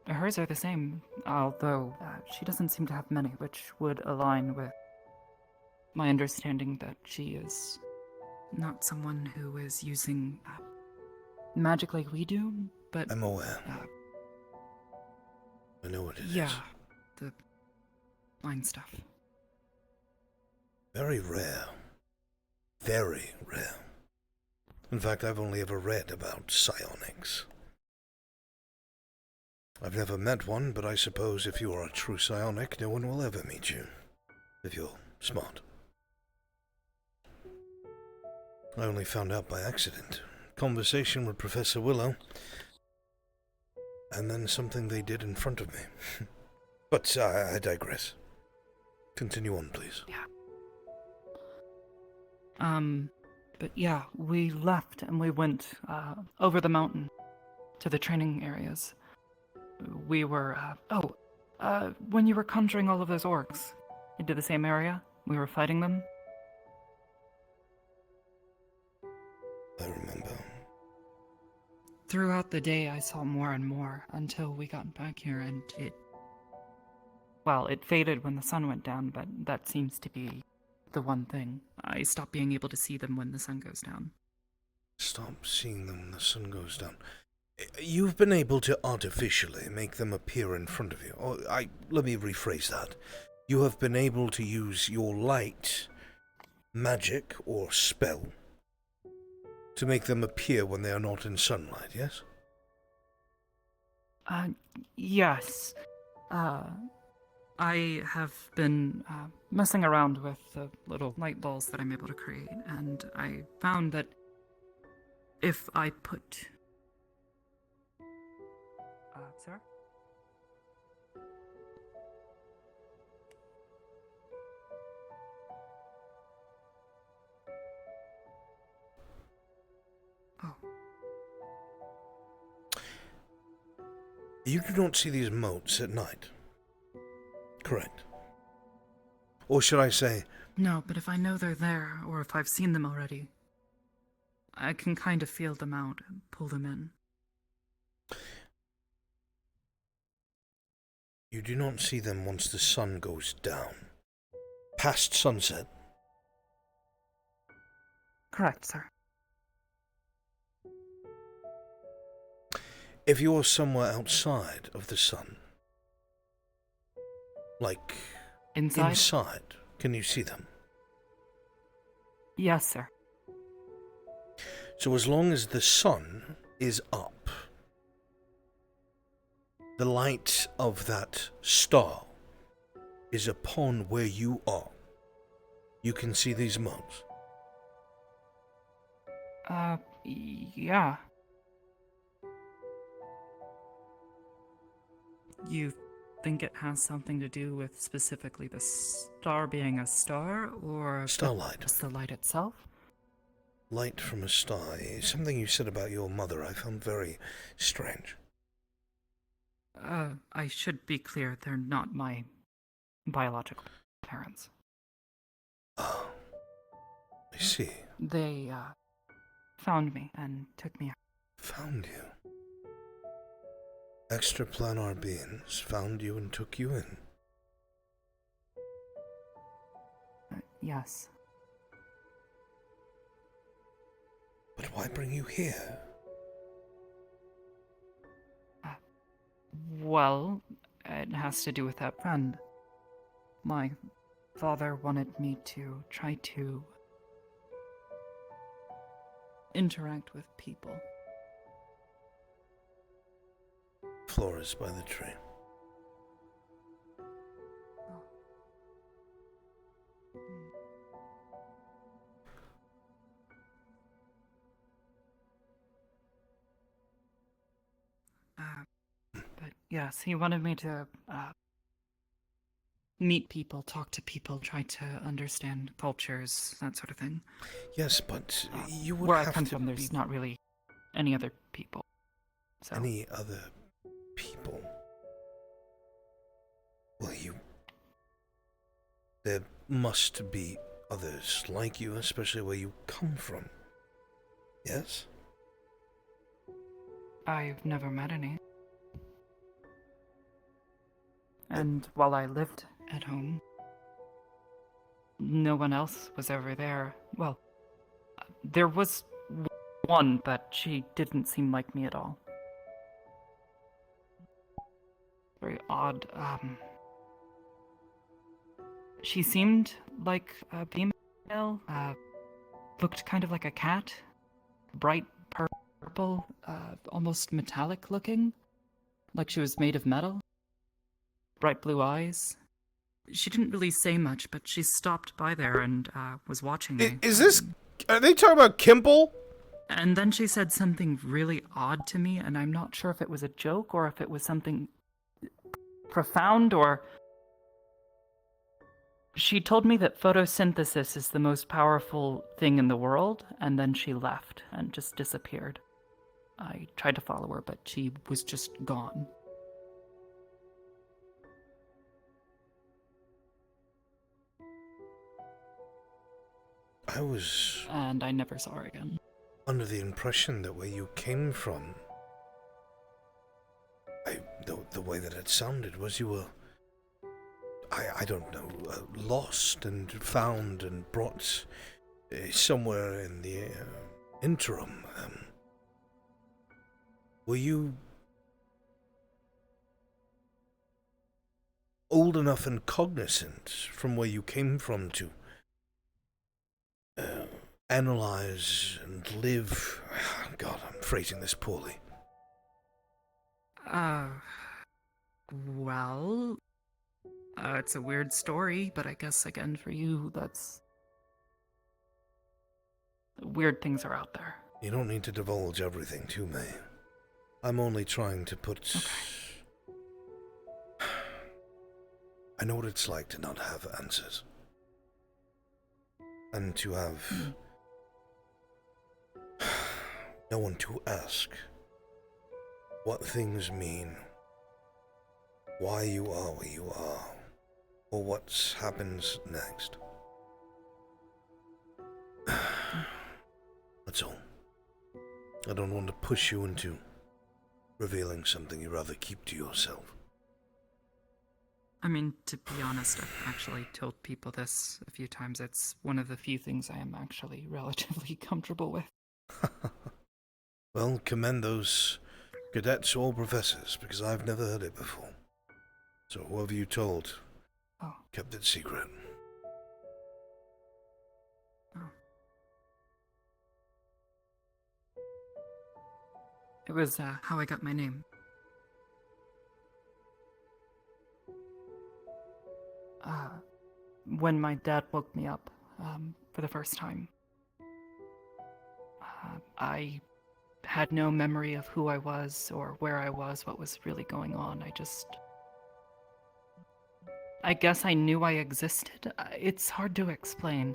Hers are the same, although she doesn't seem to have many, which would align with my understanding that she is not someone who is using magic like we do, but... I'm aware. I know what it is. Yeah, the line stuff. Very rare. Very rare. In fact, I've only ever read about psionics. I've never met one, but I suppose if you are a true psionic, no one will ever meet you. If you're smart. I only found out by accident. Conversation with Professor Willow. And then something they did in front of me. But I digress. Continue on, please. Yeah. But yeah, we left and we went over the mountain to the training areas. We were, when you were conjuring all of those orcs into the same area, we were fighting them. I remember. Throughout the day, I saw more and more until we got back here, and it faded when the sun went down, but that seems to be the one thing. I stopped being able to see them when the sun goes down. Stop seeing them when the sun goes down. You've been able to artificially make them appear in front of you. Let me rephrase that. You have been able to use your light, magic, or spell to make them appear when they are not in sunlight, yes? Yes. I have been messing around with the little light balls that I'm able to create, and I found that if I put... sir? You do not see these motes at night, correct? Or should I say... No, but if I know they're there, or if I've seen them already, I can kind of feel them out and pull them in. You do not see them once the sun goes down. Past sunset. Correct, sir. If you're somewhere outside of the sun, like inside, can you see them? Yes, sir. So as long as the sun is up, the light of that star is upon where you are, you can see these motes. Yeah. You think it has something to do with specifically the star being a star, or starlight? Just the light itself? Light from a star. Something you said about your mother I found very strange. I should be clear, they're not my biological parents. Oh, I see. They, found me and took me out. Found you? Extraplanar beings found you and took you in? Yes. But why bring you here? Well, it has to do with that friend. My father wanted me to try to interact with people. Flores by the tree. But yes, he wanted me to meet people, talk to people, try to understand cultures, that sort of thing. Yes, but you would where have I come to from, there's not really any other people. So. Any other people? Well, there must be others like you, especially where you come from. Yes? I've never met any. And while I lived at home, no one else was ever there. Well, there was one, but she didn't seem like me at all. Very odd. She seemed like a female, looked kind of like a cat, bright purple, almost metallic looking, like she was made of metal. Bright blue eyes. She didn't really say much, but she stopped by there and was watching me. Is this... Are they talking about Kimble? And then she said something really odd to me, and I'm not sure if it was a joke or if it was something profound, or... She told me that photosynthesis is the most powerful thing in the world, and then she left and just disappeared. I tried to follow her, but she was just gone. I was... And I never saw her again. Under the impression that where you came from... The way that it sounded was you were... I don't know, lost and found and brought somewhere in the interim. Were you old enough and cognizant from where you came from to analyze and live? God, I'm phrasing this poorly. Well, it's a weird story, but I guess again for you, that's... Weird things are out there. You don't need to divulge everything to me. I'm only trying to put... I know what it's like to not have answers. And to have... no one to ask what things mean, why you are where you are, or what happens next. That's all. I don't want to push you into revealing something you'd rather keep to yourself. I mean, to be honest, I've actually told people this a few times. It's one of the few things I am actually relatively comfortable with. Well, commend those cadets or professors, because I've never heard it before. So whoever you told kept it secret. It was how I got my name. When my dad woke me up for the first time, I had no memory of who I was or where I was, what was really going on. I guess I knew I existed. It's hard to explain.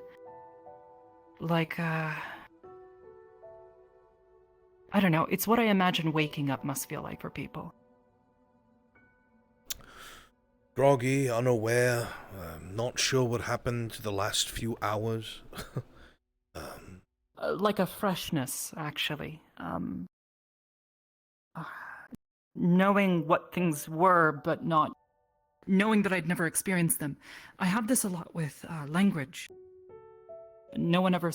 Like, I don't know. It's what I imagine waking up must feel like for people. Groggy, unaware, not sure what happened the last few hours. Like a freshness, actually. Knowing what things were, but not knowing that I'd never experienced them. I have this a lot with language. No one ever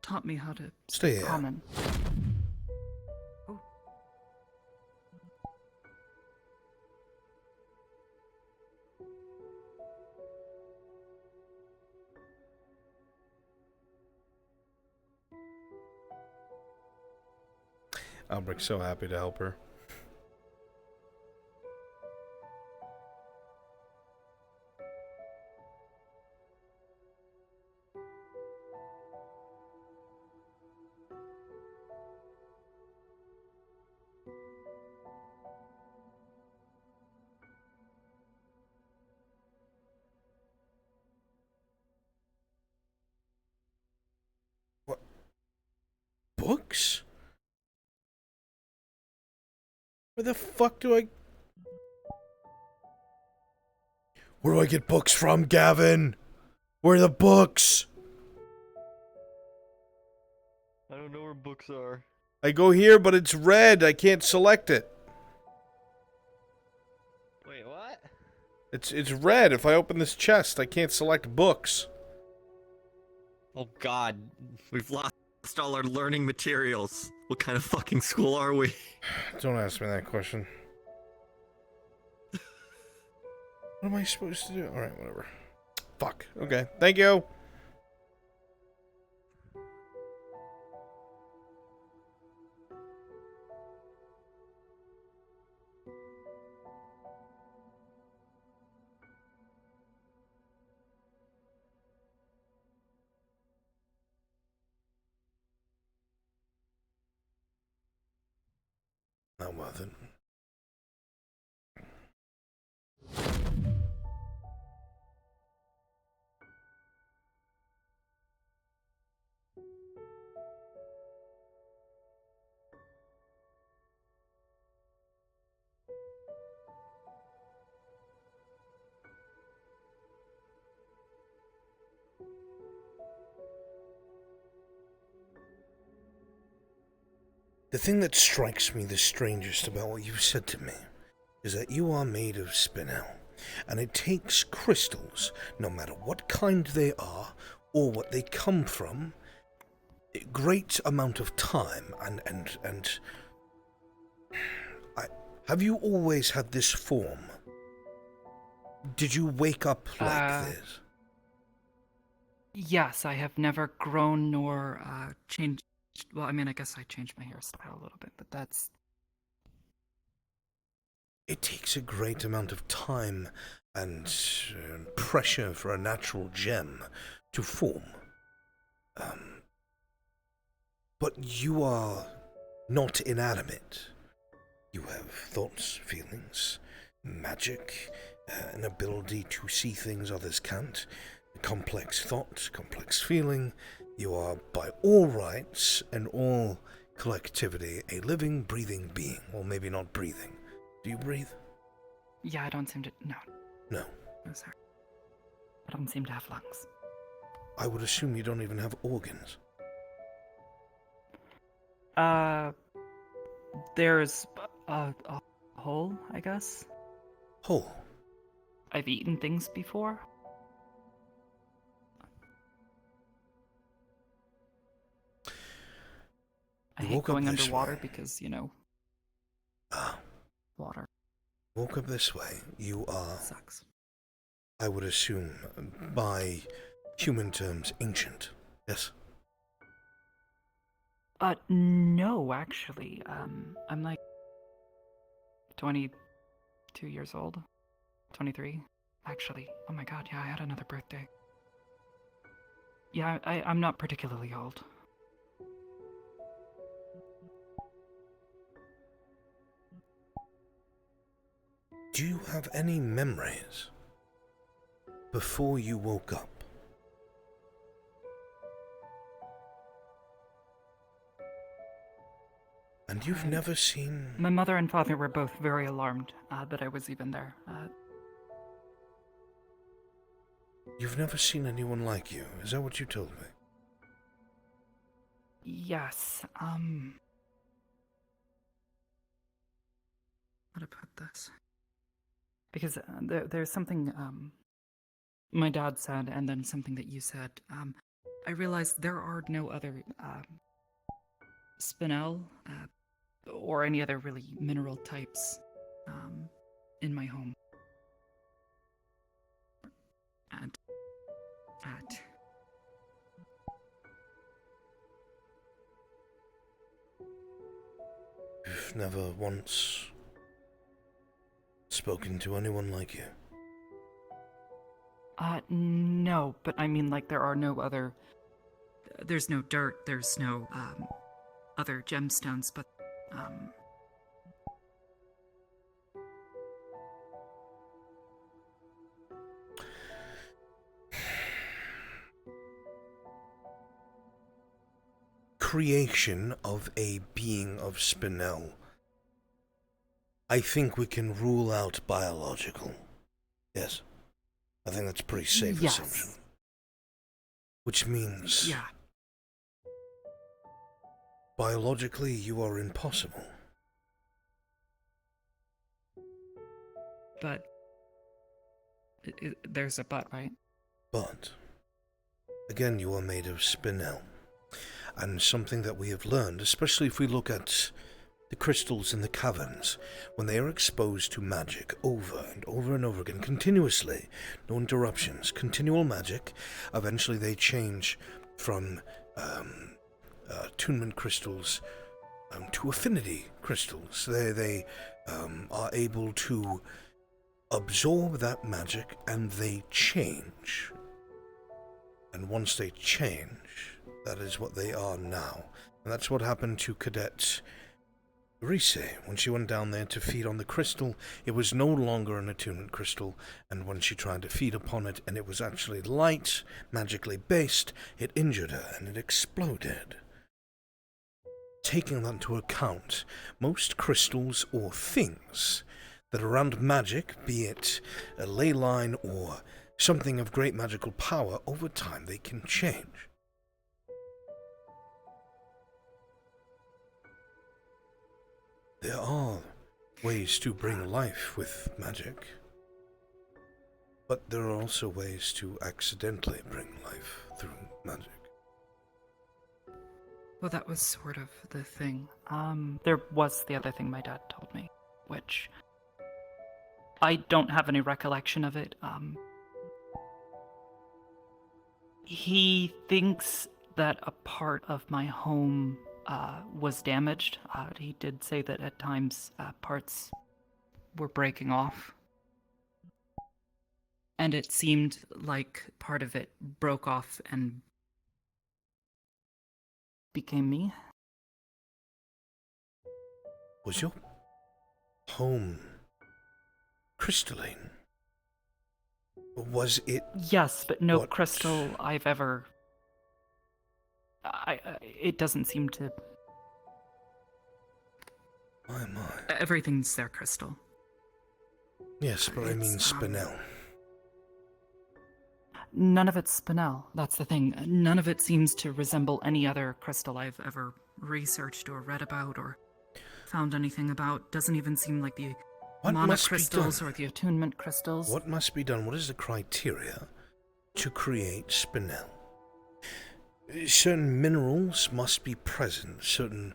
taught me how to speak common. Albrecht's so happy to help her. What? Books? Where the fuck do I... Where do I get books from, Gavin? Where are the books? I don't know where books are. I go here, but it's red. I can't select it. Wait, what? It's red. If I open this chest, I can't select books. Oh god, we've lost all our learning materials. What kind of fucking school are we? Don't ask me that question. What am I supposed to do? Alright, whatever. Fuck. Okay. Thank you. Not worth it. The thing that strikes me the strangest about what you've said to me is that you are made of spinel, and it takes crystals, no matter what kind they are or what they come from, a great amount of time and have you always had this form? Did you wake up like this? Yes, I have never grown nor changed. Well, I mean, I guess I changed my hairstyle a little bit, but that's it takes a great amount of time and pressure for a natural gem to form. But you are not inanimate. You have thoughts, feelings, magic, an ability to see things others can't, complex thought, complex feeling. You are, by all rights and all collectivity, a living, breathing being. Or maybe not breathing. Do you breathe? Yeah, I don't seem to. No. No. No, sorry. I don't seem to have lungs. I would assume you don't even have organs. There's a hole, I guess. Hole? I've eaten things before. I hate going underwater because, water. Woke up this way. You are... Sucks. I would assume, by human terms, ancient. Yes? No, actually. I'm like 22 years old. 23, actually. Oh my god, yeah, I had another birthday. Yeah, I'm not particularly old. Do you have any memories before you woke up? And you've never seen... My mother and father were both very alarmed that I was even there. You've never seen anyone like you, is that what you told me? Yes, how to put this? Because there's something my dad said, and then something that you said. I realized there are no other spinel or any other really mineral types in my home. You've never once spoken to anyone like you? No, but I mean, like, there are no other... There's no dirt, there's no, other gemstones, but, Creation of a being of spinel. I think we can rule out biological. Yes. I think that's a pretty safe assumption. Which means... Yeah. Biologically, you are impossible. But... there's a but, right? But... Again, you are made of spinel. And something that we have learned, especially if we look at the crystals in the caverns, when they are exposed to magic over and over and over again, continuously, no interruptions, continual magic, eventually they change from attunement crystals to affinity crystals. They are able to absorb that magic and they change. And once they change, that is what they are now. And that's what happened to Cadet Rise. When she went down there to feed on the crystal, it was no longer an attunement crystal, and when she tried to feed upon it, and it was actually light, magically based, it injured her, and it exploded. Taking that into account, most crystals or things that are around magic, be it a ley line or something of great magical power, over time they can change. There are ways to bring life with magic, but there are also ways to accidentally bring life through magic. Well, that was sort of the thing. There was the other thing my dad told me, which I don't have any recollection of it. He thinks that a part of my home was damaged. He did say that at times parts were breaking off. And it seemed like part of it broke off and became me. Was your home crystalline? Or was it? Yes, but no crystal I've ever... it doesn't seem to... My. Everything's there, crystal. Yes, but I mean spinel. None of it's spinel, that's the thing. None of it seems to resemble any other crystal I've ever researched or read about or found anything about. Doesn't even seem like the mana crystals or the attunement crystals. What must be done? What is the criteria to create spinel? Certain minerals must be present, certain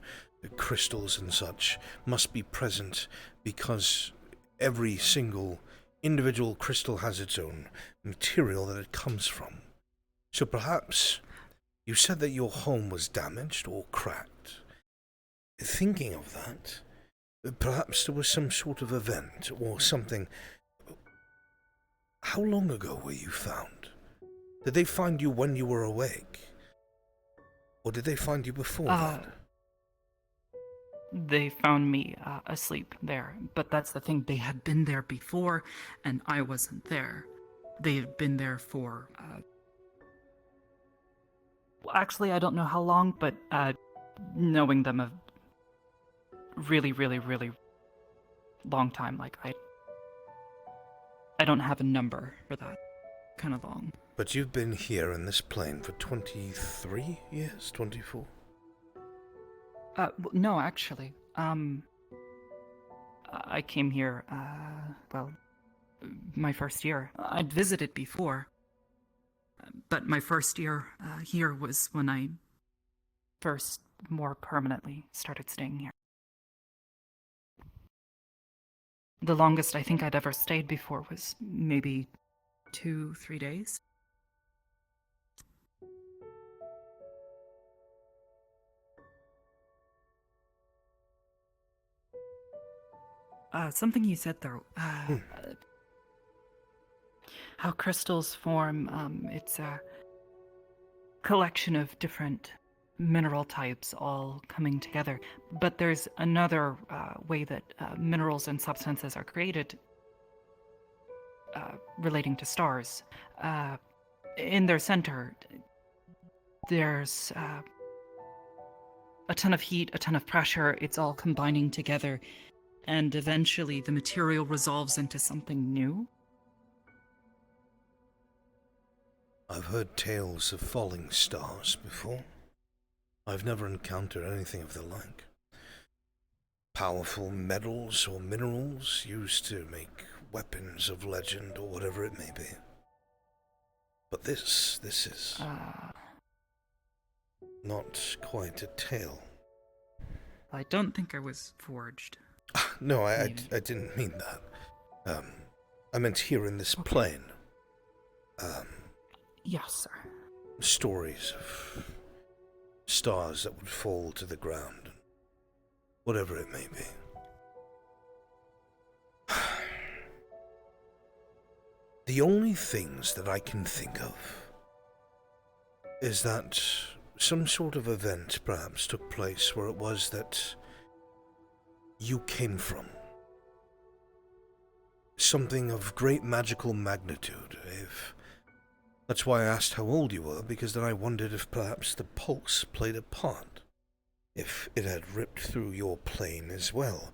crystals and such must be present because every single individual crystal has its own material that it comes from. So perhaps you said that your home was damaged or cracked. Thinking of that, perhaps there was some sort of event or something. How long ago were you found? Did they find you when you were awake? Or did they find you before that? They found me asleep there, but that's the thing. They had been there before, and I wasn't there. They had been there for... well, actually, I don't know how long, but knowing them a really, really, really long time. Like, I don't have a number for that kind of long. But you've been here in this plane for 23 years? 24? No, actually. I came here, well, my first year. I'd visited before, but my first year here was when I first more permanently started staying here. The longest I think I'd ever stayed before was maybe 2-3 days. Something you said though, how crystals form, it's a collection of different mineral types all coming together. But there's another way that minerals and substances are created relating to stars. In their center, there's a ton of heat, a ton of pressure, it's all combining together. And eventually the material resolves into something new. I've heard tales of falling stars before. I've never encountered anything of the like. Powerful metals or minerals used to make weapons of legend or whatever it may be. But this is not quite a tale. I don't think I was forged. No, I didn't mean that. I meant here in this plane. Yes, sir. Stories of stars that would fall to the ground, whatever it may be. The only things that I can think of is that some sort of event perhaps took place where it was that you came from. Something of great magical magnitude. That's why I asked how old you were, because then I wondered if perhaps the pulse played a part. If it had ripped through your plane as well.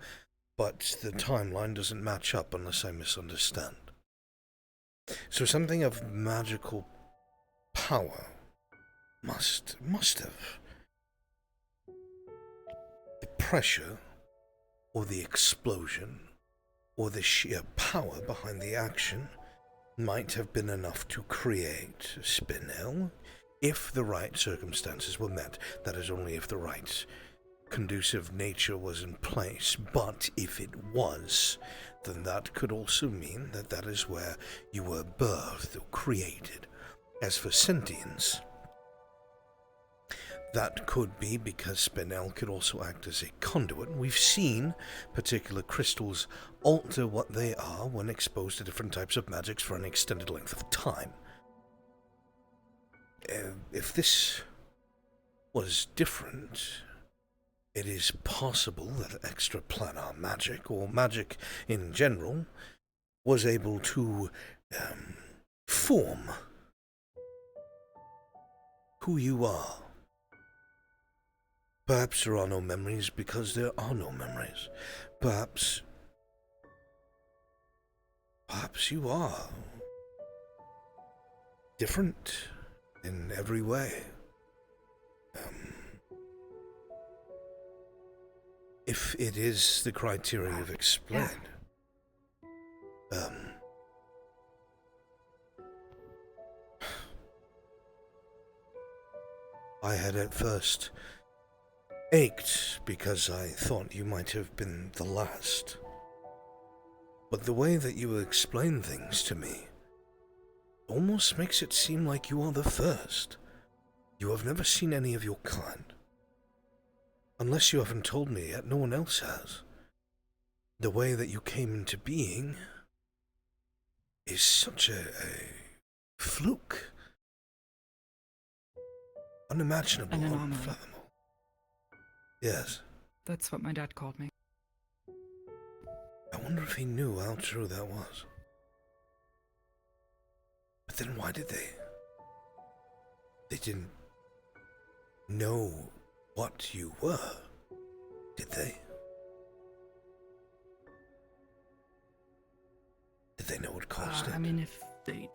But the timeline doesn't match up unless I misunderstand. So something of magical power must have. The pressure, or the explosion, or the sheer power behind the action might have been enough to create spinel if the right circumstances were met. That is, only if the right conducive nature was in place. But if it was, then that could also mean that that is where you were birthed or created. As for sentience, that could be because Spinel could also act as a conduit. We've seen particular crystals alter what they are when exposed to different types of magics for an extended length of time. If this was different, it is possible that extraplanar magic, or magic in general, was able to form who you are. Perhaps there are no memories because there are no memories. Perhaps you are different in every way. If it is the criteria you've explained. I had at first ached because I thought you might have been the last. But the way that you explain things to me almost makes it seem like you are the first. You have never seen any of your kind. Unless you haven't told me yet, no one else has. The way that you came into being is such a fluke. Unimaginable. An anomaly. Unfathomable. Yes. That's what my dad called me. I wonder if he knew how true that was. But then why did they? They didn't know what you were, did they? Did they know what caused it? I mean, if they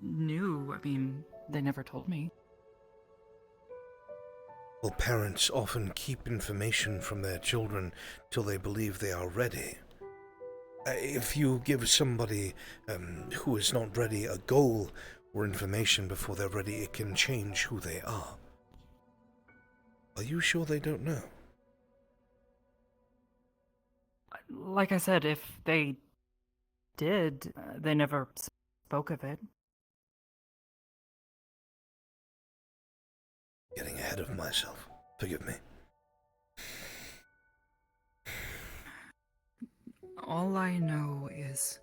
knew, I mean, they never told me. Well, parents often keep information from their children till they believe they are ready. If you give somebody who is not ready a goal or information before they're ready, it can change who they are. Are you sure they don't know? Like I said, if they did, they never spoke of it. Getting ahead of myself. Forgive me. All I know is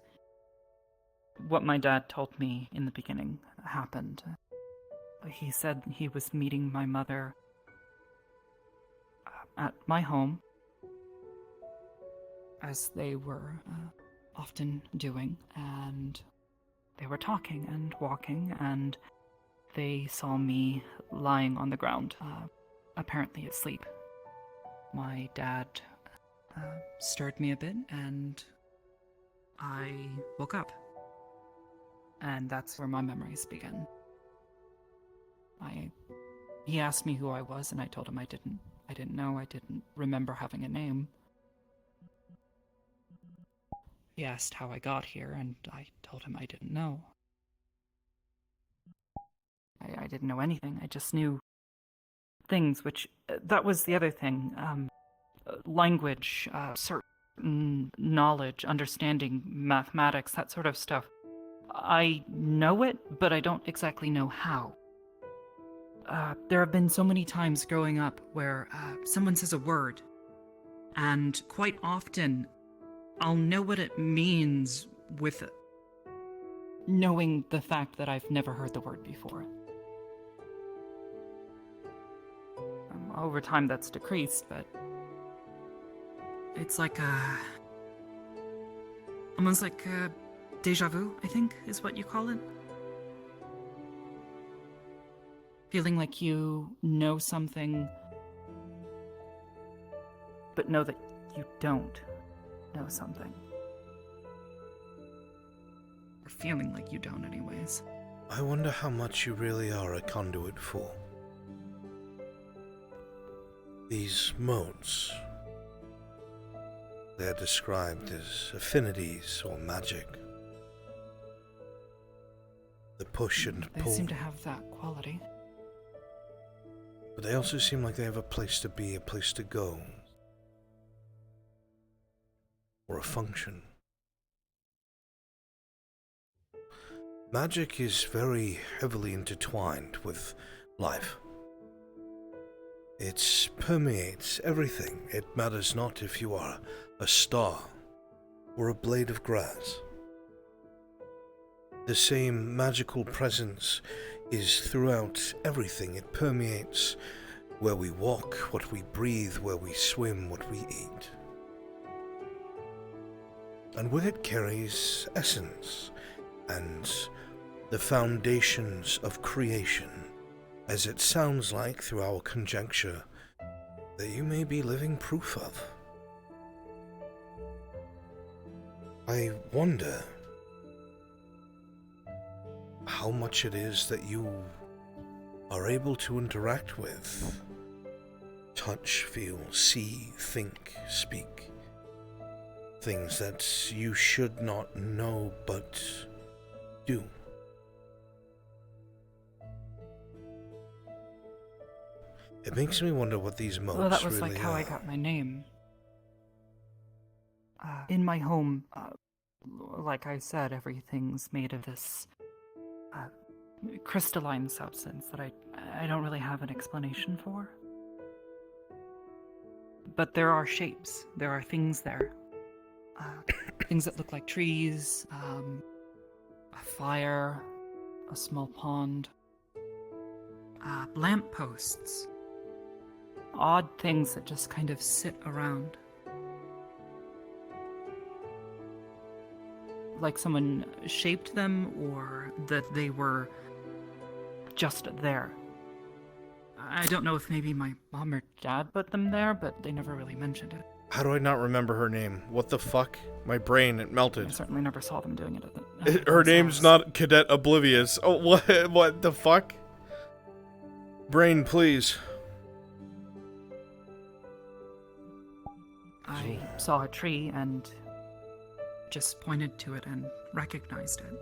what my dad told me in the beginning happened. He said he was meeting my mother at my home, as they were often doing, and they were talking and walking, and they saw me lying on the ground, apparently asleep. My dad stirred me a bit, and I woke up. And that's where my memories began. He asked me who I was, and I told him I didn't know. I didn't remember having a name. He asked how I got here, and I told him I didn't know. I didn't know anything. I just knew things, which... that was the other thing. Language, certain knowledge, understanding, mathematics, that sort of stuff. I know it, but I don't exactly know how. There have been so many times growing up where someone says a word, and quite often I'll know what it means with knowing the fact that I've never heard the word before. Over time that's decreased, but it's like almost like déjà vu, I think, is what you call it. Feeling like you know something, but know that you don't know something. Or feeling like you don't, anyways. I wonder how much you really are a conduit for. These modes, they're described as affinities or magic. The push and They pull. seem to have that quality. But they also seem like they have a place to be, a place to go. Or a function. Magic is very heavily intertwined with life. It permeates everything. It matters not if you are a star or a blade of grass. The same magical presence is throughout everything. It permeates where we walk, what we breathe, where we swim, what we eat. And with it carries essence and the foundations of creation, as it sounds like through our conjecture that you may be living proof of. I wonder how much it is that you are able to interact with, touch, feel, see, think, speak. Things that you should not know but do. It makes me wonder what these modes really are. Well, that was like how I got my name. In my home, like I said, everything's made of this crystalline substance that I don't really have an explanation for. But there are shapes. There are things there. Things that look like trees, a fire, a small pond, lampposts. Odd things that just kind of sit around. Like someone shaped them, or that they were just there. I don't know if maybe my mom or dad put them there, but they never really mentioned it. How do I not remember her name? What the fuck? My brain, it melted. I certainly never saw them doing it. Her name's not Cadet Oblivious. Oh, what the fuck? Brain, please. I saw a tree and just pointed to it and recognized it.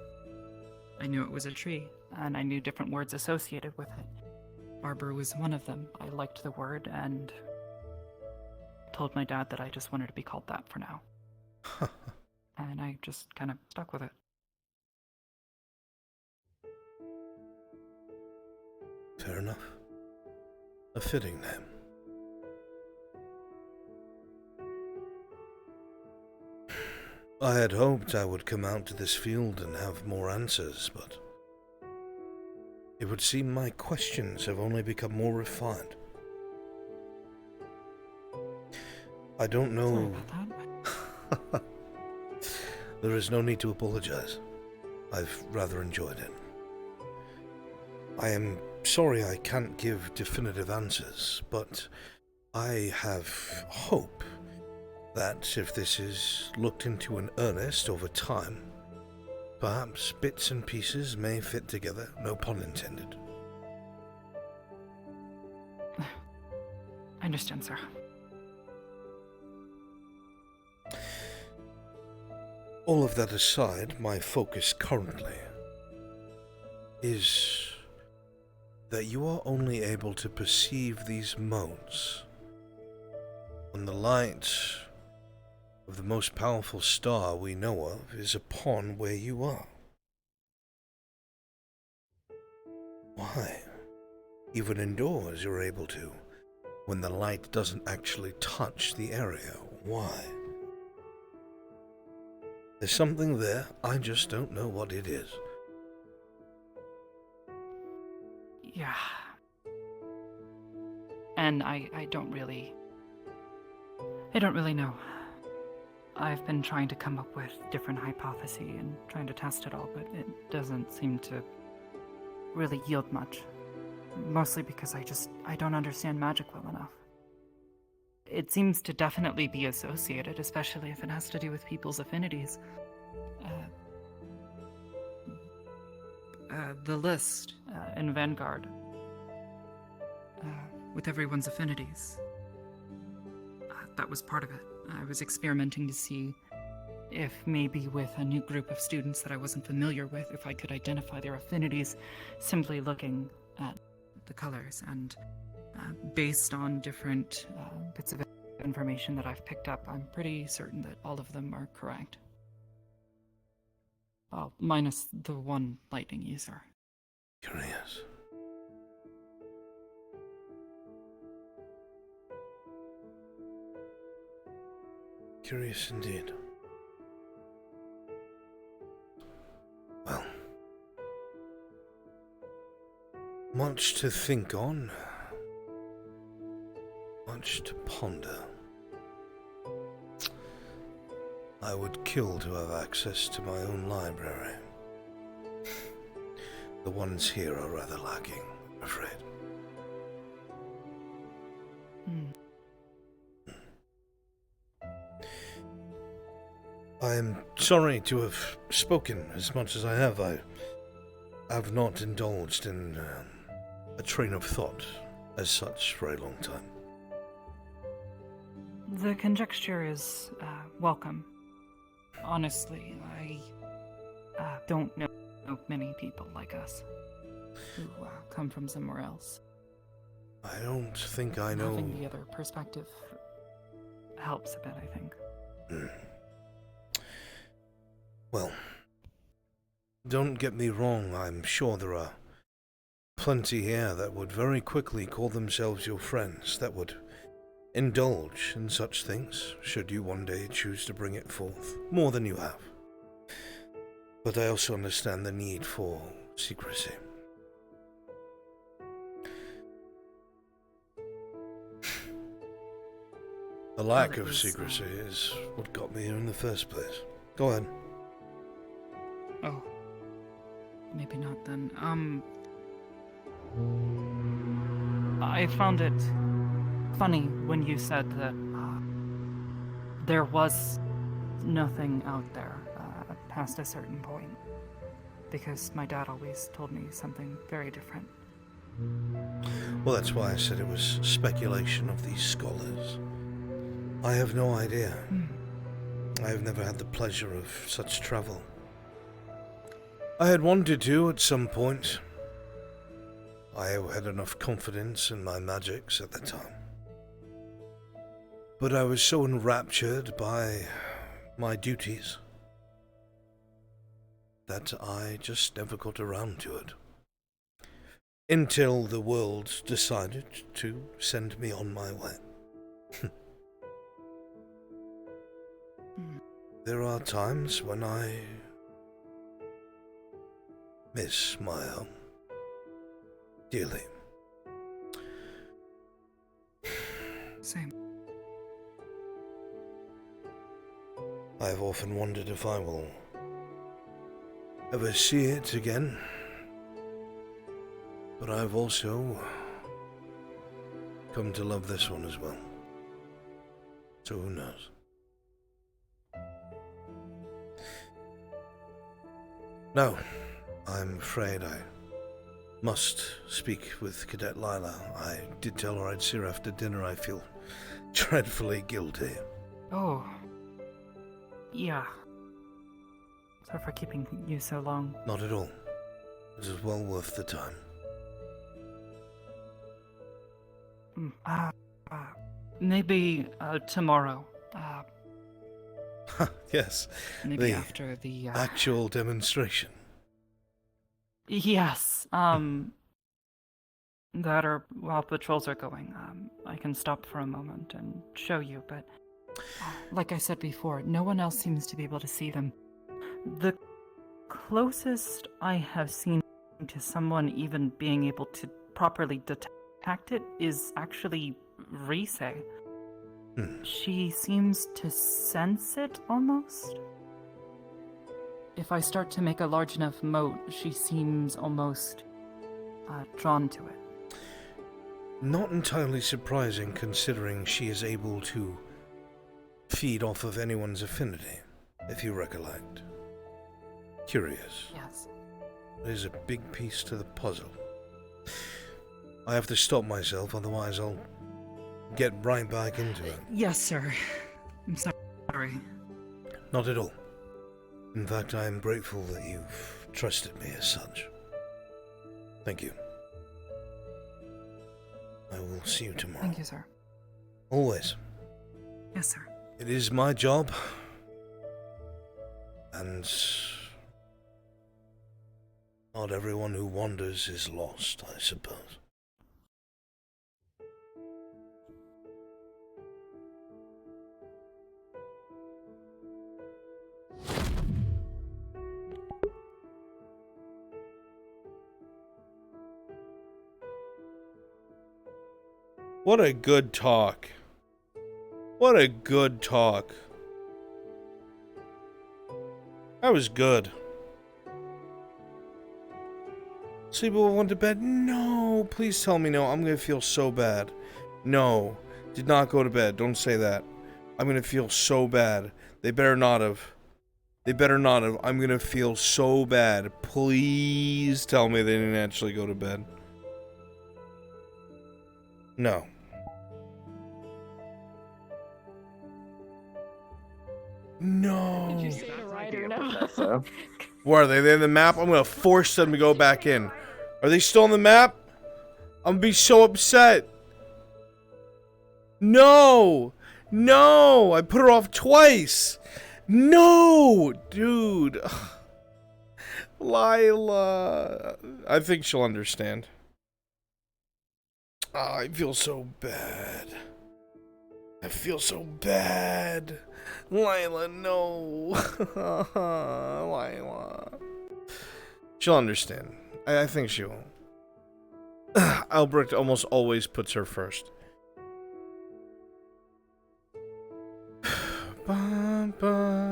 I knew it was a tree, and I knew different words associated with it. Arbor was one of them. I liked the word and told my dad that I just wanted to be called that for now. And I just kind of stuck with it. Fair enough. A fitting name. I had hoped I would come out to this field and have more answers, but it would seem my questions have only become more refined. I don't know. There is no need to apologize. I've rather enjoyed it. I am sorry I can't give definitive answers, but I have hope that if this is looked into in earnest over time, perhaps bits and pieces may fit together, no pun intended. I understand, sir. All of that aside, my focus currently is that you are only able to perceive these modes when the light of the most powerful star we know of is upon where you are. Why? Even indoors you're able to, when the light doesn't actually touch the area. Why? There's something there, I just don't know what it is. Yeah. And I don't really know. I've been trying to come up with different hypotheses and trying to test it all, but it doesn't seem to really yield much. Mostly because I don't understand magic well enough. It seems to definitely be associated, especially if it has to do with people's affinities. The list in Vanguard, with everyone's affinities. That was part of it. I was experimenting to see if maybe with a new group of students that I wasn't familiar with, if I could identify their affinities simply looking at the colors. And based on different bits of information that I've picked up, I'm pretty certain that all of them are correct. Well, minus the one lightning user. Curious. Curious indeed. Well, much to think on, much to ponder. I would kill to have access to my own library. The ones here are rather lacking, I'm afraid. I am sorry to have spoken as much as I have. I have not indulged in a train of thought as such for a long time. The conjecture is welcome. Honestly, I don't know many people like us who come from somewhere else. I don't think I know. Having the other perspective helps a bit, I think. Well, don't get me wrong, I'm sure there are plenty here that would very quickly call themselves your friends, that would indulge in such things, should you one day choose to bring it forth, more than you have. But I also understand the need for secrecy. The lack of secrecy is what got me here in the first place. Go ahead. Oh. Maybe not then. I found it funny when you said that there was nothing out there past a certain point. Because my dad always told me something very different. Well, that's why I said it was speculation of these scholars. I have no idea. I have never had the pleasure of such travel. I had wanted to at some point. I had enough confidence in my magics at the time. But I was so enraptured by my duties that I just never got around to it. Until the world decided to send me on my way. There are times when I miss my home dearly. Same. I have often wondered if I will ever see it again, but I've also come to love this one as well. So who knows? No, I'm afraid I must speak with Cadet Lila. I did tell her I'd see her after dinner. I feel dreadfully guilty. Oh. Yeah. Sorry for keeping you so long. Not at all. It is well worth the time. Maybe tomorrow. Yes. Maybe after the actual demonstration. Yes. That or while patrols are going, I can stop for a moment and show you, but like I said before, no one else seems to be able to see them. The closest I have seen to someone even being able to properly detect it is actually Rise. She seems to sense it almost. If I start to make a large enough moat, she seems almost drawn to it. Not entirely surprising considering she is able to feed off of anyone's affinity, if you recollect. Curious. Yes. It is a big piece to the puzzle. I have to stop myself, otherwise I'll get right back into it. Yes, sir. I'm sorry. Not at all. In fact, I am grateful that you've trusted me as such. Thank you. I will see you tomorrow. Thank you, sir. Always. Yes, sir. It is my job, and not everyone who wanders is lost, I suppose. What a good talk. What a good talk. That was good. Sleepable went to bed? No, please tell me no. I'm gonna feel so bad. No, did not go to bed. Don't say that. I'm gonna feel so bad. They better not have. They better not have. I'm gonna feel so bad. Please tell me they didn't actually go to bed. No. No. Did you say the writer no? Where are they? They're in the map? I'm gonna force them to go back in. Are they still on the map? I'm gonna be so upset. No! No! I put her off twice! No! Dude. Lila. I think she'll understand. Oh, I feel so bad. I feel so bad. Lila, no. Lila. She'll understand. I think she will. Albrecht almost always puts her first. Bum, bum,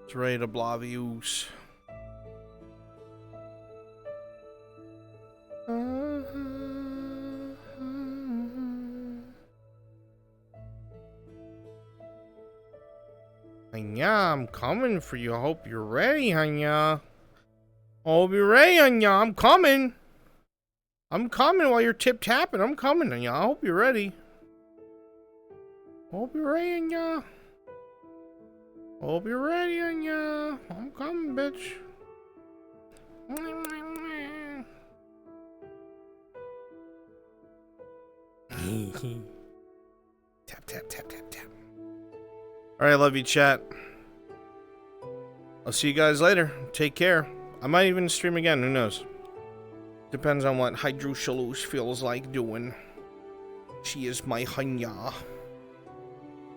It's ready to Blavius. Anya, I'm coming for you. I hope you're ready, Anya. I hope you're ready, Anya. I'm coming. I'm coming while you're tip-tapping. I'm coming, Anya. I hope you're ready. I hope you're ready, Anya. Hope you're ready, Anya. I'm coming, bitch. Tap, tap, tap, tap, tap. Alright, love you, chat. I'll see you guys later. Take care. I might even stream again. Who knows? Depends on what Hydroshalus feels like doing. She is my Hanya.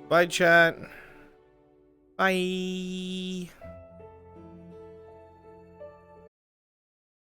Bye, chat. Bye.